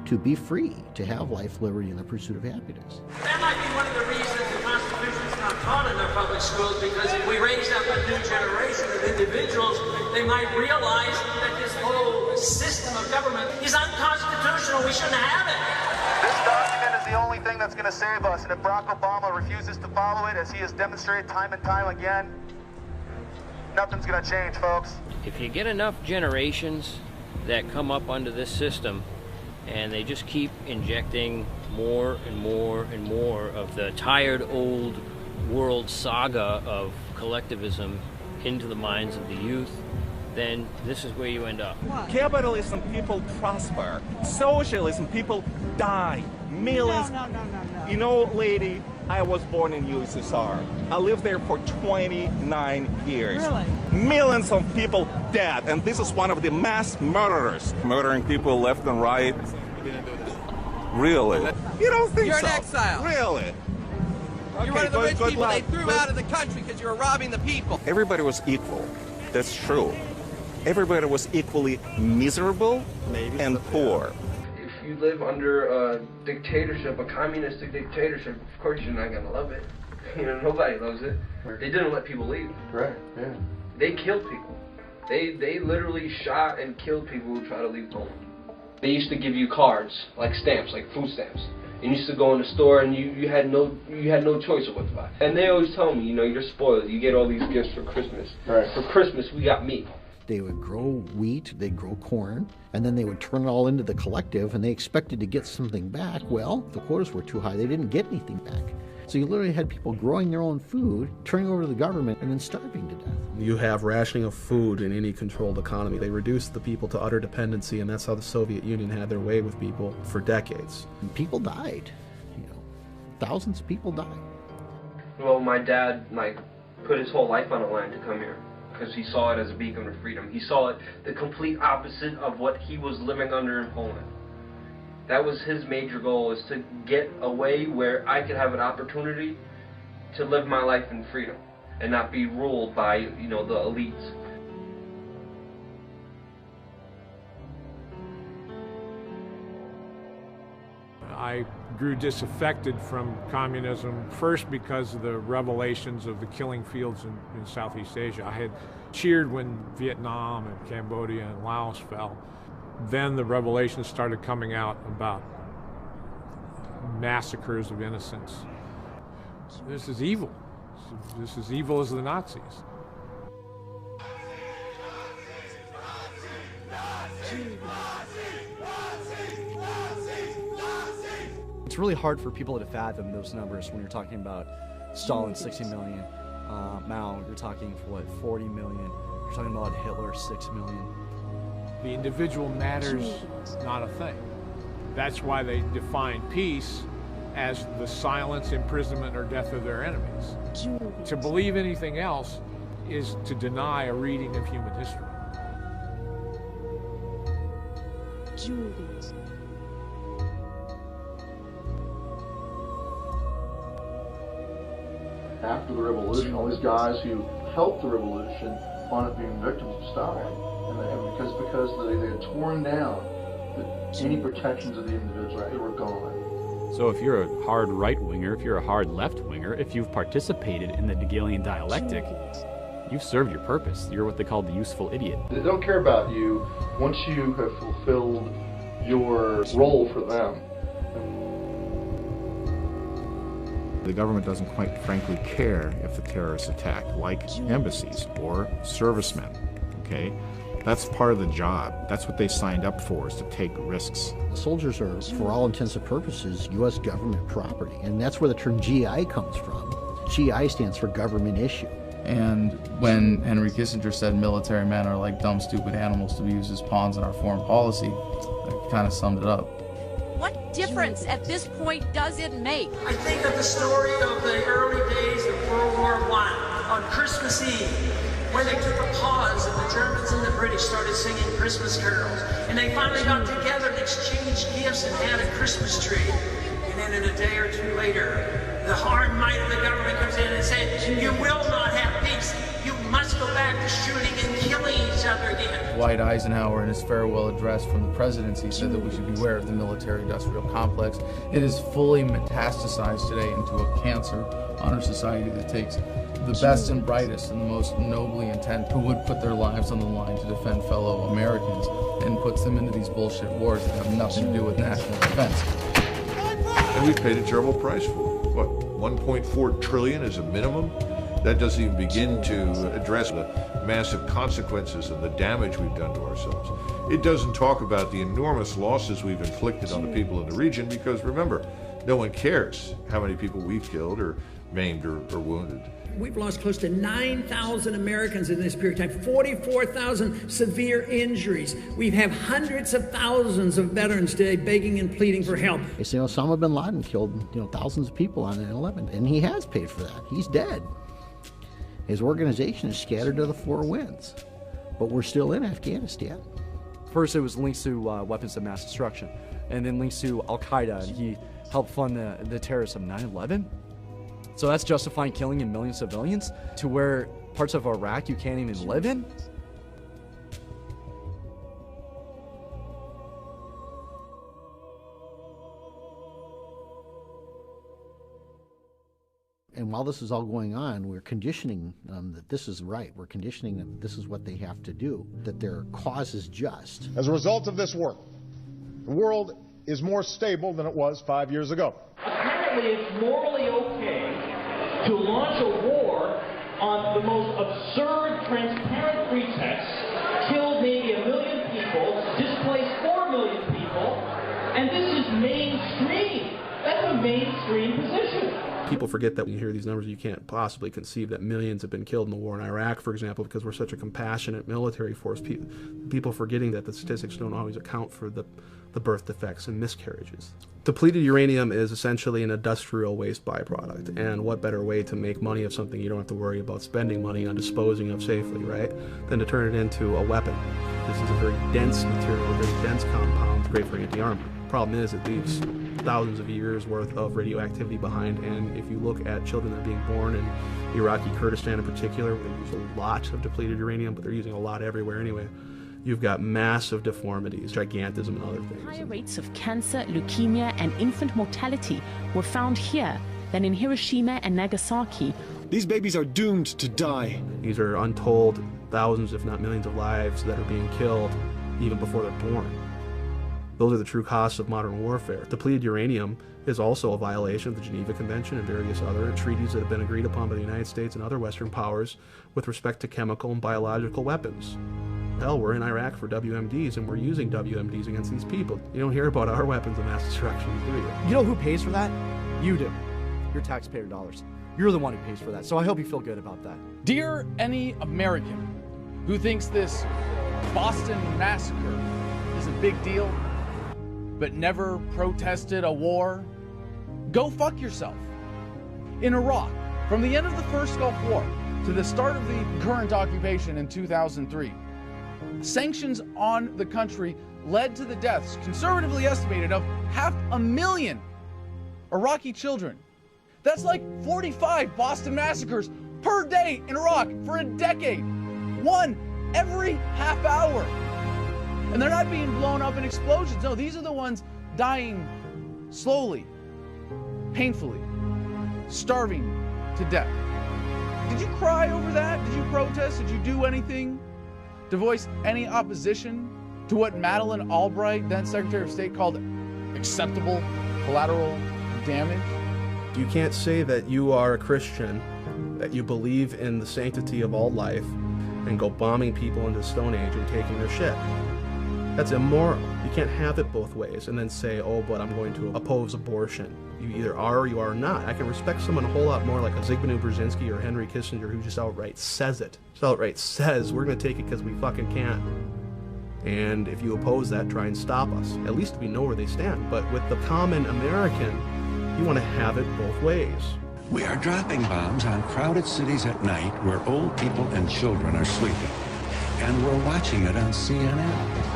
to be free, to have life, liberty, and the pursuit of happiness. That might be one of the reasons the Constitution is not taught in our public schools, because if we raise up a new generation of individuals, they might realize that this whole system of government is unconstitutional. We shouldn't have it. This document is the only thing that's going to save us, and if Barack Obama refuses to follow it, as he has demonstrated time and time again, nothing's going to change, folks. If you get enough generations that come up under this system, and they just keep injecting more and more and more of the tired old world saga of collectivism into the minds of the youth, then this is where you end up. Capitalism, people prosper. Socialism, people die. Millions. No. You know, lady, I was born in USSR. I lived there for 29 years. Really? Millions of people dead, and this is one of the mass murderers. Murdering people left and right. Really? You don't think so? You're an exile. Really? You're one of the rich people they threw out of the country because you were robbing the people. Everybody was equal. That's true. Everybody was equally miserable and poor. If you live under a dictatorship, a communistic dictatorship, of course you're not going to love it. You know, nobody loves it. They didn't let people leave. Right, yeah. They killed people. They literally shot and killed people who try to leave home. They used to give you cards, like stamps, like food stamps. And you used to go in the store and you had no choice of what to buy. And they always tell me, you know, you're spoiled. You get all these gifts for Christmas. Right. For Christmas, we got meat. They would grow wheat, they'd grow corn, and then they would turn it all into the collective, and they expected to get something back. Well, the quotas were too high. They didn't get anything back. So you literally had people growing their own food, turning over to the government, and then starving to death. You have rationing of food in any controlled economy. They reduced the people to utter dependency, and that's how the Soviet Union had their way with people for decades. And people died. Thousands of people died. Well, my dad, put his whole life on the line to come here because he saw it as a beacon of freedom. He saw it the complete opposite of what he was living under in Poland. That was his major goal, is to get away where I could have an opportunity to live my life in freedom. and not be ruled by, you know, the elites. I grew disaffected from communism, first because of the revelations of the killing fields in Southeast Asia. I had cheered when Vietnam and Cambodia and Laos fell. Then the revelations started coming out about massacres of innocents. This is evil. This is evil as the Nazis. It's really hard for people to fathom those numbers when you're talking about Stalin 60 million, Mao, you're talking what, 40 million, you're talking about Hitler 6 million. The individual matters not a thing. That's why they define peace as the silence, imprisonment, or death of their enemies. To believe anything else is to deny a reading of human history. After the revolution, all these guys who helped the revolution wound up being victims of Stalin, and because they had torn down any protections of the individual, they were gone. So if you're a hard right-winger, if you're a hard left-winger, if you've participated in the Hegelian dialectic, you've served your purpose. You're what they call the useful idiot. They don't care about you once you have fulfilled your role for them. The government doesn't quite frankly care if the terrorists attack, like embassies or servicemen, okay? That's part of the job. That's what they signed up for, is to take risks. The soldiers are, for all intents and purposes, U.S. government property, and that's where the term GI comes from. GI stands for government issue. And when Henry Kissinger said military men are like dumb, stupid animals to be used as pawns in our foreign policy, that kind of summed it up. What difference at this point does it make? I think of the story of the early days of World War I on Christmas Eve, where they took a pause and the Germans and the British started singing Christmas carols, and they finally got together and exchanged gifts and had a Christmas tree. And then in a day or two later, the hard might of the government comes in and says, you will not have peace. You must go back to shooting and killing each other again. Dwight Eisenhower, in his farewell address from the presidency, said that we should beware of the military-industrial complex. It is fully metastasized today into a cancer on our society that takes the best and brightest and the most nobly intent who would put their lives on the line to defend fellow Americans and puts them into these bullshit wars that have nothing to do with national defense. And we've paid a terrible price for it. What, 1.4 trillion is a minimum? That doesn't even begin to address the massive consequences and the damage we've done to ourselves. It doesn't talk about the enormous losses we've inflicted on the people in the region, because remember, no one cares how many people we've killed or maimed or wounded. We've lost close to 9,000 Americans in this period of time, 44,000 severe injuries. We have hundreds of thousands of veterans today begging and pleading for help. They say Osama bin Laden killed, thousands of people on 9/11, and he has paid for that. He's dead. His organization is scattered to the four winds, but we're still in Afghanistan. First, it was links to weapons of mass destruction, and then links to Al-Qaeda, and he helped fund the terrorists of 9/11. So that's justifying killing a million civilians to where parts of Iraq you can't even live in? And while this is all going on, we're conditioning them that this is right. We're conditioning them that this is what they have to do, that their cause is just. As a result of this work, the world is more stable than it was 5 years ago. Apparently it's morally okay to launch a war on the most absurd, transparent pretext, kill maybe 1 million people, displace 4 million people, and this is mainstream. That's a mainstream position. People forget that when you hear these numbers, you can't possibly conceive that millions have been killed in the war in Iraq, for example, because we're such a compassionate military force. People forgetting that the statistics don't always account for the birth defects and miscarriages. Depleted uranium is essentially an industrial waste byproduct, and what better way to make money of something you don't have to worry about spending money on disposing of safely, right, than to turn it into a weapon. This is a very dense material, a very dense compound, great for anti-armor. Problem is, it leaves thousands of years worth of radioactivity behind. And if you look at children that are being born in Iraqi Kurdistan in particular, where they use a lot of depleted uranium, but they're using a lot everywhere anyway, you've got massive deformities, gigantism, and other things. Higher rates of cancer, leukemia, and infant mortality were found here than in Hiroshima and Nagasaki. These babies are doomed to die. These are untold thousands, if not millions, of lives that are being killed even before they're born. Those are the true costs of modern warfare. Depleted uranium is also a violation of the Geneva Convention and various other treaties that have been agreed upon by the United States and other Western powers with respect to chemical and biological weapons. Hell, we're in Iraq for WMDs, and we're using WMDs against these people. You don't hear about our weapons of mass destruction, do you? You know who pays for that? You do. Your taxpayer dollars. You're the one who pays for that, so I hope you feel good about that. Dear any American who thinks this Boston massacre is a big deal, but never protested a war, go fuck yourself. In Iraq, from the end of the first Gulf War to the start of the current occupation in 2003, sanctions on the country led to the deaths, conservatively estimated, of 500,000 Iraqi children. That's like 45 Boston massacres per day in Iraq for a decade. One every half hour. And they're not being blown up in explosions. No, these are the ones dying slowly, painfully, starving to death. Did you cry over that? Did you protest? Did you do anything to voice any opposition to what Madeleine Albright, then Secretary of State, called acceptable collateral damage? You can't say that you are a Christian, that you believe in the sanctity of all life, and go bombing people into the Stone Age and taking their shit. That's immoral. You can't have it both ways and then say, oh, but I'm going to oppose abortion. You either are or you are not. I can respect someone a whole lot more like a Zbigniew Brzezinski or Henry Kissinger who just outright says it. Just outright says, we're going to take it because we fucking can. And if you oppose that, try and stop us. At least we know where they stand. But with the common American, you want to have it both ways. We are dropping bombs on crowded cities at night where old people and children are sleeping. And we're watching it on CNN.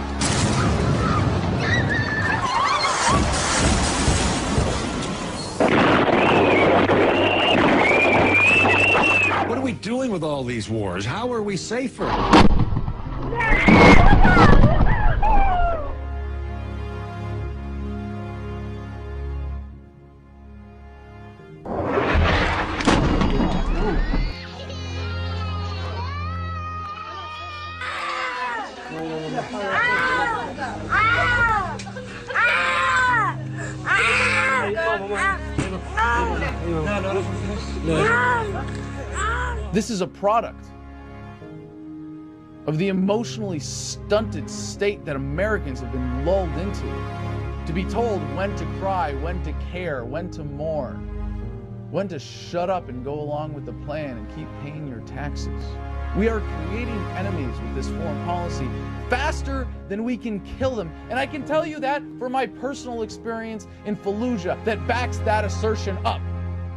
What are we doing with all these wars? How are we safer? This is a product of the emotionally stunted state that Americans have been lulled into. To be told when to cry, when to care, when to mourn, when to shut up and go along with the plan and keep paying your taxes. We are creating enemies with this foreign policy faster than we can kill them. And I can tell you that from my personal experience in Fallujah that backs that assertion up.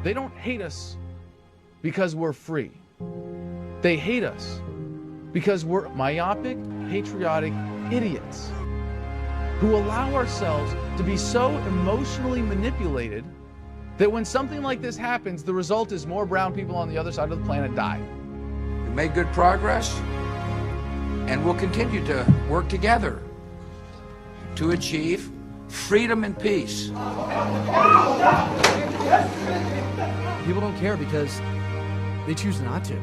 They don't hate us because we're free. They hate us because we're myopic, patriotic idiots who allow ourselves to be so emotionally manipulated that when something like this happens, the result is more brown people on the other side of the planet die. We made good progress, and we'll continue to work together to achieve freedom and peace. People don't care because they choose not to.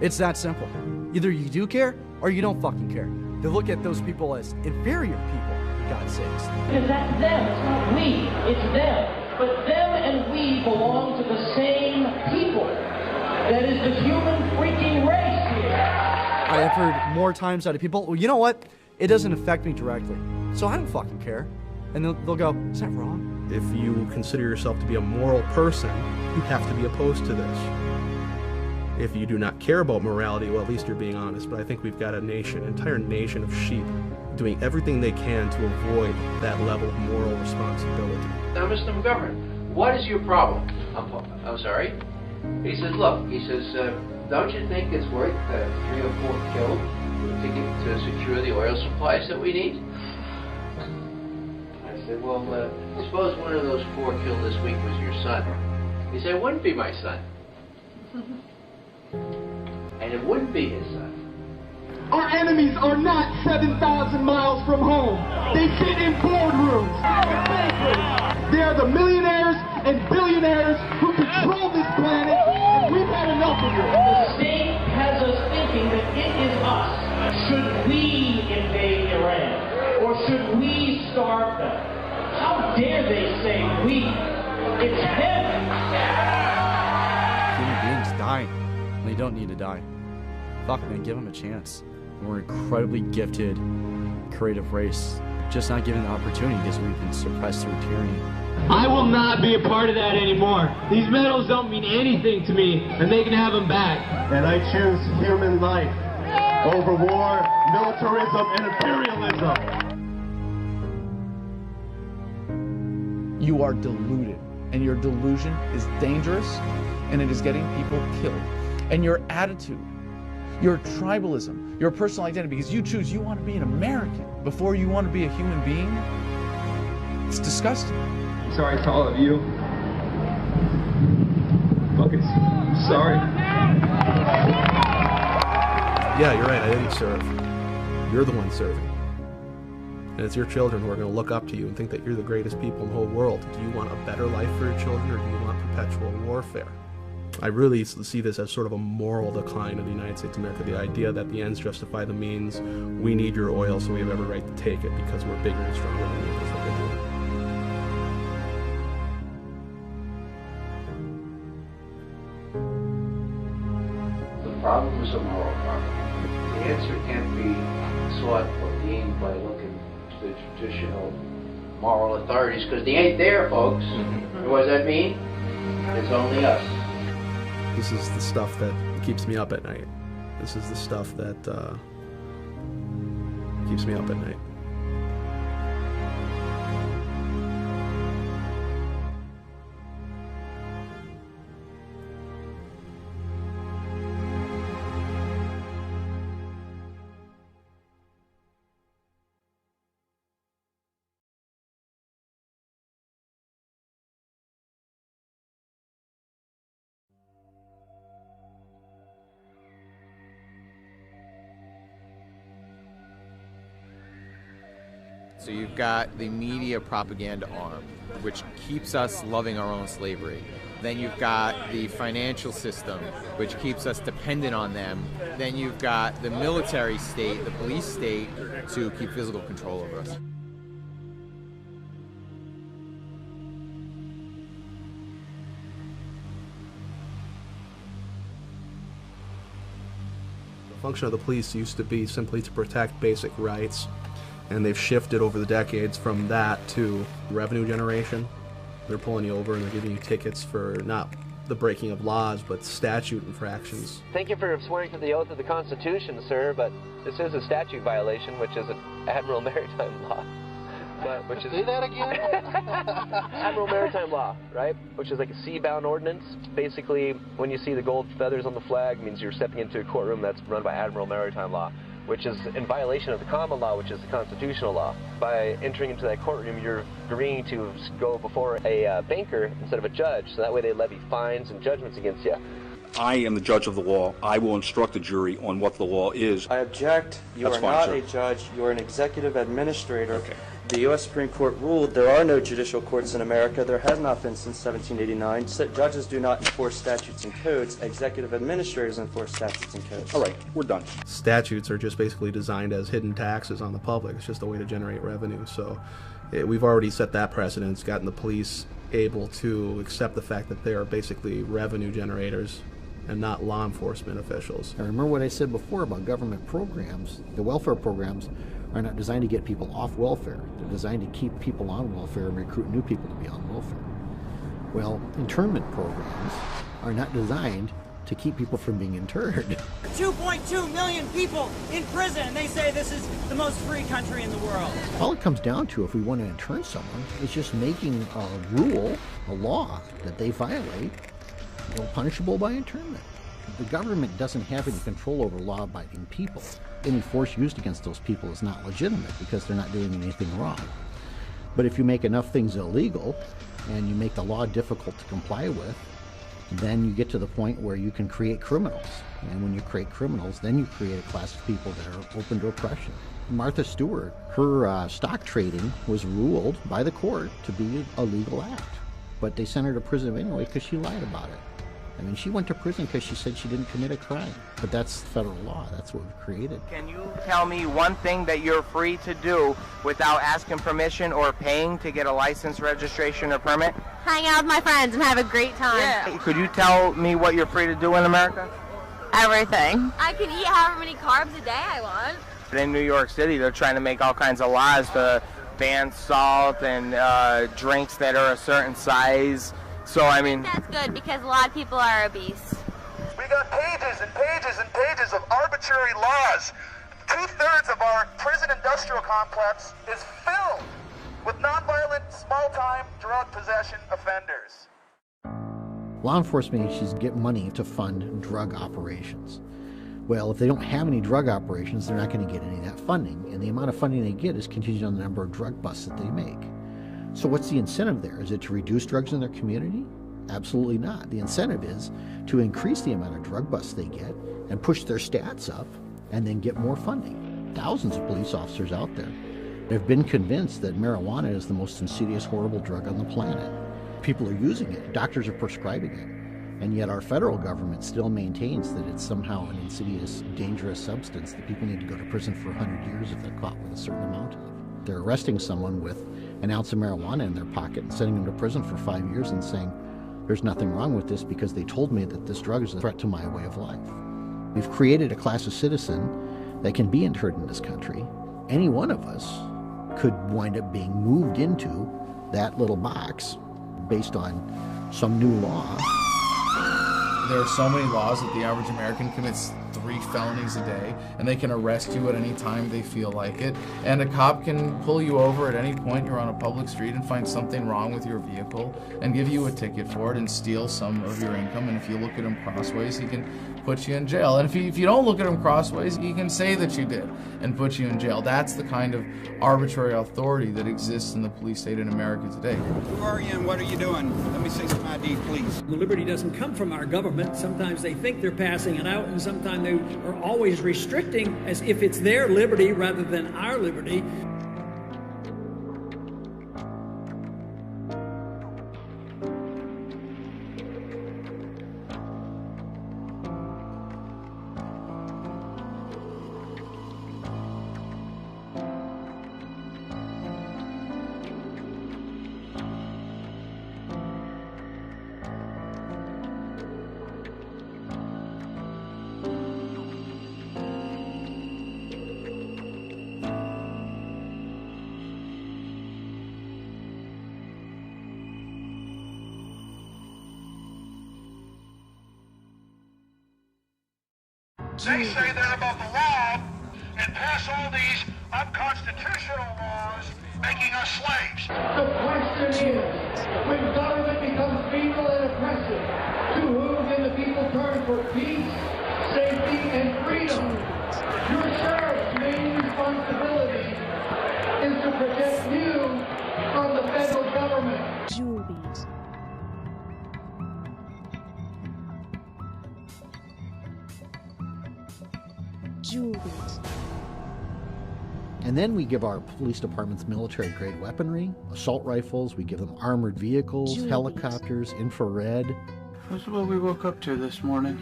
It's that simple. Either you do care or you don't fucking care. They look at those people as inferior people, for God's sakes. Because that's them, it's not we, it's them. But them and we belong to the same people. That is the human freaking race here. I have heard more times out of people, well, you know what? It doesn't affect me directly, so I don't fucking care. And they'll go, is that wrong? If you consider yourself to be a moral person, you have to be opposed to this. If you do not care about morality, well, at least you're being honest. But I think we've got a nation, an entire nation of sheep, doing everything they can to avoid that level of moral responsibility. Now, Mr. McGovern, what is your problem? I'm sorry? He says, look, he says, don't you think it's worth 3 or 4 killed to secure the oil supplies that we need? I said, well, suppose one of those 4 killed this week was your son. He said, it wouldn't be my son. And it wouldn't be his son. Our enemies are not 7,000 miles from home. They sit in boardrooms. They are the millionaires and billionaires who control this planet, and we've had enough of it. The state has us thinking that it is us. Should we invade Iran? Or should we starve them? How dare they say we? It's them. Human beings die. They don't need to die. Fuck, man, give them a chance. We're an incredibly gifted, creative race, just not given the opportunity because we've been suppressed through tyranny. I will not be a part of that anymore. These medals don't mean anything to me, and they can have them back. And I choose human life over war, militarism, and imperialism. You are deluded, and your delusion is dangerous, and it is getting people killed. And your attitude, your tribalism, your personal identity, because you choose you want to be an American before you want to be a human being, it's disgusting. I'm sorry to all of you. Fucking sorry. Yeah, you're right, I didn't serve. You're the one serving. And it's your children who are going to look up to you and think that you're the greatest people in the whole world. Do you want a better life for your children, or do you want perpetual warfare? I really see this as sort of a moral decline of the United States of America, the idea that the ends justify the means. We need your oil, so we have every right to take it because we're bigger and stronger than you as individuals. The problem is a moral problem. The answer can't be sought or gained by looking to the traditional moral authorities, because they ain't there, folks. And what does that mean? It's only us. This is the stuff that keeps me up at night. This is the stuff that keeps me up at night. So you've got the media propaganda arm, which keeps us loving our own slavery. Then you've got the financial system, which keeps us dependent on them. Then you've got the military state, the police state, to keep physical control over us. The function of the police used to be simply to protect basic rights, and they've shifted over the decades from that to revenue generation. They're pulling you over and they're giving you tickets for not the breaking of laws, but statute infractions. Thank you for swearing to the oath of the Constitution, sir, but this is a statute violation, which is an Admiral Maritime Law. Which is, say that again? Admiral Maritime Law, right? Which is like a sea-bound ordinance. Basically, when you see the gold feathers on the flag, it means you're stepping into a courtroom that's run by Admiral Maritime Law, which is in violation of the common law, which is the constitutional law. By entering into that courtroom, you're agreeing to go before a banker instead of a judge, so that way they levy fines and judgments against you. I am the judge of the law. I will instruct the jury on what the law is. I object. You That's are fine, not sir. a judge. You are an executive administrator. Okay. The U.S. Supreme Court ruled there are no judicial courts in America. There has not been since 1789. Judges do not enforce statutes and codes. Executive administrators enforce statutes and codes. All right, we're done. Statutes are just basically designed as hidden taxes on the public. It's just a way to generate revenue. So we've already set that precedent, gotten the police able to accept the fact that they are basically revenue generators and not law enforcement officials. And remember what I said before about government programs. The welfare programs are not designed to get people off welfare. They're designed to keep people on welfare and recruit new people to be on welfare. Well, internment programs are not designed to keep people from being interred. 2.2 million people in prison, and they say this is the most free country in the world. All it comes down to, if we want to intern someone, is just making a rule, a law that they violate, punishable by internment. The government doesn't have any control over law-abiding people. Any force used against those people is not legitimate because they're not doing anything wrong. But if you make enough things illegal and you make the law difficult to comply with, then you get to the point where you can create criminals. And when you create criminals, then you create a class of people that are open to oppression. Martha Stewart, her stock trading was ruled by the court to be a legal act. But they sent her to prison anyway because she lied about it. I mean, she went to prison because she said she didn't commit a crime. But that's federal law. That's what we've created. Can you tell me one thing that you're free to do without asking permission or paying to get a license, registration, or permit? Hang out with my friends and have a great time. Yeah. Could you tell me what you're free to do in America? Everything. I can eat however many carbs a day I want. In New York City, they're trying to make all kinds of laws to ban salt and drinks that are a certain size. So, I mean... That's good because a lot of people are obese. We got pages and pages and pages of arbitrary laws. 2/3 of our prison industrial complex is filled with nonviolent, small-time drug possession offenders. Law enforcement agencies get money to fund drug operations. Well, if they don't have any drug operations, they're not going to get any of that funding. And the amount of funding they get is contingent on the number of drug busts that they make. So what's the incentive there? Is it to reduce drugs in their community? Absolutely not. The incentive is to increase the amount of drug busts they get and push their stats up and then get more funding. Thousands of police officers out there have been convinced that marijuana is the most insidious, horrible drug on the planet. People are using it. Doctors are prescribing it. And yet our federal government still maintains that it's somehow an insidious, dangerous substance that people need to go to prison for 100 years if they're caught with a certain amount of it. They're arresting someone with an ounce of marijuana in their pocket and sending them to prison for 5 years and saying, there's nothing wrong with this because they told me that this drug is a threat to my way of life. We've created a class of citizen that can be interned in this country. Any one of us could wind up being moved into that little box based on some new law. There are so many laws that the average American commits 3 felonies a day, and they can arrest you at any time they feel like it. And a cop can pull you over at any point you're on a public street and find something wrong with your vehicle and give you a ticket for it and steal some of your income. And if you look at him crossways, he can put you in jail. And if you don't look at him crossways, he can say that you did and put you in jail. That's the kind of arbitrary authority that exists in the police state in America today. Who are you and what are you doing? Let me see some ID, please. The liberty doesn't come from our government. Sometimes they think they're passing it out, and sometimes they are always restricting as if it's their liberty rather than our liberty. They say they're above the law and pass all these unconstitutional laws making us slaves. The question is, when government becomes venal and oppressive, to whom can the people turn for peace, safety, and freedom? Your sheriff's main responsibility is to protect you from the federal government. And then we give our police departments military-grade weaponry, assault rifles, we give them armored vehicles, helicopters, infrared. That's what we woke up to this morning.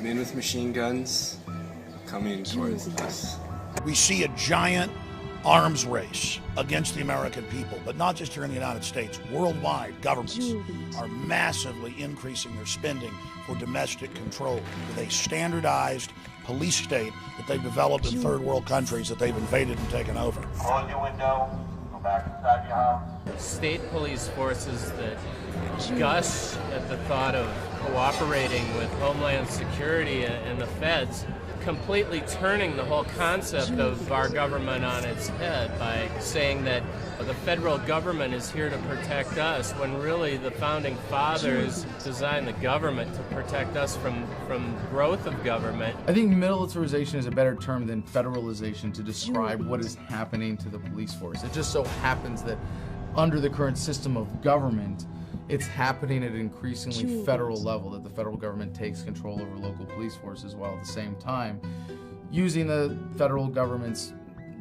Men with machine guns coming towards us. We see a giant arms race against the American people, but not just here in the United States. Worldwide, governments are massively increasing their spending for domestic control with a standardized police state that they've developed in third world countries that they've invaded and taken over. Close your window, go back inside your house. State police forces that gush at the thought of cooperating with Homeland Security and the feds completely turning the whole concept of our government on its head by saying that the federal government is here to protect us, when really the founding fathers designed the government to protect us from growth of government. I think militarization is a better term than federalization to describe what is happening to the police force. It just so happens that under the current system of government, it's happening at an increasingly federal level, that the federal government takes control over local police forces while at the same time using the federal government's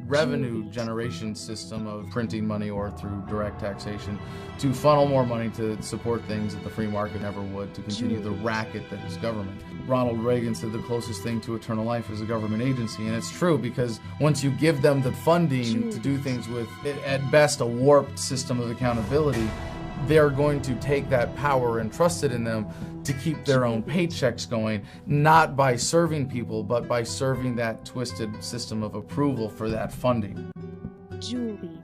revenue generation system of printing money or through direct taxation to funnel more money to support things that the free market never would, to continue the racket that is government. Ronald Reagan said the closest thing to eternal life is a government agency, and it's true, because once you give them the funding to do things with, at best, a warped system of accountability, they're going to take that power and trust it in them to keep their own paychecks going, not by serving people, but by serving that twisted system of approval for that funding. Julie.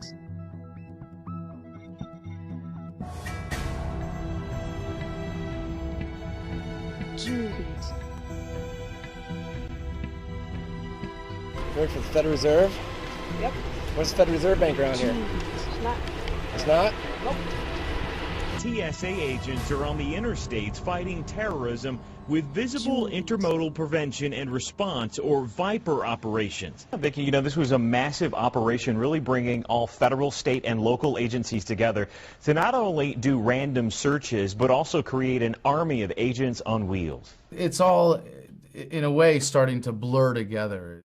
Work for the Federal Reserve? Yep. What's the Federal Reserve Bank around here? It's not. It's not? Nope. TSA agents are on the interstates fighting terrorism with visible intermodal prevention and response, or VIPER operations. Vicki, you know, this was a massive operation, really bringing all federal, state, and local agencies together to not only do random searches, but also create an army of agents on wheels. It's all, in a way, starting to blur together.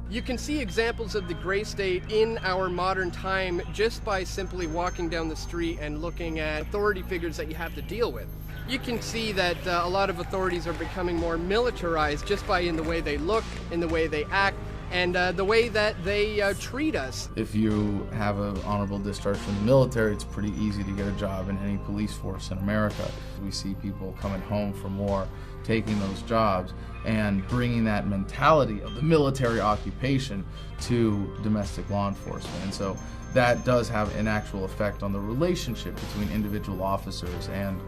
You can see examples of the gray state in our modern time just by simply walking down the street and looking at authority figures that you have to deal with. You can see that a lot of authorities are becoming more militarized just by in the way they look, in the way they act, and the way that they treat us. If you have an honorable discharge from the military, it's pretty easy to get a job in any police force in America. We see people coming home from war, taking those jobs, and bringing that mentality of the military occupation to domestic law enforcement. And so that does have an actual effect on the relationship between individual officers and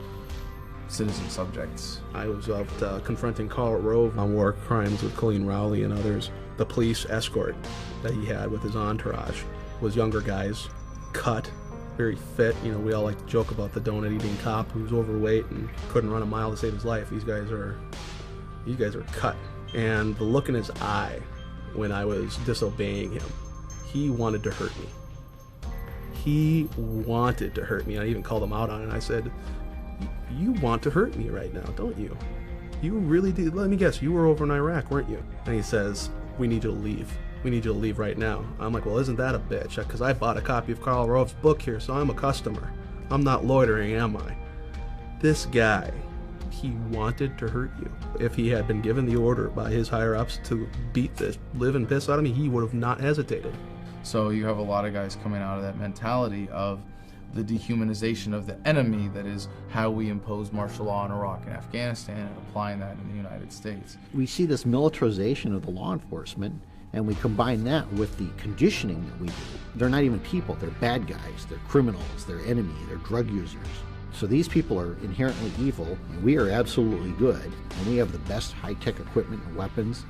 citizen subjects. I was out confronting Karl Rove on war crimes with Colleen Crowley and others. The police escort that he had with his entourage was younger guys, cut, very fit. You know, we all like to joke about the donut-eating cop who's overweight and couldn't run a mile to save his life. These guys are cut. And the look in his eye when I was disobeying him, he wanted to hurt me. He wanted to hurt me. I even called him out on it. I said, "You want to hurt me right now, don't you? You really do. Let me guess, you were over in Iraq, weren't you?" And he says, "We need you to leave. We need you to leave right now." I'm like, "Well, isn't that a bitch? Because I bought a copy of Karl Rove's book here, so I'm a customer. I'm not loitering, am I?" This guy, he wanted to hurt you. If he had been given the order by his higher-ups to beat the living piss out of me, he would have not hesitated. So you have a lot of guys coming out of that mentality of the dehumanization of the enemy, that is how we impose martial law in Iraq and Afghanistan, and applying that in the United States. We see this militarization of the law enforcement, and we combine that with the conditioning that we do. They're not even people, they're bad guys, they're criminals, they're enemy, they're drug users. So these people are inherently evil, and we are absolutely good, and we have the best high-tech equipment and weapons,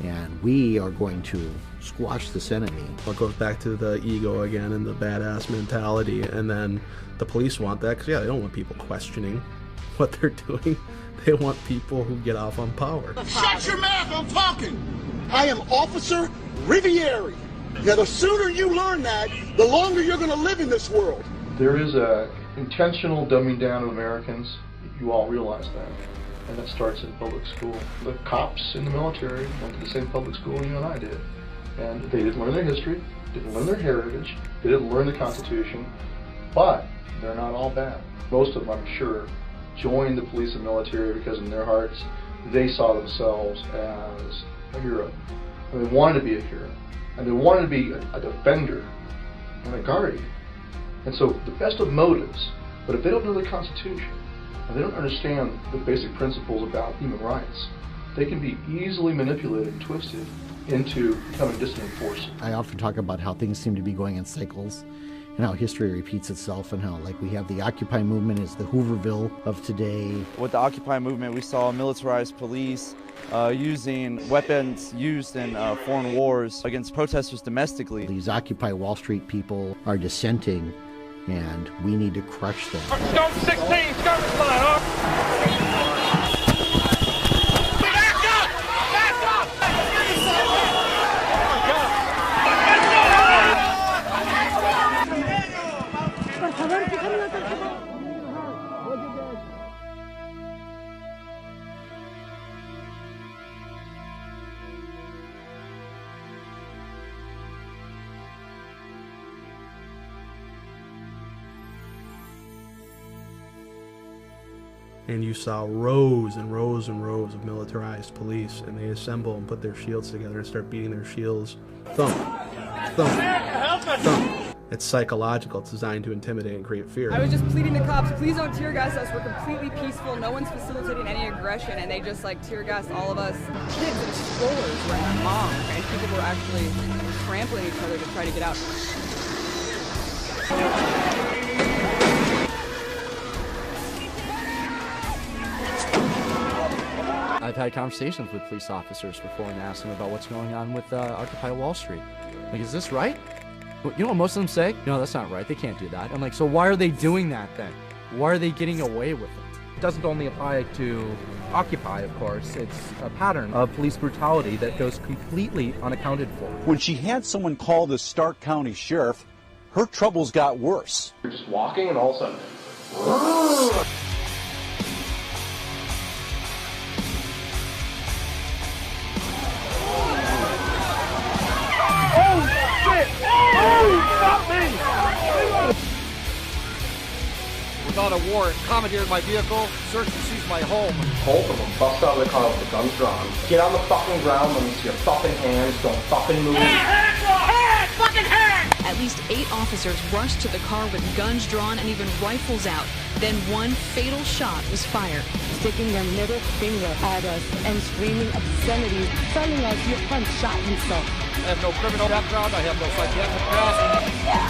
and we are going to squash this enemy. It goes back to the ego again and the badass mentality, and then the police want that because, yeah, they don't want people questioning what they're doing. They want people who get off on power. Shut your mouth, I'm talking! I am Officer Riviere. Now, the sooner you learn that, the longer you're going to live in this world. There is a intentional dumbing down of Americans. You all realize that. And that starts in public school. The cops in the military went to the same public school you and I did. And they didn't learn their history, didn't learn their heritage, they didn't learn the Constitution, but they're not all bad. Most of them, I'm sure, joined the police and military because in their hearts, they saw themselves as a hero. And they wanted to be a hero. And they wanted to be a defender and a guardian. And so the best of motives But if they don't know the Constitution, and they don't understand the basic principles about human rights, they can be easily manipulated and twisted into becoming dissident forces. I often talk about how things seem to be going in cycles, and how history repeats itself, and how, like, we have the Occupy movement is the Hooverville of today. With the Occupy movement, we saw militarized police using weapons used in foreign wars against protesters domestically. These Occupy Wall Street people are dissenting, and we need to crush them. Scope 16, skirmish line, up! And you saw rows and rows and rows of militarized police, and they assemble and put their shields together and start beating their shields. Thump, thump, thump. It's psychological. It's designed to intimidate and create fear. I was just pleading to cops, please don't tear gas us. We're completely peaceful. No one's facilitating any aggression, and they just like tear gassed all of us. Kids and strollers were in moms, and people were actually trampling each other to try to get out. I've had conversations with police officers before and asked them about what's going on with Occupy Wall Street. Like, is this right? You know what most of them say? No, that's not right. They can't do that. I'm like, so why are they doing that then? Why are they getting away with it? It doesn't only apply to Occupy, of course. It's a pattern of police brutality that goes completely unaccounted for. When she had someone call the Stark County Sheriff, her troubles got worse. You're just walking and all of a sudden... Without a warrant, commandeered my vehicle, searched and seized my home. Both of them bust out of the car with the guns drawn. Get on the fucking ground, let me see your fucking hands, don't fucking move. Hands! Fucking hands! At least 8 officers rushed to the car with guns drawn and even rifles out. Then one fatal shot was fired. Sticking their middle finger at us and screaming obscenities, telling us your friend shot himself. I have no criminal background, I have no psychiatric past.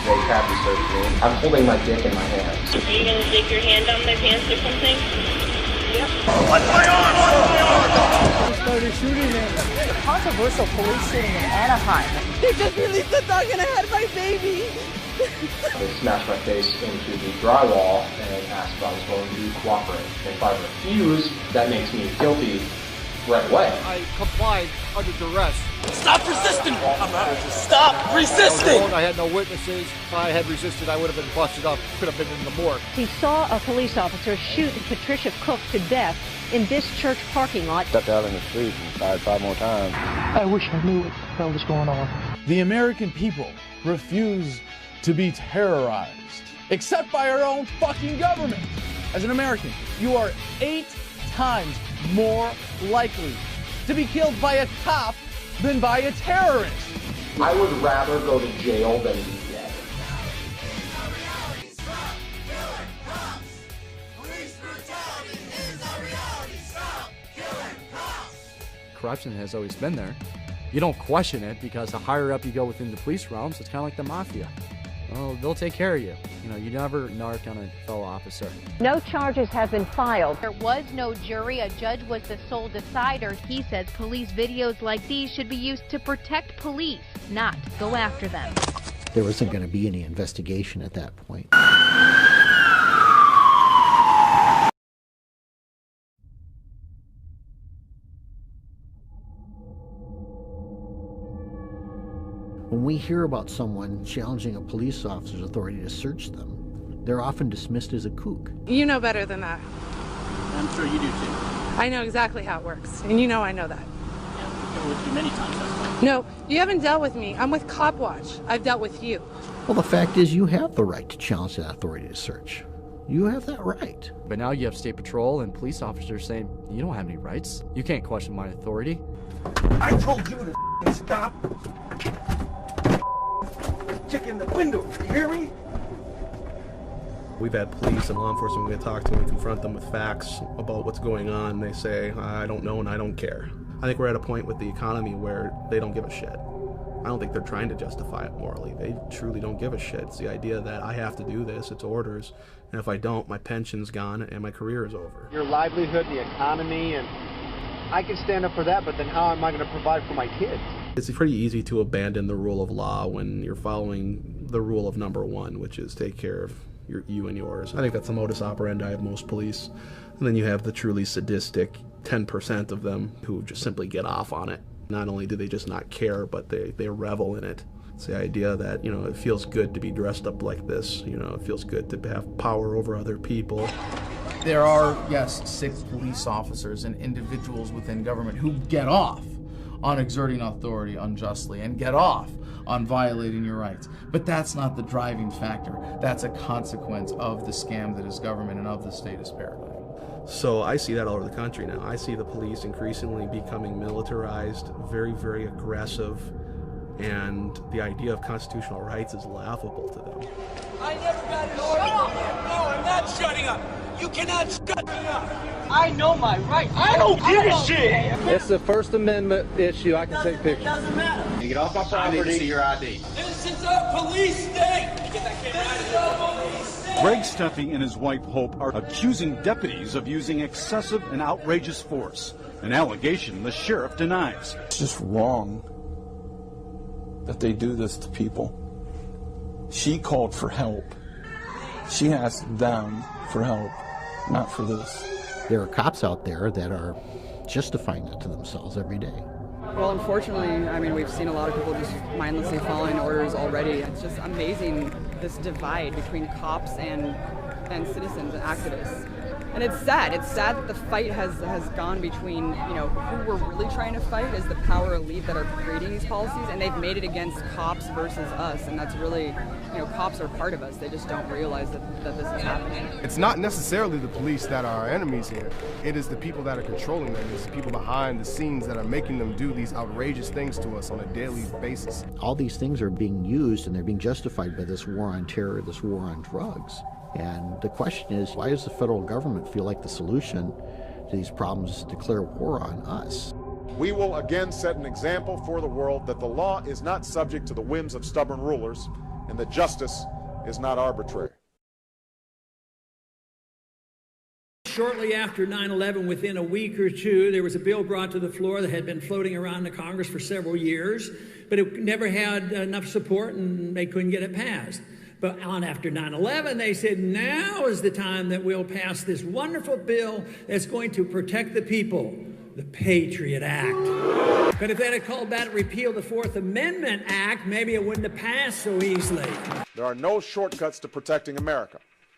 They have to search me. I'm holding my dick in my hands. Are you gonna stick your hand down their pants or something? Yep. What's my arm? What's my arm? They started shooting him. The controversial police shooting in Anaheim. They just released the dog and I had my baby. They smashed my face into the drywall and asked if I was going to cooperate. If I refuse, that makes me guilty right away. I complied under duress. Stop resisting! Stop resisting! I had no witnesses. If I had resisted, I would have been busted up. Could have been in the morgue. He saw a police officer shoot Patricia Cook to death in this church parking lot. Stepped out in the street and fired 5 more times. I wish I knew what the hell was going on. The American people refuse to be terrorized, except by our own fucking government. As an American, you are 8 times more likely to be killed by a cop than by a terrorist. I would rather go to jail than be dead. Corruption has always been there. You don't question it because the higher up you go within the police realms, it's kind of like the mafia. Well, they'll take care of you. You know, you never narc on a fellow officer. No charges have been filed. There was no jury. A judge was the sole decider. He says police videos like these should be used to protect police, not go after them. There wasn't going to be any investigation at that point. When we hear about someone challenging a police officer's authority to search them, they're often dismissed as a kook. You know better than that. I'm sure you do too. I know exactly how it works, and you know I know that. Yeah, we've dealt with you many times, that's why. No, you haven't dealt with me. I'm with Cop Watch. I've dealt with you. Well, the fact is you have the right to challenge that authority to search. You have that right. But now you have state patrol and police officers saying, you don't have any rights. You can't question my authority. I told you to stop. Check in the window, you hear me? We've had police and law enforcement, we talk to them and confront them with facts about what's going on. They say, I don't know and I don't care. I think we're at a point with the economy where they don't give a shit. I don't think they're trying to justify it morally. They truly don't give a shit. It's the idea that I have to do this, it's orders, and if I don't, my pension's gone and my career is over. Your livelihood, the economy, and I can stand up for that, but then how am I going to provide for my kids? It's pretty easy to abandon the rule of law when you're following the rule of number one, which is take care of you and yours. I think that's the modus operandi of most police. And then you have the truly sadistic 10% of them who just simply get off on it. Not only do they just not care, but they revel in it. It's the idea that, you know, it feels good to be dressed up like this. You know, it feels good to have power over other people. There are, yes, sick police officers and individuals within government who get off on exerting authority unjustly and get off on violating your rights. But that's not the driving factor. That's a consequence of the scam that is government and of the statist paradigm. So I see that all over the country now. I see the police increasingly becoming militarized, very, very aggressive, and the idea of constitutional rights is laughable to them. I never got an order. No, I'm not shutting up. You cannot shut me up. I know my rights. I don't give a shit. It's the First Amendment issue. I can take pictures. It doesn't matter. You get off my property. I need to see your ID. This is a police state. This is a police state. Greg Steffi and his wife Hope are accusing deputies of using excessive and outrageous force, an allegation the sheriff denies. It's just wrong that they do this to people. She called for help. She asked them for help, not for this. There are cops out there that are justifying that to themselves every day. Well, unfortunately, I mean, we've seen a lot of people just mindlessly following orders already. It's just amazing, this divide between cops and citizens and activists. And it's sad. It's sad that the fight has gone between, you know, who we're really trying to fight is the power elite that are creating these policies, and they've made it against cops versus us. And that's really, you know, cops are part of us. They just don't realize that this is happening. It's not necessarily the police that are our enemies here. It is the people that are controlling them. It's the people behind the scenes that are making them do these outrageous things to us on a daily basis. All these things are being used and they're being justified by this war on terror, this war on drugs. And the question is, why does the federal government feel like the solution to these problems is to declare war on us? We will again set an example for the world that the law is not subject to the whims of stubborn rulers and that justice is not arbitrary. Shortly after 9/11, within a week or two, there was a bill brought to the floor that had been floating around the Congress for several years, but it never had enough support and they couldn't get it passed. But on after 9/11, they said, now is the time that we'll pass this wonderful bill that's going to protect the people, the Patriot Act. But if they had called that repeal the Fourth Amendment Act, maybe it wouldn't have passed so easily. There are no shortcuts to protecting America.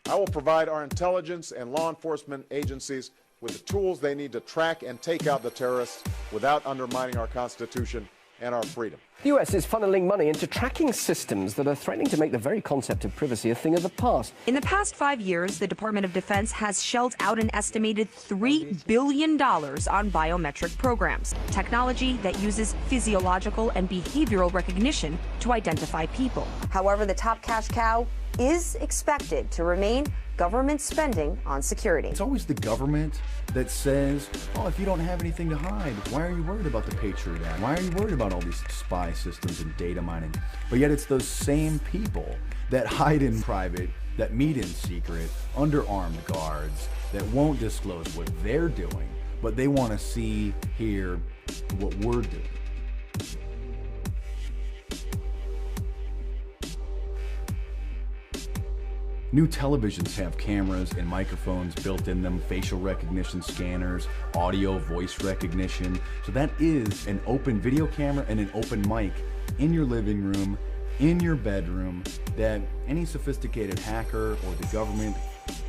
I will provide our intelligence and law enforcement agencies with the tools they need to track and take out the terrorists without undermining our Constitution and our freedom. The US is funneling money into tracking systems that are threatening to make the very concept of privacy a thing of the past. In the past 5 years, the Department of Defense has shelled out an estimated $3 billion on biometric programs, technology that uses physiological and behavioral recognition to identify people. However, the top cash cow is expected to remain government spending on security. It's always the government that says, oh, if you don't have anything to hide, why are you worried about the Patriot Act? Why are you worried about all these spy systems and data mining? But yet it's those same people that hide in private, that meet in secret, under armed guards, that won't disclose what they're doing, but they want to see, hear what we're doing. New televisions have cameras and microphones built in them, facial recognition scanners, audio, voice recognition. So that is an open video camera and an open mic in your living room, in your bedroom, that any sophisticated hacker or the government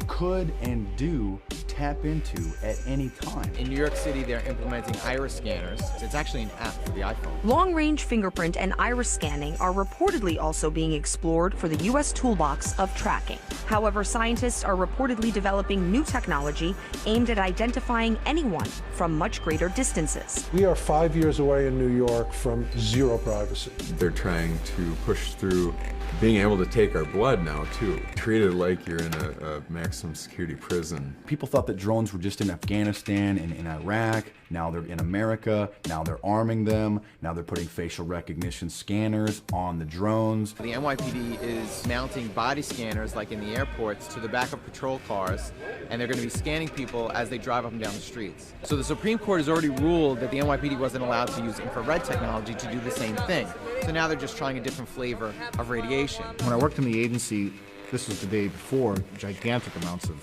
could and do tap into at any time. In New York City, they're implementing iris scanners. It's actually an app for the iPhone. Long-range fingerprint and iris scanning are reportedly also being explored for the U.S. toolbox of tracking. However, scientists are reportedly developing new technology aimed at identifying anyone from much greater distances. We are 5 years away in New York from zero privacy. They're trying to push through being able to take our blood now too, treated like you're in a maximum security prison. People thought that drones were just in Afghanistan and in Iraq. Now they're in America. Now they're arming them. Now they're putting facial recognition scanners on the drones. The NYPD is mounting body scanners, like in the airports, to the back of patrol cars, and they're going to be scanning people as they drive up and down the streets. So the Supreme Court has already ruled that the NYPD wasn't allowed to use infrared technology to do the same thing. So now they're just trying a different flavor of radiation. When I worked in the agency, this was the day before gigantic amounts of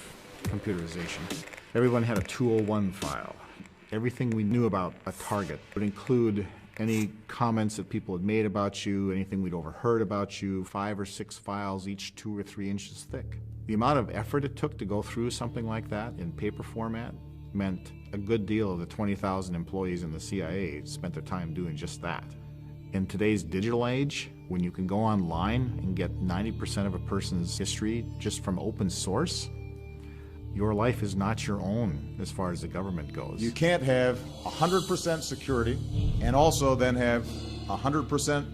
computerization. Everyone had a 201 file. Everything we knew about a target would include any comments that people had made about you, anything we'd overheard about you, 5 or 6 files, each 2 or 3 inches thick. The amount of effort it took to go through something like that in paper format meant a good deal of the 20,000 employees in the CIA spent their time doing just that. In today's digital age, when you can go online and get 90% of a person's history just from open source, your life is not your own as far as the government goes. You can't have 100% security and also then have 100%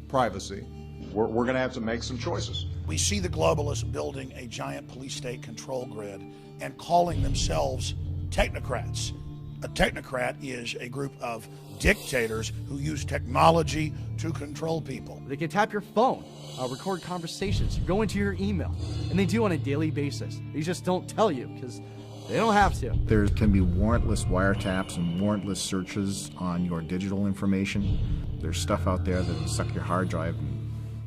privacy. We're going to have to make some choices. We see the globalists building a giant police state control grid and calling themselves technocrats. A technocrat is a group of dictators who use technology to control people. They can tap your phone, record conversations, go into your email, and they do on a daily basis. They just don't tell you because they don't have to. There can be warrantless wiretaps and warrantless searches on your digital information. There's stuff out there that will suck your hard drive in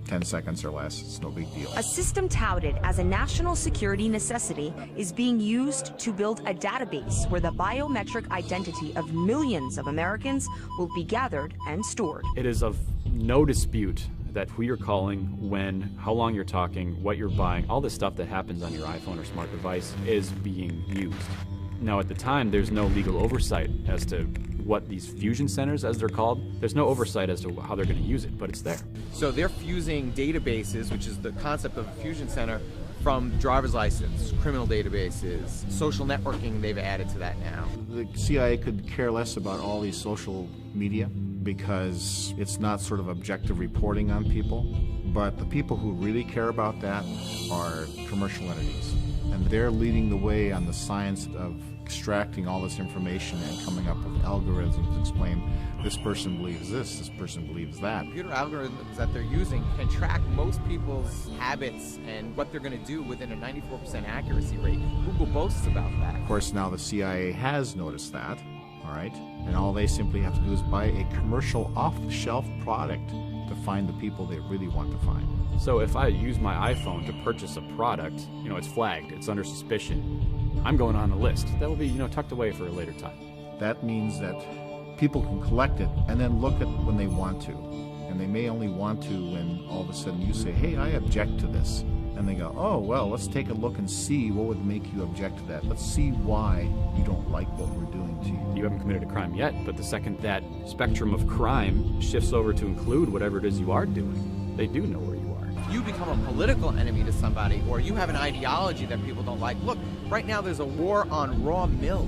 10 seconds or less. It's no big deal. A system touted as a national security necessity is being used to build a database where the biometric identity of millions of Americans will be gathered and stored. It is of no dispute that who you're calling, when, how long you're talking, what you're buying, all this stuff that happens on your iPhone or smart device is being used. Now, at the time, there's no legal oversight as to what these fusion centers, as they're called, there's no oversight as to how they're going to use it, but it's there. So they're fusing databases, which is the concept of a fusion center, from driver's license, criminal databases, social networking they've added to that now. The CIA could care less about all these social media because it's not sort of objective reporting on people, but the people who really care about that are commercial entities. And they're leading the way on the science of extracting all this information and coming up with algorithms to explain this person believes this person believes that. Computer algorithms that they're using can track most people's habits and what they're going to do within a 94% accuracy rate. Google boasts about that. Of course, now the CIA has noticed that, all right? And all they simply have to do is buy a commercial off-the-shelf product to find the people they really want to find. So if I use my iPhone to purchase a product, it's flagged, it's under suspicion, I'm going on the list. That will be, tucked away for a later time. That means that people can collect it and then look at when they want to. And they may only want to when all of a sudden you say, hey, I object to this. And they go, oh, well, let's take a look and see what would make you object to that. Let's see why you don't like what we're doing to you. You haven't committed a crime yet, but the second that spectrum of crime shifts over to include whatever it is you are doing, they do know where you are. If you become a political enemy to somebody, or you have an ideology that people don't like, look, right now there's a war on raw milk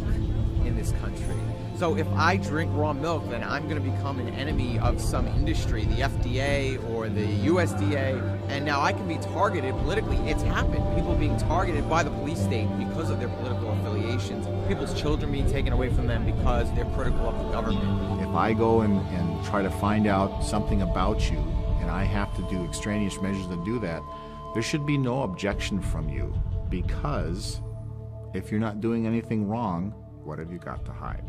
in this country. So if I drink raw milk, then I'm going to become an enemy of some industry, the FDA or the USDA, and now I can be targeted politically. It's happened. People being targeted by the police state because of their political affiliations. People's children being taken away from them because they're critical of the government. If I go and try to find out something about you, and I have to do extraneous measures to do that, there should be no objection from you, because if you're not doing anything wrong, what have you got to hide?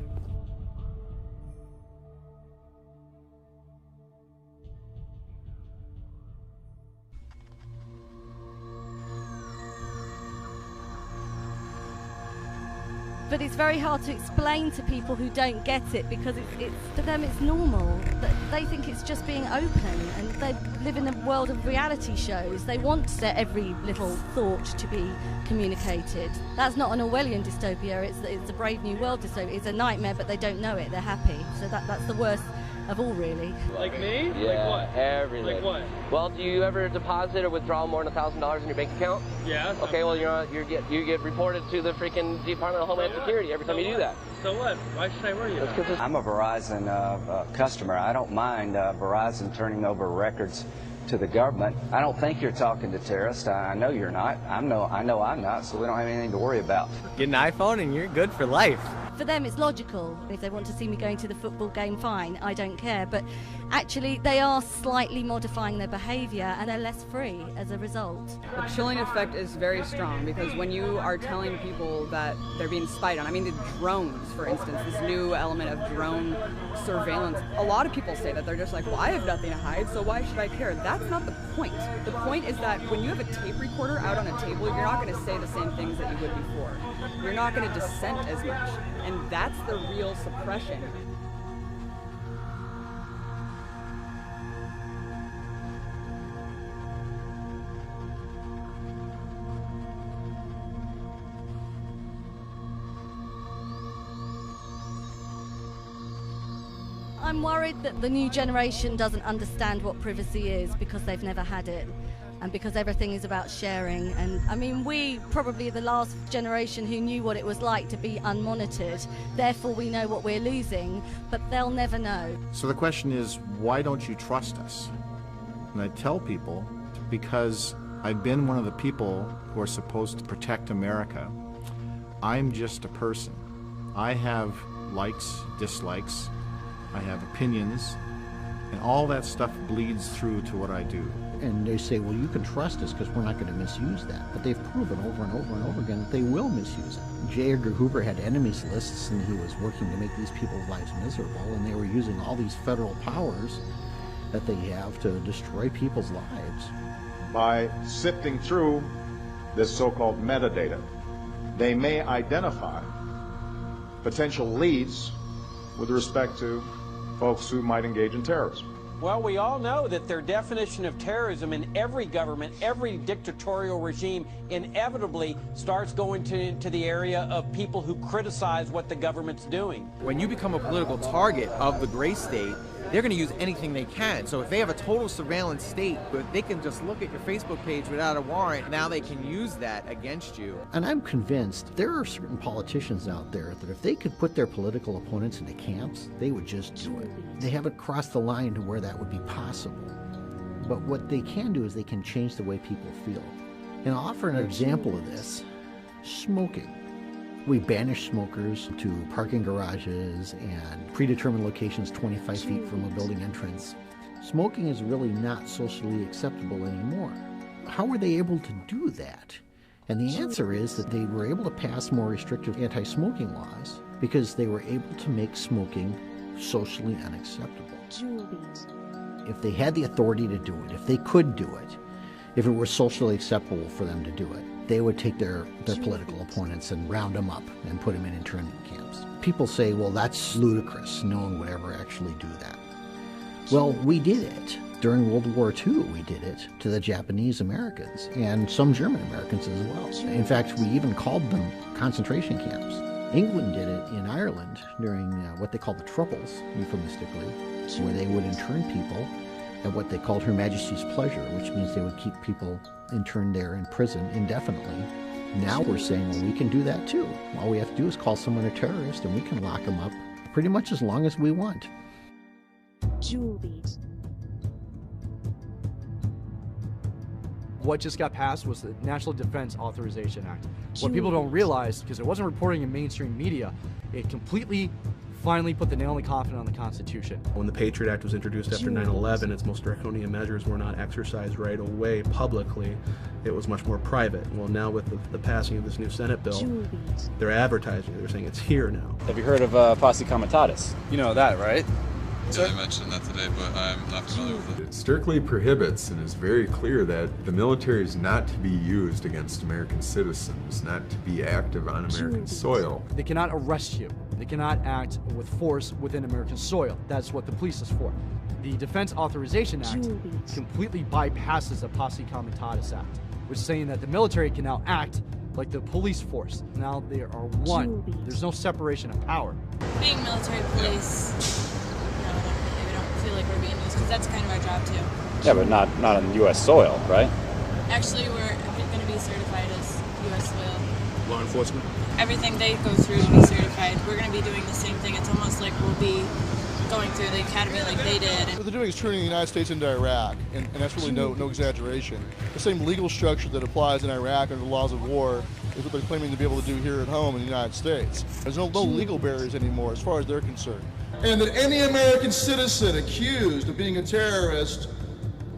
But it's very hard to explain to people who don't get it, because it's to them it's normal. They think it's just being open, and they live in a world of reality shows. They want their every little thought to be communicated. That's not an Orwellian dystopia, it's a Brave New World dystopia. It's a nightmare, but they don't know it, they're happy. So that's the worst of all, really. Like me? Yeah, like what? Everything. Like what? Well, do you ever deposit or withdraw more than $1,000 in your bank account? Yeah. Okay, well, you get reported to the freaking Department of Homeland Security every time you do that. So what? Why should I worry about it? I'm a Verizon customer. I don't mind Verizon turning over records to the government. I don't think you're talking to terrorists. I know you're not. I know I'm not, so we don't have anything to worry about. Get an iPhone and you're good for life. For them, it's logical. If they want to see me going to the football game, fine, I don't care. But actually, they are slightly modifying their behavior and they're less free as a result. The chilling effect is very strong because when you are telling people that they're being spied on, I mean, the drones, for instance, this new element of drone surveillance, a lot of people say that they're just like, well, I have nothing to hide, so why should I care? That's not the point. The point is that when you have a tape recorder out on a table, you're not going to say the same things that you would before. You're not going to dissent as much. And that's the real suppression. I'm worried that the new generation doesn't understand what privacy is because they've never had it. And because everything is about sharing. And I mean, we probably the last generation who knew what it was like to be unmonitored. Therefore, we know what we're losing, but they'll never know. So the question is, why don't you trust us? And I tell people, because I've been one of the people who are supposed to protect America. I'm just a person. I have likes, dislikes, I have opinions, and all that stuff bleeds through to what I do. And they say, well, you can trust us because we're not going to misuse that. But they've proven over and over and over again that they will misuse it. J. Edgar Hoover had enemies lists, and he was working to make these people's lives miserable, and they were using all these federal powers that they have to destroy people's lives. By sifting through this so-called metadata, they may identify potential leads with respect to folks who might engage in terrorism. Well, we all know that their definition of terrorism in every government, every dictatorial regime, inevitably starts going into the area of people who criticize what the government's doing. When you become a political target of the gray state, they're going to use anything they can. So if they have a total surveillance state, but they can just look at your Facebook page without a warrant, now they can use that against you. And I'm convinced there are certain politicians out there that if they could put their political opponents into camps, they would just do it. They haven't crossed the line to where that would be possible. But what they can do is they can change the way people feel. And I'll offer an example of this. Smoking. We banish smokers to parking garages and predetermined locations 25 feet from a building entrance. Smoking is really not socially acceptable anymore. How were they able to do that? And the answer is that they were able to pass more restrictive anti-smoking laws because they were able to make smoking socially unacceptable. If they had the authority to do it, if they could do it, if it were socially acceptable for them to do it, they would take their political opponents and round them up and put them in internment camps. People say, well, that's ludicrous. No one would ever actually do that. Well, we did it. During World War II, we did it to the Japanese Americans and some German Americans as well. In fact, we even called them concentration camps. England did it in Ireland during what they called the Troubles, euphemistically, where they would intern people at what they called Her Majesty's pleasure, which means they would keep people interned there in prison indefinitely. Now we're saying, well, we can do that too. All we have to do is call someone a terrorist and we can lock them up pretty much as long as we want. What just got passed was the National Defense Authorization Act. What people don't realize, because it wasn't reporting in mainstream media, it completely finally put the nail in the coffin on the Constitution. When the Patriot Act was introduced after 9/11, its most draconian measures were not exercised right away publicly. It was much more private. Well, now with the passing of this new Senate bill, they're advertising. They're saying it's here now. Have you heard of posse comitatus? You know that, right? Yeah, I mentioned that today, but I'm not familiar with it. It strictly prohibits and is very clear that the military is not to be used against American citizens, not to be active on American soil. They cannot arrest you. They cannot act with force within American soil. That's what the police is for. The Defense Authorization Act completely bypasses the Posse Comitatus Act, which is saying that the military can now act like the police force. Now they are one. There's no separation of power. Being military police, we don't feel like we're being used, because that's kind of our job too. Yeah, but not on U.S. soil, right? Actually, we're going to be certified as U.S. soil. Law enforcement? Everything they go through to be certified, we're going to be doing the same thing. It's almost like we'll be going through the academy like they did. What they're doing is turning the United States into Iraq, and that's really no exaggeration. The same legal structure that applies in Iraq under the laws of war is what they're claiming to be able to do here at home in the United States. There's no legal barriers anymore as far as they're concerned. And that any American citizen accused of being a terrorist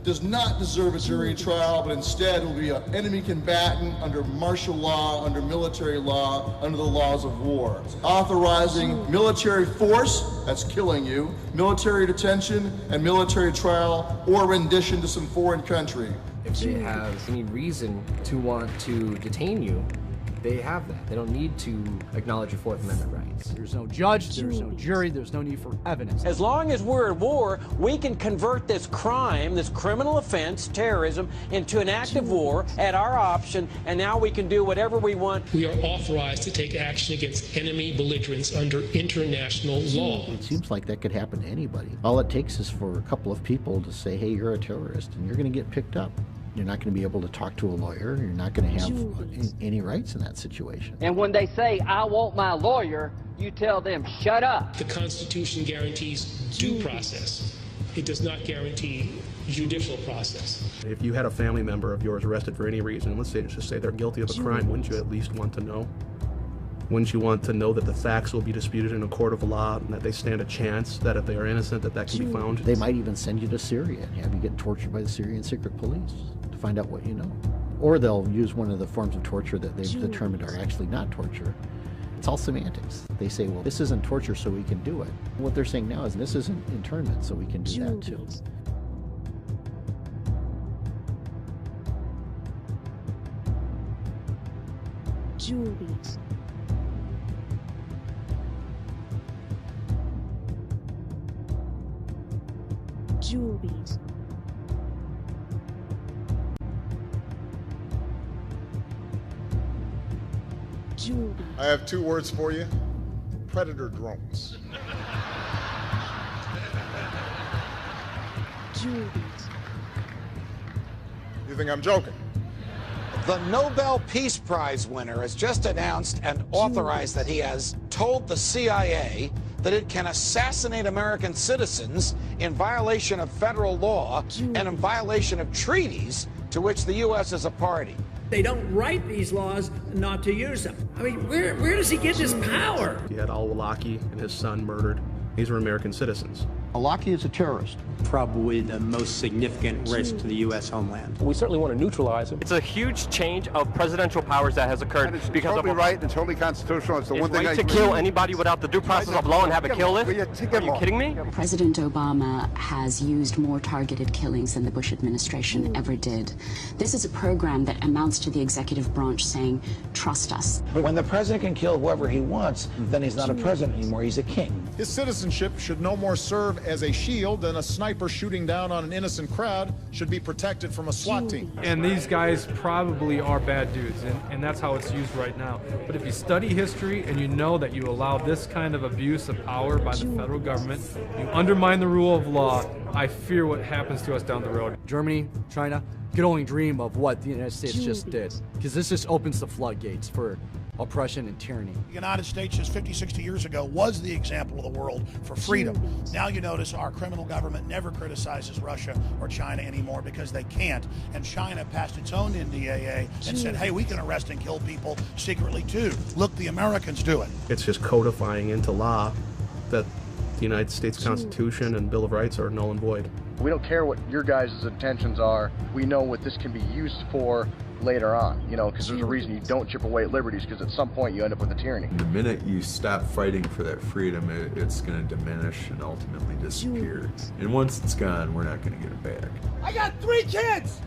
does not deserve a jury trial, but instead will be an enemy combatant under martial law, under military law, under the laws of war. Authorizing military force, that's killing you, military detention, and military trial or rendition to some foreign country. If they have any reason to want to detain you, they have that. They don't need to acknowledge your Fourth Amendment rights. There's no judge, there's no jury, there's no need for evidence. As long as we're at war, we can convert this crime, this criminal offense, terrorism, into an act of war at our option, and now we can do whatever we want. We are authorized to take action against enemy belligerents under international law. It seems like that could happen to anybody. All it takes is for a couple of people to say, hey, you're a terrorist, and you're going to get picked up. You're not going to be able to talk to a lawyer. You're not going to have any rights in that situation. And when they say, I want my lawyer, you tell them, shut up. The Constitution guarantees due process. It does not guarantee judicial process. If you had a family member of yours arrested for any reason, let's just say they're guilty of a crime, wouldn't you at least want to know? Wouldn't you want to know that the facts will be disputed in a court of law and that they stand a chance that if they are innocent, that can be found? They might even send you to Syria and have you get tortured by the Syrian secret police to find out what you know. Or they'll use one of the forms of torture that they've determined are actually not torture. It's all semantics. They say, well, this isn't torture, so we can do it. What they're saying now is this isn't internment, so we can do that too. Juliet. Juliet. Juliet. I have two words for you. Predator drones. Juliet. You think I'm joking? The Nobel Peace Prize winner has just announced and authorized that he has told the CIA that it can assassinate American citizens in violation of federal law and in violation of treaties to which the U.S. is a party. They don't write these laws not to use them. I mean, where does he get this power? He had al-Awlaki and his son murdered. These were American citizens. Awlaki is a terrorist. Probably the most significant risk to the U.S. homeland. We certainly want to neutralize him. It's a huge change of presidential powers that has occurred because totally right and totally constitutional. It's the one thing right to kill anybody without the due process of law and have a kill list? Are you kidding me? President Obama has used more targeted killings than the Bush administration ever did. This is a program that amounts to the executive branch saying, trust us. But when the president can kill whoever he wants, then he's not a president anymore, he's a king. His citizenship should no more serve as a shield than a sniper shooting down on an innocent crowd should be protected from a SWAT team. And these guys probably are bad dudes, and that's how it's used right now. But if you study history and you know that you allow this kind of abuse of power by the federal government, you undermine the rule of law, I fear what happens to us down the road. Germany, China, could only dream of what the United States just did. Because this just opens the floodgates for oppression and tyranny. The United States just 50, 60 years ago was the example of the world for freedom. Now you notice our criminal government never criticizes Russia or China anymore because they can't. And China passed its own NDAA and said, hey, we can arrest and kill people secretly too. Look, the Americans do it. It's just codifying into law that the United States Constitution and Bill of Rights are null and void. We don't care what your guys' intentions are. We know what this can be used for later on, because there's a reason you don't chip away at liberties, because at some point you end up with a tyranny. The minute you stop fighting for that freedom, it's going to diminish and ultimately disappear. And once it's gone, we're not going to get it back. I got 3 kids!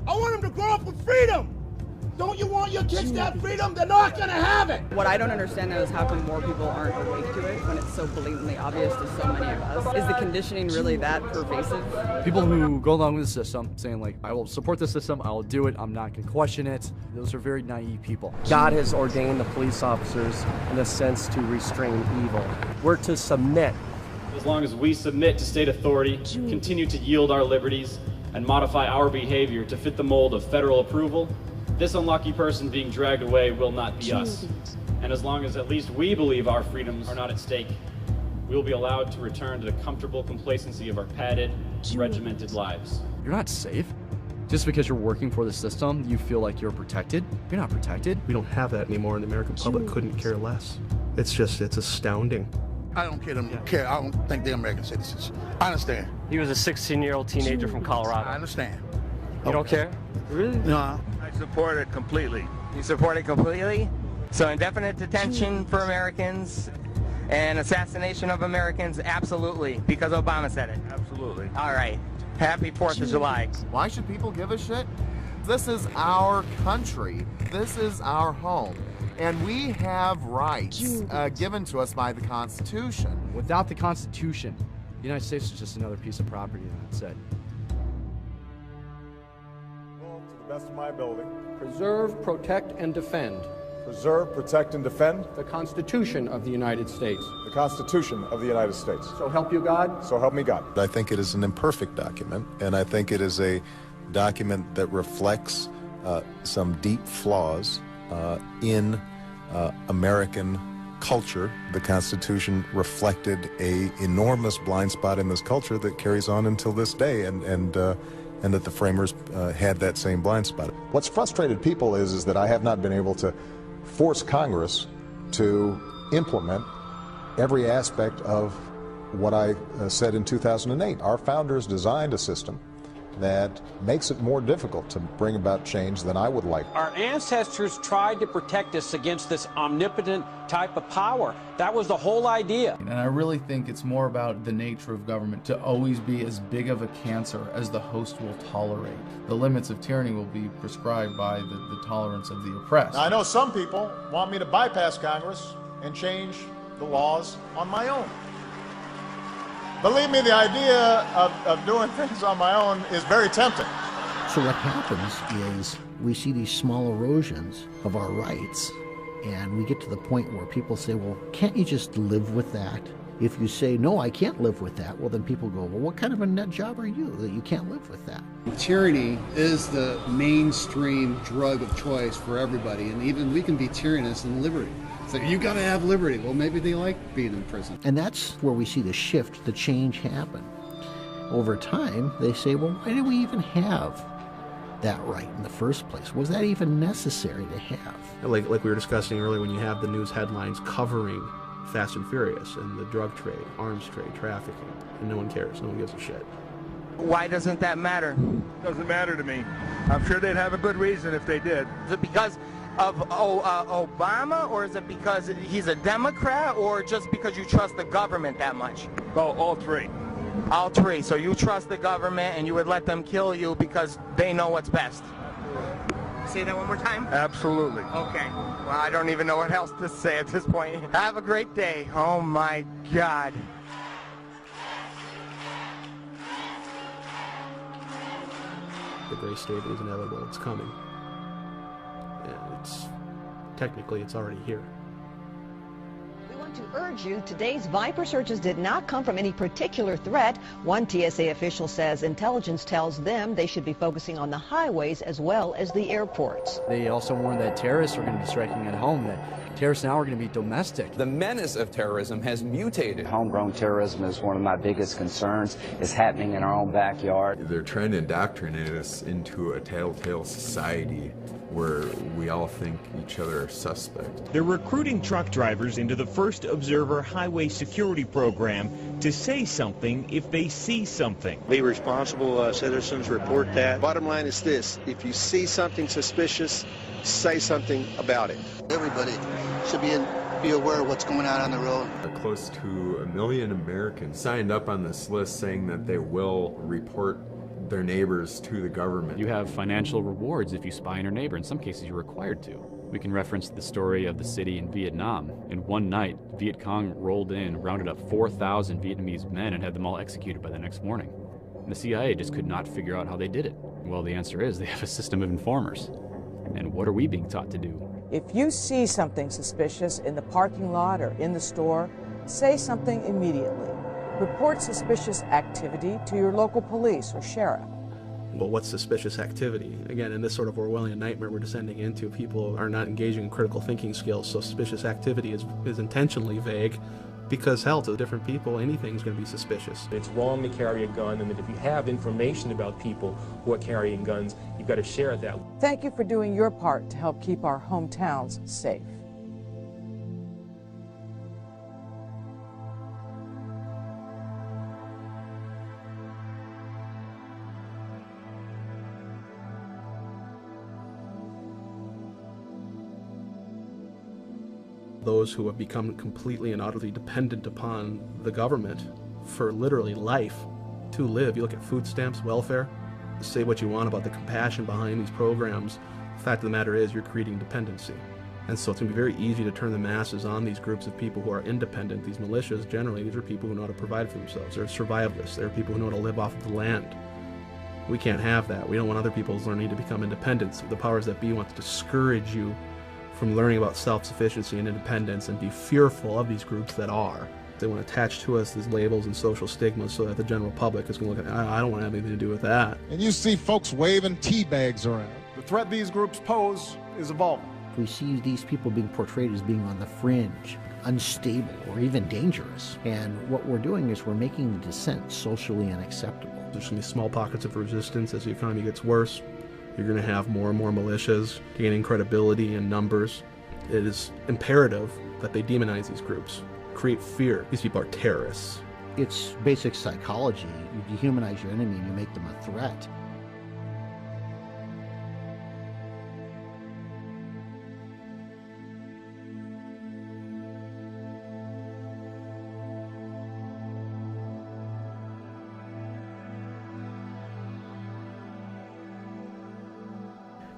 I want them to grow up with freedom! Don't you want your kids to have freedom? They're not going to have it! What I don't understand, though, is how come more people aren't awake to it when it's so blatantly obvious to so many of us. Is the conditioning really that pervasive? People who go along with the system, saying like, I will support the system, I will do it, I'm not going to question it. Those are very naive people. God has ordained the police officers, in a sense, to restrain evil. We're to submit. As long as we submit to state authority, continue to yield our liberties, and modify our behavior to fit the mold of federal approval, this unlucky person being dragged away will not be us. And as long as at least we believe our freedoms are not at stake, we will be allowed to return to the comfortable complacency of our padded, regimented lives. You're not safe. Just because you're working for the system, you feel like you're protected. You're not protected. We don't have that anymore, and the American public couldn't care less. It's astounding. I don't care. I don't think they're American citizens. I understand. He was a 16-year-old teenager from Colorado. I understand. You don't care? Really? No. I support it completely. You support it completely? So indefinite detention for Americans and assassination of Americans, absolutely, because Obama said it. Absolutely. All right. Happy 4th of July. Why should people give a shit? This is our country. This is our home. And we have rights given to us by the Constitution. Without the Constitution, the United States is just another piece of property, that's it. Well, to the best of my ability. Preserve, protect, and defend. Preserve, protect, and defend. The Constitution of the United States. The Constitution of the United States. So help you God. So help me God. I think it is an imperfect document, and I think it is a document that reflects some deep flaws in American culture. The Constitution reflected an enormous blind spot in this culture that carries on until this day, and that the framers had that same blind spot. What's frustrated people is that I have not been able to force Congress to implement every aspect of what I said in 2008. Our founders designed a system that makes it more difficult to bring about change than I would like. Our ancestors tried to protect us against this omnipotent type of power. That was the whole idea. And I really think it's more about the nature of government to always be as big of a cancer as the host will tolerate. The limits of tyranny will be prescribed by the tolerance of the oppressed. Now, I know some people want me to bypass Congress and change the laws on my own. Believe me, the idea of doing things on my own is very tempting. So what happens is we see these small erosions of our rights, and we get to the point where people say, well, can't you just live with that? If you say, no, I can't live with that, well, then people go, well, what kind of a nut job are you that you can't live with that? Tyranny is the mainstream drug of choice for everybody, and even we can be tyrannous in liberty. So you got to have liberty. Well, maybe they like being in prison. And that's where we see the shift, the change happen. Over time, they say, well, why did we even have that right in the first place? Was that even necessary to have? Like we were discussing earlier, when you have the news headlines covering Fast and Furious and the drug trade, arms trade, trafficking, and no one cares, no one gives a shit. Why doesn't that matter? Doesn't matter to me. I'm sure they'd have a good reason if they did. Is it because of Obama, or is it because he's a Democrat, or just because you trust the government that much? Oh, all three. All three. So you trust the government and you would let them kill you because they know what's best. Say that one more time? Absolutely. Okay. Well, I don't even know what else to say at this point. Have a great day. Oh my God. The gray state is inevitable. It's coming. Technically, it's already here. We want to urge you, today's Viper searches did not come from any particular threat. One TSA official says intelligence tells them they should be focusing on the highways as well as the airports. They also warned that terrorists are going to be striking at home, that terrorists now are going to be domestic. The menace of terrorism has mutated. Homegrown terrorism is one of my biggest concerns. It's happening in our own backyard. They're trying to indoctrinate us into a tattletale society where we all think each other are suspect. They're recruiting truck drivers into the First Observer Highway Security Program to say something if they see something. Be responsible citizens, report that. Bottom line is this: if you see something suspicious, say something about it. Everybody should be aware of what's going on the road. Close to 1 million Americans signed up on this list saying that they will report their neighbors to the government. You have financial rewards if you spy on your neighbor. In some cases, you're required to. We can reference the story of the city in Vietnam. In one night, Viet Cong rolled in, rounded up 4,000 Vietnamese men, and had them all executed by the next morning. And the CIA just could not figure out how they did it. Well, the answer is they have a system of informers. And what are we being taught to do? If you see something suspicious in the parking lot or in the store, say something immediately. Report suspicious activity to your local police or sheriff. Well, what's suspicious activity? Again, in this sort of Orwellian nightmare we're descending into, people are not engaging in critical thinking skills, so suspicious activity is intentionally vague, Because hell, to different people, anything's going to be suspicious. It's wrong to carry a gun, and that if you have information about people who are carrying guns, you've got to share that. Thank you for doing your part to help keep our hometowns safe. Those who have become completely and utterly dependent upon the government for literally life to live. You look at food stamps, welfare, say what you want about the compassion behind these programs. The fact of the matter is you're creating dependency. And so it's going to be very easy to turn the masses on these groups of people who are independent. These militias, generally, these are people who know how to provide for themselves. They're survivalists. They're people who know how to live off of the land. We can't have that. We don't want other people's learning to become independent. The powers that be want to discourage you from learning about self-sufficiency and independence and be fearful of these groups that are. They want to attach to us these labels and social stigmas so that the general public is going to look at, I don't want to have anything to do with that. And you see folks waving tea bags around. The threat these groups pose is evolving. We see these people being portrayed as being on the fringe, unstable, or even dangerous. And what we're doing is we're making the descent socially unacceptable. There's going to be small pockets of resistance as the economy gets worse. You're going to have more and more militias gaining credibility and numbers. It is imperative that they demonize these groups, create fear. These people are terrorists. It's basic psychology. You dehumanize your enemy and you make them a threat.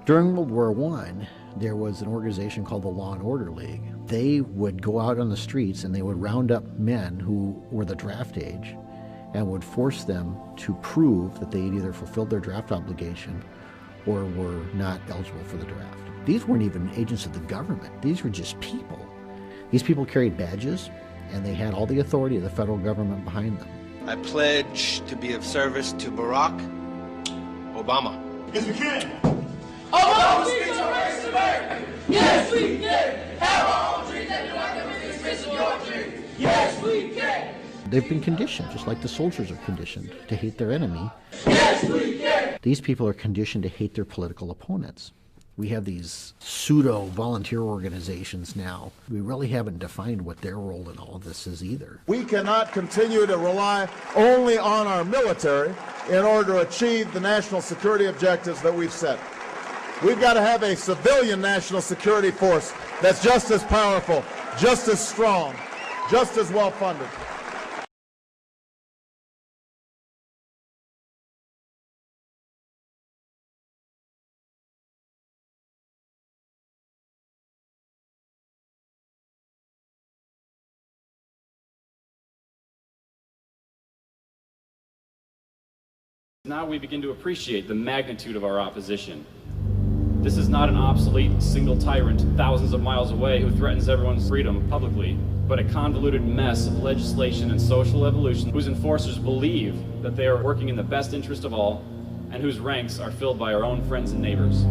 During World War I, there was an organization called the Law and Order League. They would go out on the streets and they would round up men who were the draft age and would force them to prove that they had either fulfilled their draft obligation or were not eligible for the draft. These weren't even agents of the government. These were just people. These people carried badges and they had all the authority of the federal government behind them. I pledge to be of service to Barack Obama. Yes, we can. Obama speaks on race America. Yes, we can. Have our own dreams and do not commit the expense of your dreams. Yes, we can. They've been conditioned, just like the soldiers are conditioned, to hate their enemy. Yes, we can. These people are conditioned to hate their political opponents. We have these pseudo-volunteer organizations now. We really haven't defined what their role in all of this is either. We cannot continue to rely only on our military in order to achieve the national security objectives that we've set. We've got to have a civilian national security force that's just as powerful, just as strong, just as well funded. Now we begin to appreciate the magnitude of our opposition. This is not an obsolete single tyrant thousands of miles away who threatens everyone's freedom publicly, but a convoluted mess of legislation and social evolution whose enforcers believe that they are working in the best interest of all and whose ranks are filled by our own friends and neighbors.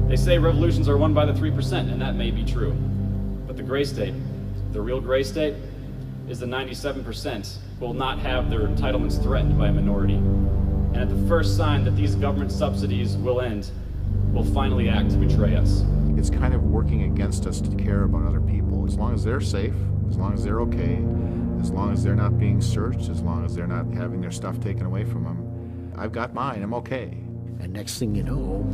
They say revolutions are won by the 3%, and that may be true. But the gray state, the real gray state, is the 97% who will not have their entitlements threatened by a minority. And at the first sign that these government subsidies will end, will finally act to betray us. It's kind of working against us to care about other people. As long as they're safe, as long as they're okay, as long as they're not being searched, as long as they're not having their stuff taken away from them, I've got mine, I'm okay. And next thing you know,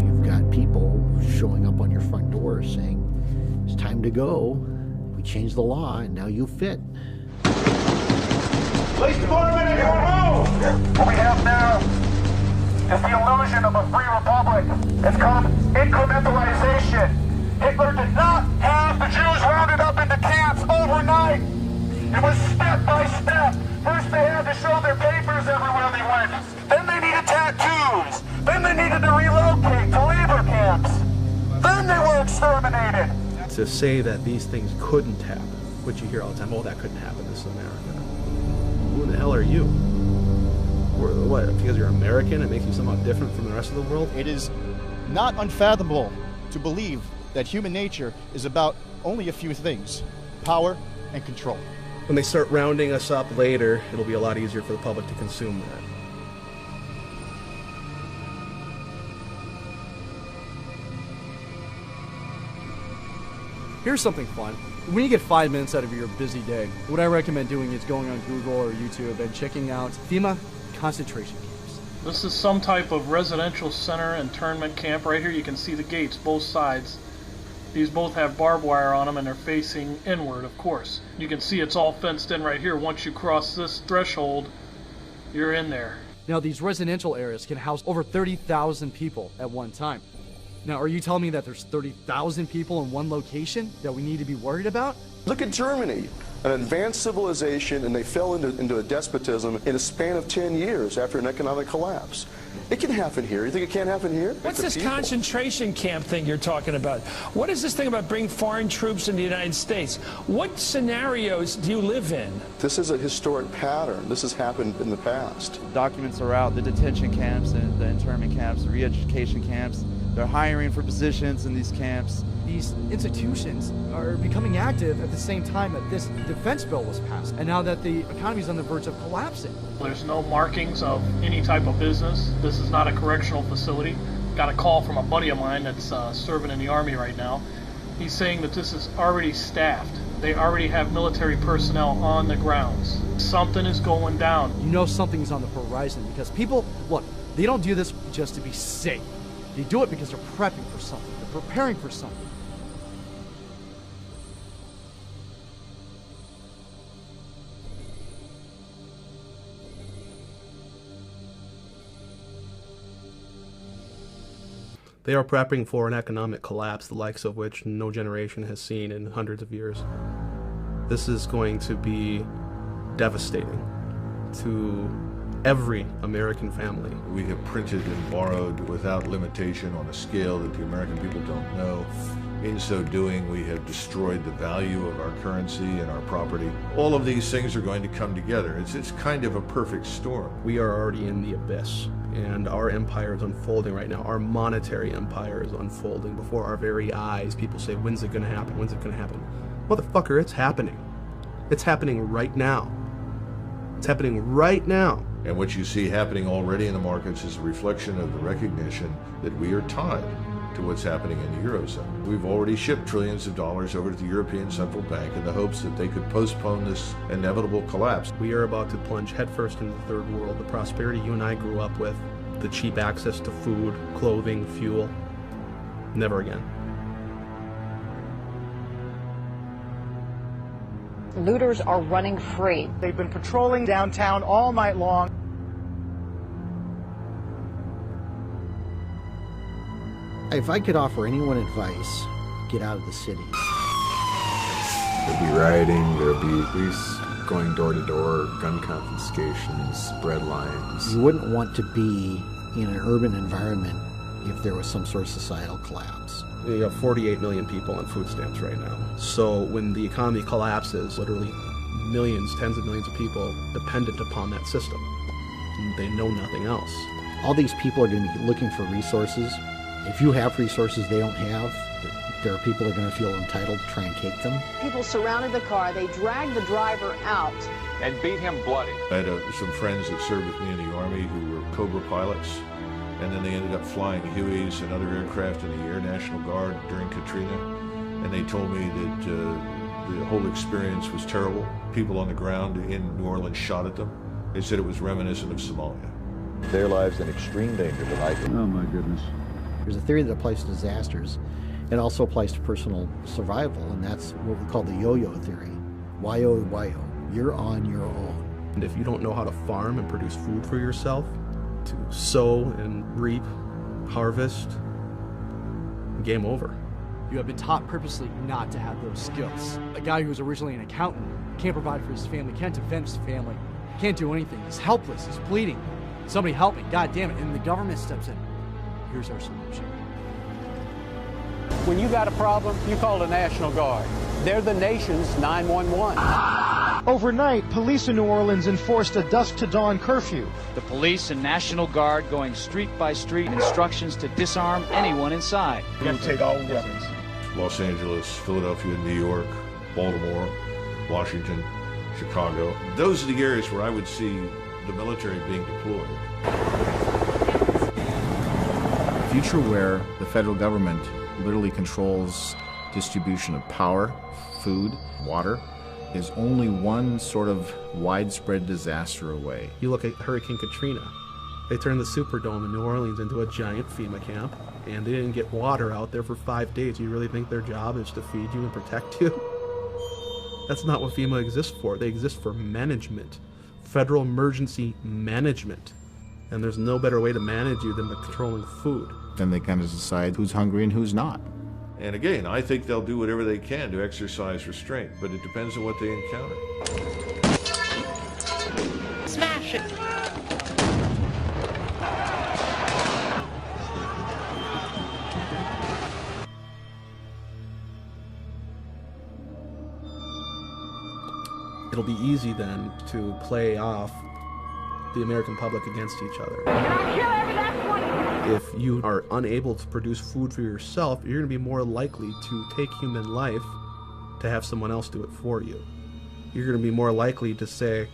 you've got people showing up on your front door saying, it's time to go. We changed the law and now you fit. Police department, everyone move! What we have now is the illusion of a free republic. It's called incrementalization. Hitler did not have the Jews rounded up into camps overnight. It was step by step. First they had to show their papers everywhere they went. Then they needed tattoos. Then they needed to relocate to labor camps. Then they were exterminated. To say that these things couldn't happen, which you hear all the time, oh, that couldn't happen, this is America. Who the hell are you? What, because you're American, it makes you somehow different from the rest of the world? It is not unfathomable to believe that human nature is about only a few things: power and control. When they start rounding us up later, it'll be a lot easier for the public to consume that. Here's something fun. When you get 5 minutes out of your busy day, what I recommend doing is going on Google or YouTube and checking out FEMA concentration camps. This is some type of residential center internment camp. Right here you can see the gates, both sides. These both have barbed wire on them and they're facing inward, of course. You can see it's all fenced in right here. Once you cross this threshold, you're in there. Now these residential areas can house over 30,000 people at one time. Now, are you telling me that there's 30,000 people in one location that we need to be worried about? Look at Germany, an advanced civilization, and they fell into a despotism in a span of 10 years after an economic collapse. It can happen here. You think it can't happen here? What's this concentration camp thing you're talking about? What is this thing about bringing foreign troops in the United States? What scenarios do you live in? This is a historic pattern. This has happened in the past. Documents are out, the detention camps, and the internment camps, the re-education camps. They're hiring for positions in these camps. These institutions are becoming active at the same time that this defense bill was passed, and now that the economy is on the verge of collapsing. There's no markings of any type of business. This is not a correctional facility. Got a call from a buddy of mine that's serving in the Army right now. He's saying that this is already staffed. They already have military personnel on the grounds. Something is going down. You know something's on the horizon because people, look, they don't do this just to be safe. They do it because they're prepping for something. They're preparing for something. They are prepping for an economic collapse, the likes of which no generation has seen in hundreds of years. This is going to be devastating to every American family. We have printed and borrowed without limitation on a scale that the American people don't know. In so doing, we have destroyed the value of our currency and our property. All of these things are going to come together. It's kind of a perfect storm. We are already in the abyss, and our empire is unfolding right now. Our monetary empire is unfolding before our very eyes. People say, when's it going to happen? When's it going to happen? Motherfucker, it's happening. It's happening right now. It's happening right now. And what you see happening already in the markets is a reflection of the recognition that we are tied to what's happening in the Eurozone. We've already shipped trillions of dollars over to the European Central Bank in the hopes that they could postpone this inevitable collapse. We are about to plunge headfirst into the third world. The prosperity you and I grew up with, the cheap access to food, clothing, fuel, never again. Looters are running free. They've been patrolling downtown all night long. If I could offer anyone advice, get out of the cities. There'll be rioting, there'll be police going door to door, gun confiscations, bread lines. You wouldn't want to be in an urban environment if there was some sort of societal collapse. You have 48 million people on food stamps right now. So when the economy collapses, literally millions, tens of millions of people dependent upon that system. They know nothing else. All these people are going to be looking for resources. If you have resources they don't have, there are people that are going to feel entitled to try and take them. People surrounded the car. They dragged the driver out and beat him bloody. I had some friends that served with me in the Army who were Cobra pilots, and then they ended up flying Hueys and other aircraft in the Air National Guard during Katrina, and they told me that the whole experience was terrible. People on the ground in New Orleans shot at them. They said it was reminiscent of Somalia. Their lives in extreme danger tonight. Oh my goodness. There's a theory that applies to disasters. It also applies to personal survival, and that's what we call the yo-yo theory. Y-O, Y-O. You're on your own. And if you don't know how to farm and produce food for yourself, to sow and reap, harvest, game over. You have been taught purposely not to have those skills. A guy who's originally an accountant can't provide for his family, can't defend his family, can't do anything. He's helpless, he's bleeding. Somebody help me, God damn it. And the government steps in. Here's our solution. When you got a problem, you call the National Guard. They're the nation's 911. Overnight, police in New Orleans enforced a dusk-to-dawn curfew. The police and National Guard going street by street, instructions to disarm anyone inside. We'll take all weapons. Los Angeles, Philadelphia, New York, Baltimore, Washington, Chicago. Those are the areas where I would see the military being deployed. A future where the federal government literally controls distribution of power, food, water, is only one sort of widespread disaster away. You look at Hurricane Katrina. They turned the Superdome in New Orleans into a giant FEMA camp, and they didn't get water out there for 5 days. You really think their job is to feed you and protect you? That's not what FEMA exists for. They exist for management, federal emergency management. And there's no better way to manage you than by controlling food. Then they kind of decide who's hungry and who's not. And again, I think they'll do whatever they can to exercise restraint, but it depends on what they encounter. Smash it! It'll be easy then to play off the American public against each other. If you are unable to produce food for yourself, you're going to be more likely to take human life to have someone else do it for you. You're going to be more likely to say,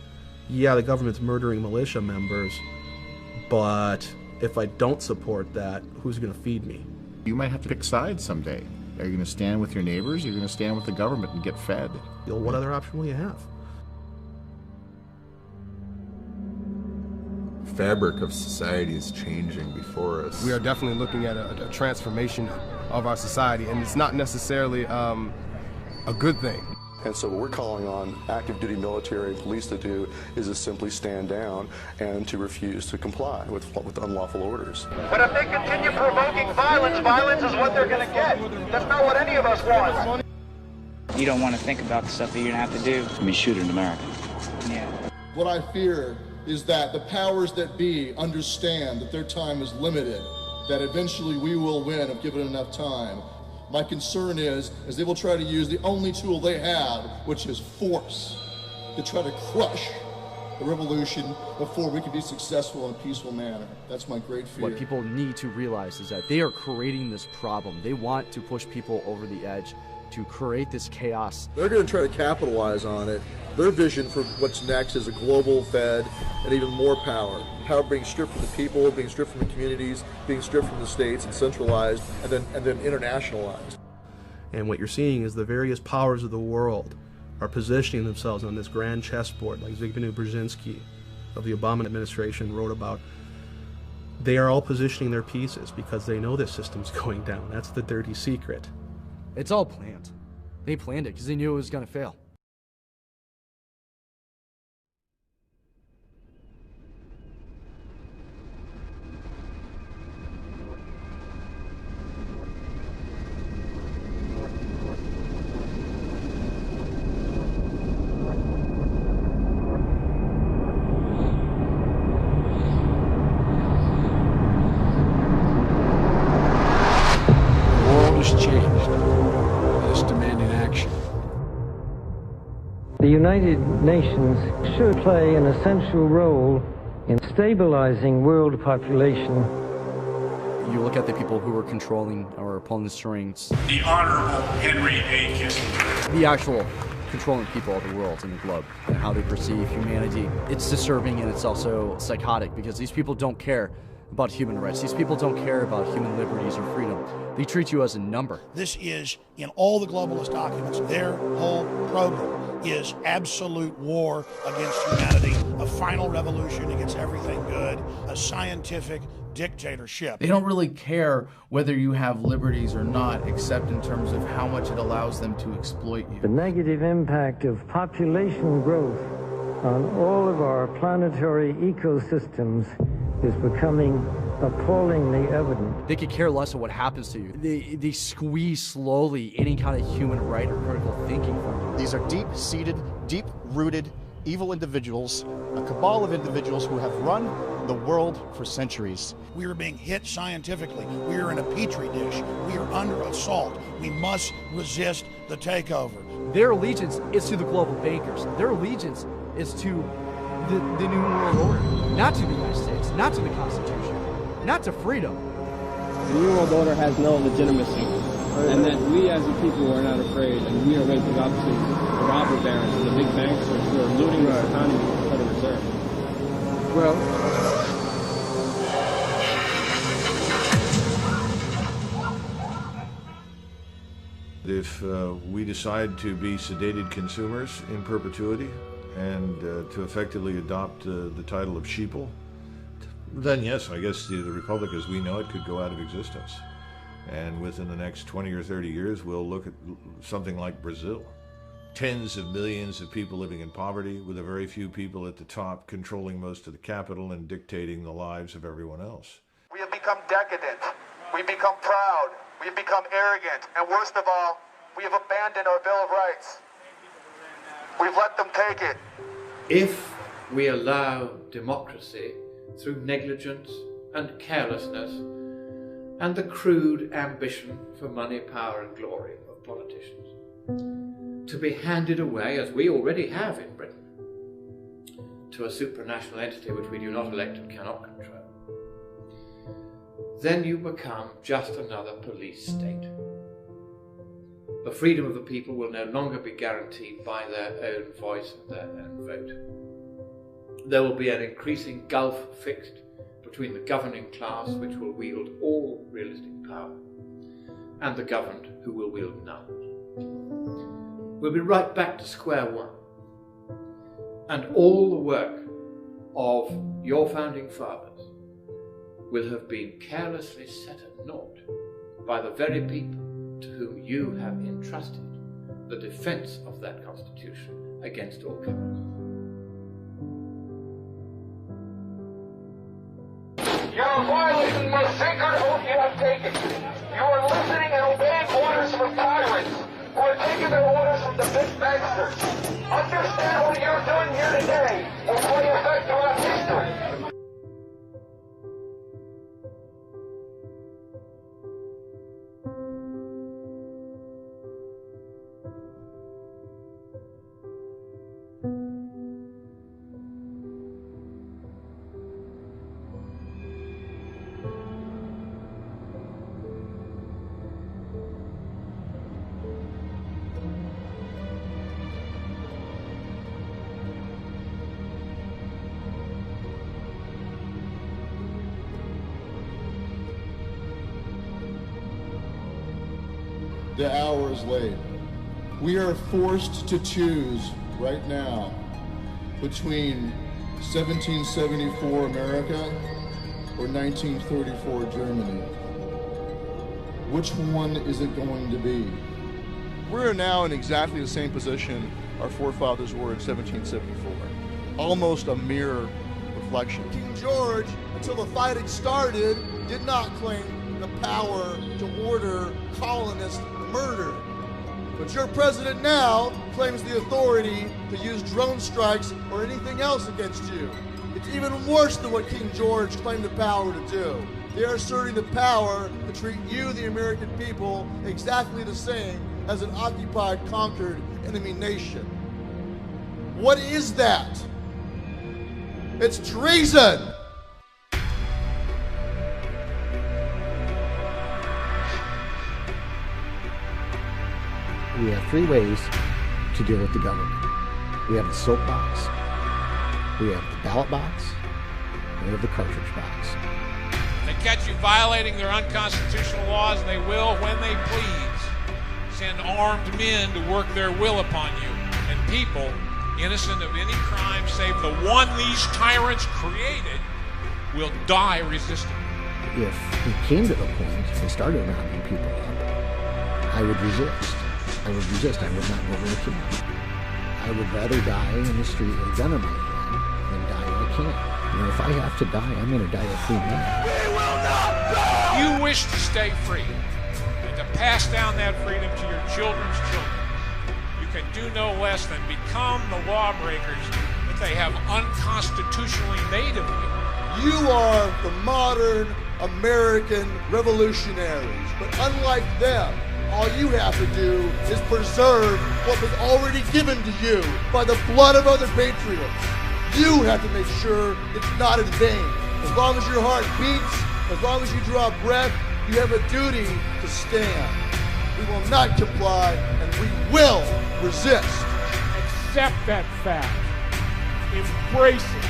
yeah, the government's murdering militia members, but if I don't support that, who's going to feed me? You might have to pick sides someday. Are you going to stand with your neighbors? Or are you going to stand with the government and get fed? What other option will you have? Fabric of society is changing before us. We are definitely looking at a transformation of our society, and it's not necessarily a good thing. And so what we're calling on active duty military and police to do is to simply stand down and to refuse to comply with unlawful orders. But if they continue provoking violence, violence is what they're going to get. That's not what any of us want. You don't want to think about the stuff that you're going to have to do. I mean, shoot an American. Yeah. What I fear is that the powers that be understand that their time is limited, that eventually we will win if given enough time. My concern is they will try to use the only tool they have, which is force, to try to crush the revolution before we can be successful in a peaceful manner. That's my great fear. What people need to realize is that they are creating this problem. They want to push people over the edge to create this chaos. They're going to try to capitalize on it. Their vision for what's next is a global Fed and even more power. Power being stripped from the people, being stripped from the communities, being stripped from the states and centralized and then internationalized. And what you're seeing is the various powers of the world are positioning themselves on this grand chessboard, like Zbigniew Brzezinski of the Obama administration wrote about. They are all positioning their pieces because they know this system's going down. That's the dirty secret. It's all planned. They planned it because they knew it was going to fail. The United Nations should play an essential role in stabilizing world population. You look at the people who are controlling or pulling the strings. The Honorable Henry A. Kissinger. The actual controlling people of the world and the globe and how they perceive humanity. It's disturbing and it's also psychotic because these people don't care about human rights. These people don't care about human liberties or freedom. They treat you as a number. This is, in all the globalist documents, their whole program is absolute war against humanity, a final revolution against everything good, a scientific dictatorship. They don't really care whether you have liberties or not, except in terms of how much it allows them to exploit you. The negative impact of population growth on all of our planetary ecosystems is becoming appallingly evident. They could care less of what happens to you. They squeeze slowly any kind of human right or critical thinking from you. These are deep-seated, deep-rooted, evil individuals, a cabal of individuals who have run the world for centuries. We are being hit scientifically. We are in a petri dish. We are under assault. We must resist the takeover. Their allegiance is to the global bankers. Their allegiance is to the New World Order, not to the United States, not to the Constitution, not to freedom. The New World Order has no legitimacy and that we as a people are not afraid, and we are waking up to the robber barons and the big banksters who are looting this economy with the Federal Reserve. Well, if we decide to be sedated consumers in perpetuity and to effectively adopt the title of sheeple, then yes, I guess the Republic as we know it could go out of existence. And within the next 20 or 30 years, we'll look at something like Brazil. Tens of millions of people living in poverty, with a very few people at the top controlling most of the capital and dictating the lives of everyone else. We have become decadent. We've become proud. We've become arrogant. And worst of all, we have abandoned our Bill of Rights. We've let them take it. If we allow democracy through negligence and carelessness and the crude ambition for money, power and glory of politicians to be handed away, as we already have in Britain, to a supranational entity which we do not elect and cannot control, then you become just another police state. The freedom of the people will no longer be guaranteed by their own voice and their own vote. There will be an increasing gulf fixed between the governing class, which will wield all realistic power, and the governed, who will wield none. We'll be right back to square one, and all the work of your founding fathers will have been carelessly set at naught by the very people to whom you have entrusted the defense of that Constitution against all comers. You are violating the most sacred oath you have taken. You are listening and obeying orders from tyrants who are taking their orders from the big banksters. Understand what you're doing here today will play effect throughout history. The hour is late. We are forced to choose right now between 1774 America or 1934 Germany. Which one is it going to be? We're now in exactly the same position our forefathers were in 1774. Almost a mirror reflection. King George, until the fighting started, did not claim the power to order colonists murdered. But your president now claims the authority to use drone strikes or anything else against you. It's even worse than what King George claimed the power to do. They are asserting the power to treat you, the American people, exactly the same as an occupied, conquered enemy nation. What is that? It's treason! We have three ways to deal with the government. We have the soapbox, we have the ballot box, and we have the cartridge box. They catch you violating their unconstitutional laws, they will, when they please, send armed men to work their will upon you. And people, innocent of any crime save the one these tyrants created, will die resisting. If we came to the point they started rounding people up, I would resist. I would resist. I would not go to the king. I would rather die in the street with a gun in my hand than die in a camp. You know, if I have to die, I'm going to die a free man. We will not die! You wish to stay free and to pass down that freedom to your children's children. You can do no less than become the lawbreakers that they have unconstitutionally made of you. You are the modern American revolutionaries, but unlike them, all you have to do is preserve what was already given to you by the blood of other patriots. You have to make sure it's not in vain. As long as your heart beats, as long as you draw breath, you have a duty to stand. We will not comply, and we will resist. Accept that fact, embrace it,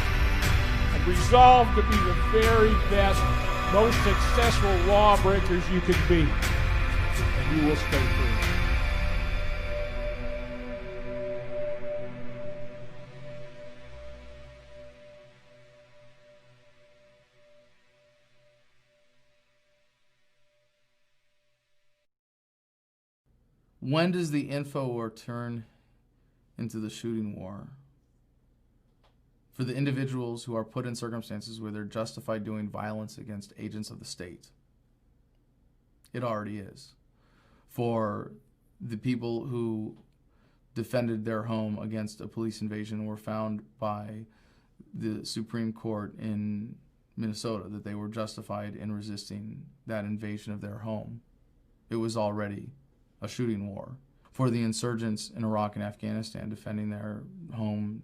and resolve to be the very best, most successful lawbreakers you can be, and you will stay free. When does the info war turn into the shooting war? For the individuals who are put in circumstances where they're justified doing violence against agents of the state. It already is. For the people who defended their home against a police invasion were found by the Supreme Court in Minnesota that they were justified in resisting that invasion of their home. It was already a shooting war. For the insurgents in Iraq and Afghanistan defending their home,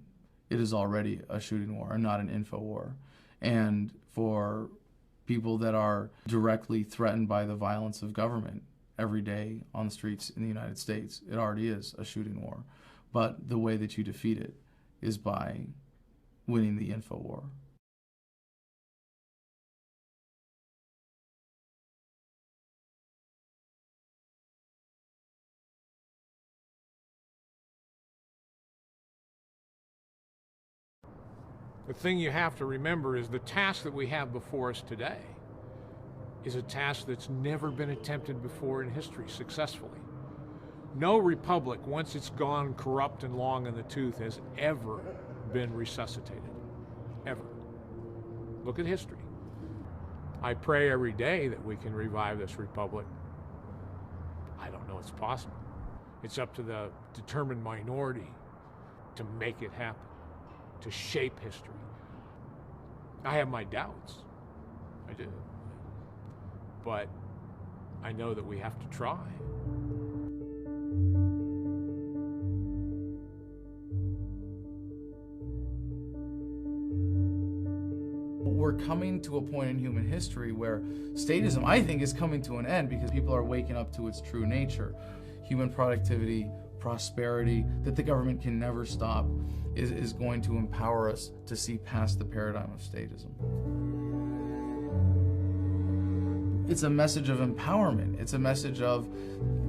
it is already a shooting war and not an info war. And for people that are directly threatened by the violence of government every day on the streets in the United States, it already is a shooting war. But the way that you defeat it is by winning the info war. The thing you have to remember is the task that we have before us today is a task that's never been attempted before in history successfully. No republic, once it's gone corrupt and long in the tooth, has ever been resuscitated. Ever. Look at history. I pray every day that we can revive this republic. I don't know it's possible. It's up to the determined minority to make it happen, to shape history. I have my doubts. I do. But I know that we have to try. We're coming to a point in human history where statism, I think, is coming to an end because people are waking up to its true nature. Human productivity, prosperity, that the government can never stop, is going to empower us to see past the paradigm of statism. It's a message of empowerment. It's a message of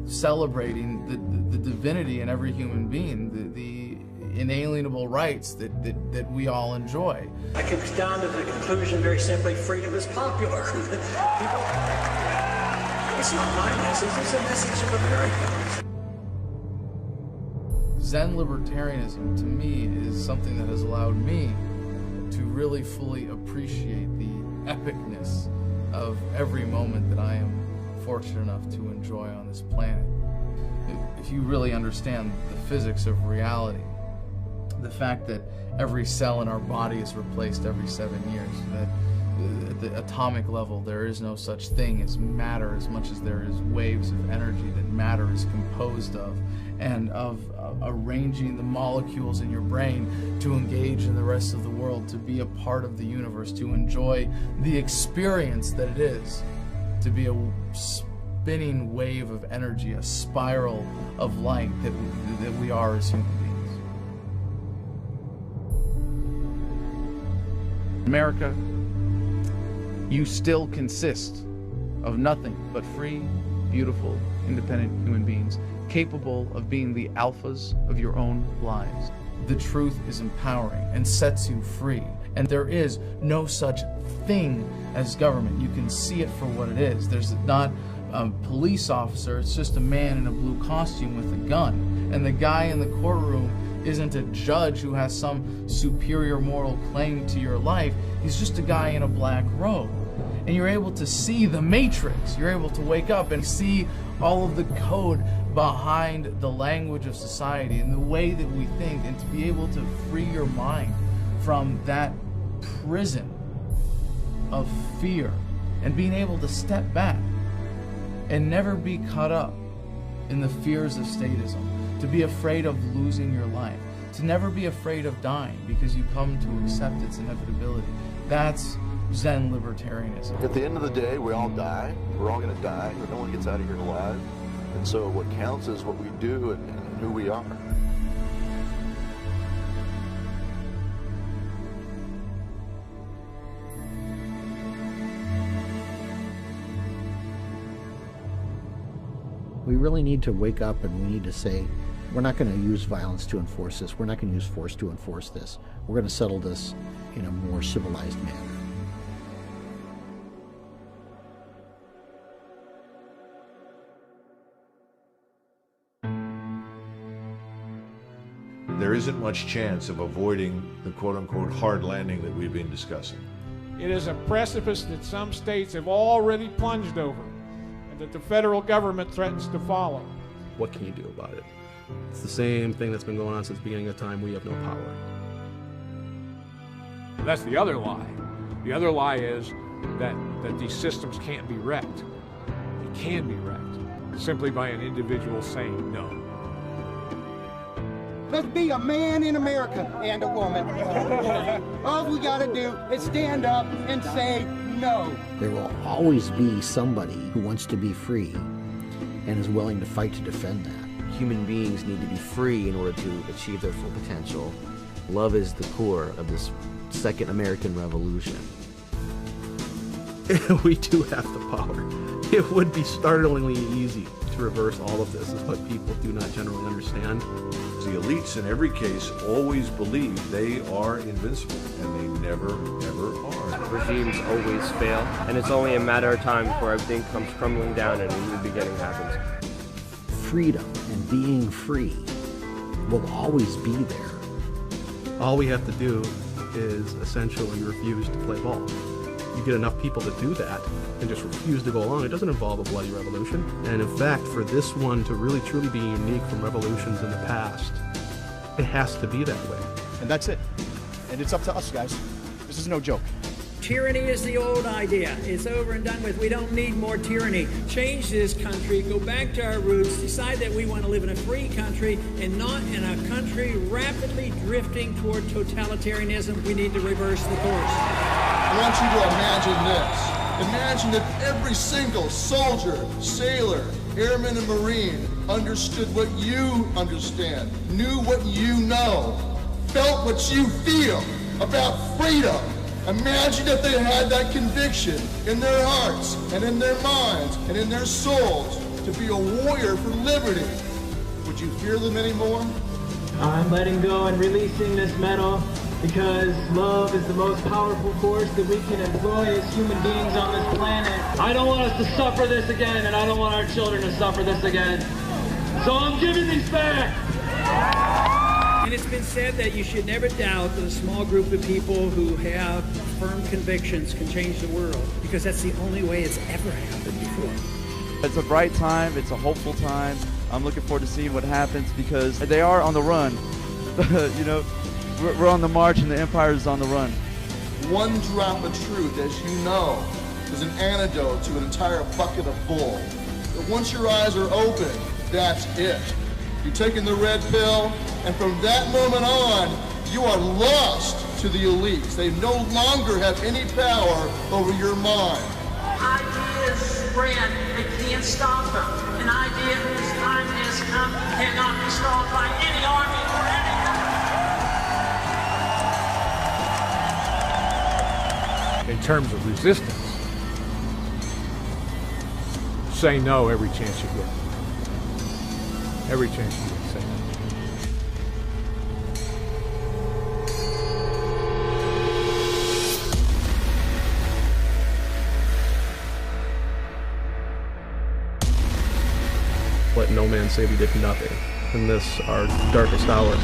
celebrating the divinity in every human being, the inalienable rights that we all enjoy. I could come down to the conclusion very simply, freedom is popular. People, it's not my message, it's a message of America. Zen libertarianism, to me, is something that has allowed me to really fully appreciate the epicness of every moment that I am fortunate enough to enjoy on this planet. If you really understand the physics of reality, the fact that every cell in our body is replaced every 7 years, that at the atomic level there is no such thing as matter as much as there is waves of energy that matter is composed of, and of arranging the molecules in your brain to engage in the rest of the world, to be a part of the universe, to enjoy the experience that it is, to be a spinning wave of energy, a spiral of light that we are as human beings. America, you still consist of nothing but free, beautiful, independent human beings, capable of being the alphas of your own lives. The truth is empowering and sets you free. And there is no such thing as government. You can see it for what it is. There's not a police officer, it's just a man in a blue costume with a gun. And the guy in the courtroom isn't a judge who has some superior moral claim to your life. He's just a guy in a black robe. And you're able to see the matrix. You're able to wake up and see all of the code behind the language of society and the way that we think, and to be able to free your mind from that prison of fear and being able to step back and never be caught up in the fears of statism, to be afraid of losing your life, to never be afraid of dying because you come to accept its inevitability. That's Zen libertarianism. At the end of the day, we all die. We're all going to die. No one gets out of here alive. And so what counts is what we do and who we are. We really need to wake up, and we need to say, we're not going to use violence to enforce this. We're not going to use force to enforce this. We're going to settle this in a more civilized manner. There isn't much chance of avoiding the quote-unquote hard landing that we've been discussing. It is a precipice that some states have already plunged over, and that the federal government threatens to follow. What can you do about it? It's the same thing that's been going on since the beginning of time. We have no power. That's the other lie. The other lie is that these systems can't be wrecked. They can be wrecked simply by an individual saying no. Let's be a man in America and a woman. All we gotta do is stand up and say no. There will always be somebody who wants to be free and is willing to fight to defend that. Human beings need to be free in order to achieve their full potential. Love is the core of this second American Revolution. We do have the power. It would be startlingly easy to reverse all of this, is what people do not generally understand. The elites in every case always believe they are invincible, and they never, ever are. Regimes always fail, and it's only a matter of time before everything comes crumbling down and a new beginning happens. Freedom and being free will always be there. All we have to do is essentially refuse to play ball. You get enough people to do that and just refuse to go along. It doesn't involve a bloody revolution. And in fact, for this one to really truly be unique from revolutions in the past, it has to be that way. And that's it. And it's up to us, guys. This is no joke. Tyranny is the old idea. It's over and done with. We don't need more tyranny. Change this country, go back to our roots, decide that we want to live in a free country and not in a country rapidly drifting toward totalitarianism. We need to reverse the course. I want you to imagine this. Imagine that every single soldier, sailor, airman, and Marine understood what you understand, knew what you know, felt what you feel about freedom. Imagine if they had that conviction in their hearts and in their minds and in their souls to be a warrior for liberty. Would you fear them anymore? I'm letting go and releasing this medal because love is the most powerful force that we can employ as human beings on this planet. I don't want us to suffer this again, and I don't want our children to suffer this again. So I'm giving these back. And it's been said that you should never doubt that a small group of people who have firm convictions can change the world, because that's the only way it's ever happened before. It's a bright time, it's a hopeful time. I'm looking forward to seeing what happens, because they are on the run. You know, we're on the march and the empire is on the run. One drop of truth, as you know, is an antidote to an entire bucket of bull. But once your eyes are open, that's it. You're taking the red pill, and from that moment on, you are lost to the elites. They no longer have any power over your mind. Ideas spread, they can't stop them. An idea whose time has come cannot be stopped by any army or any In terms of resistance, say no every chance you get. Every chance you get, say no. Let no man say we did nothing in this, our darkest hour.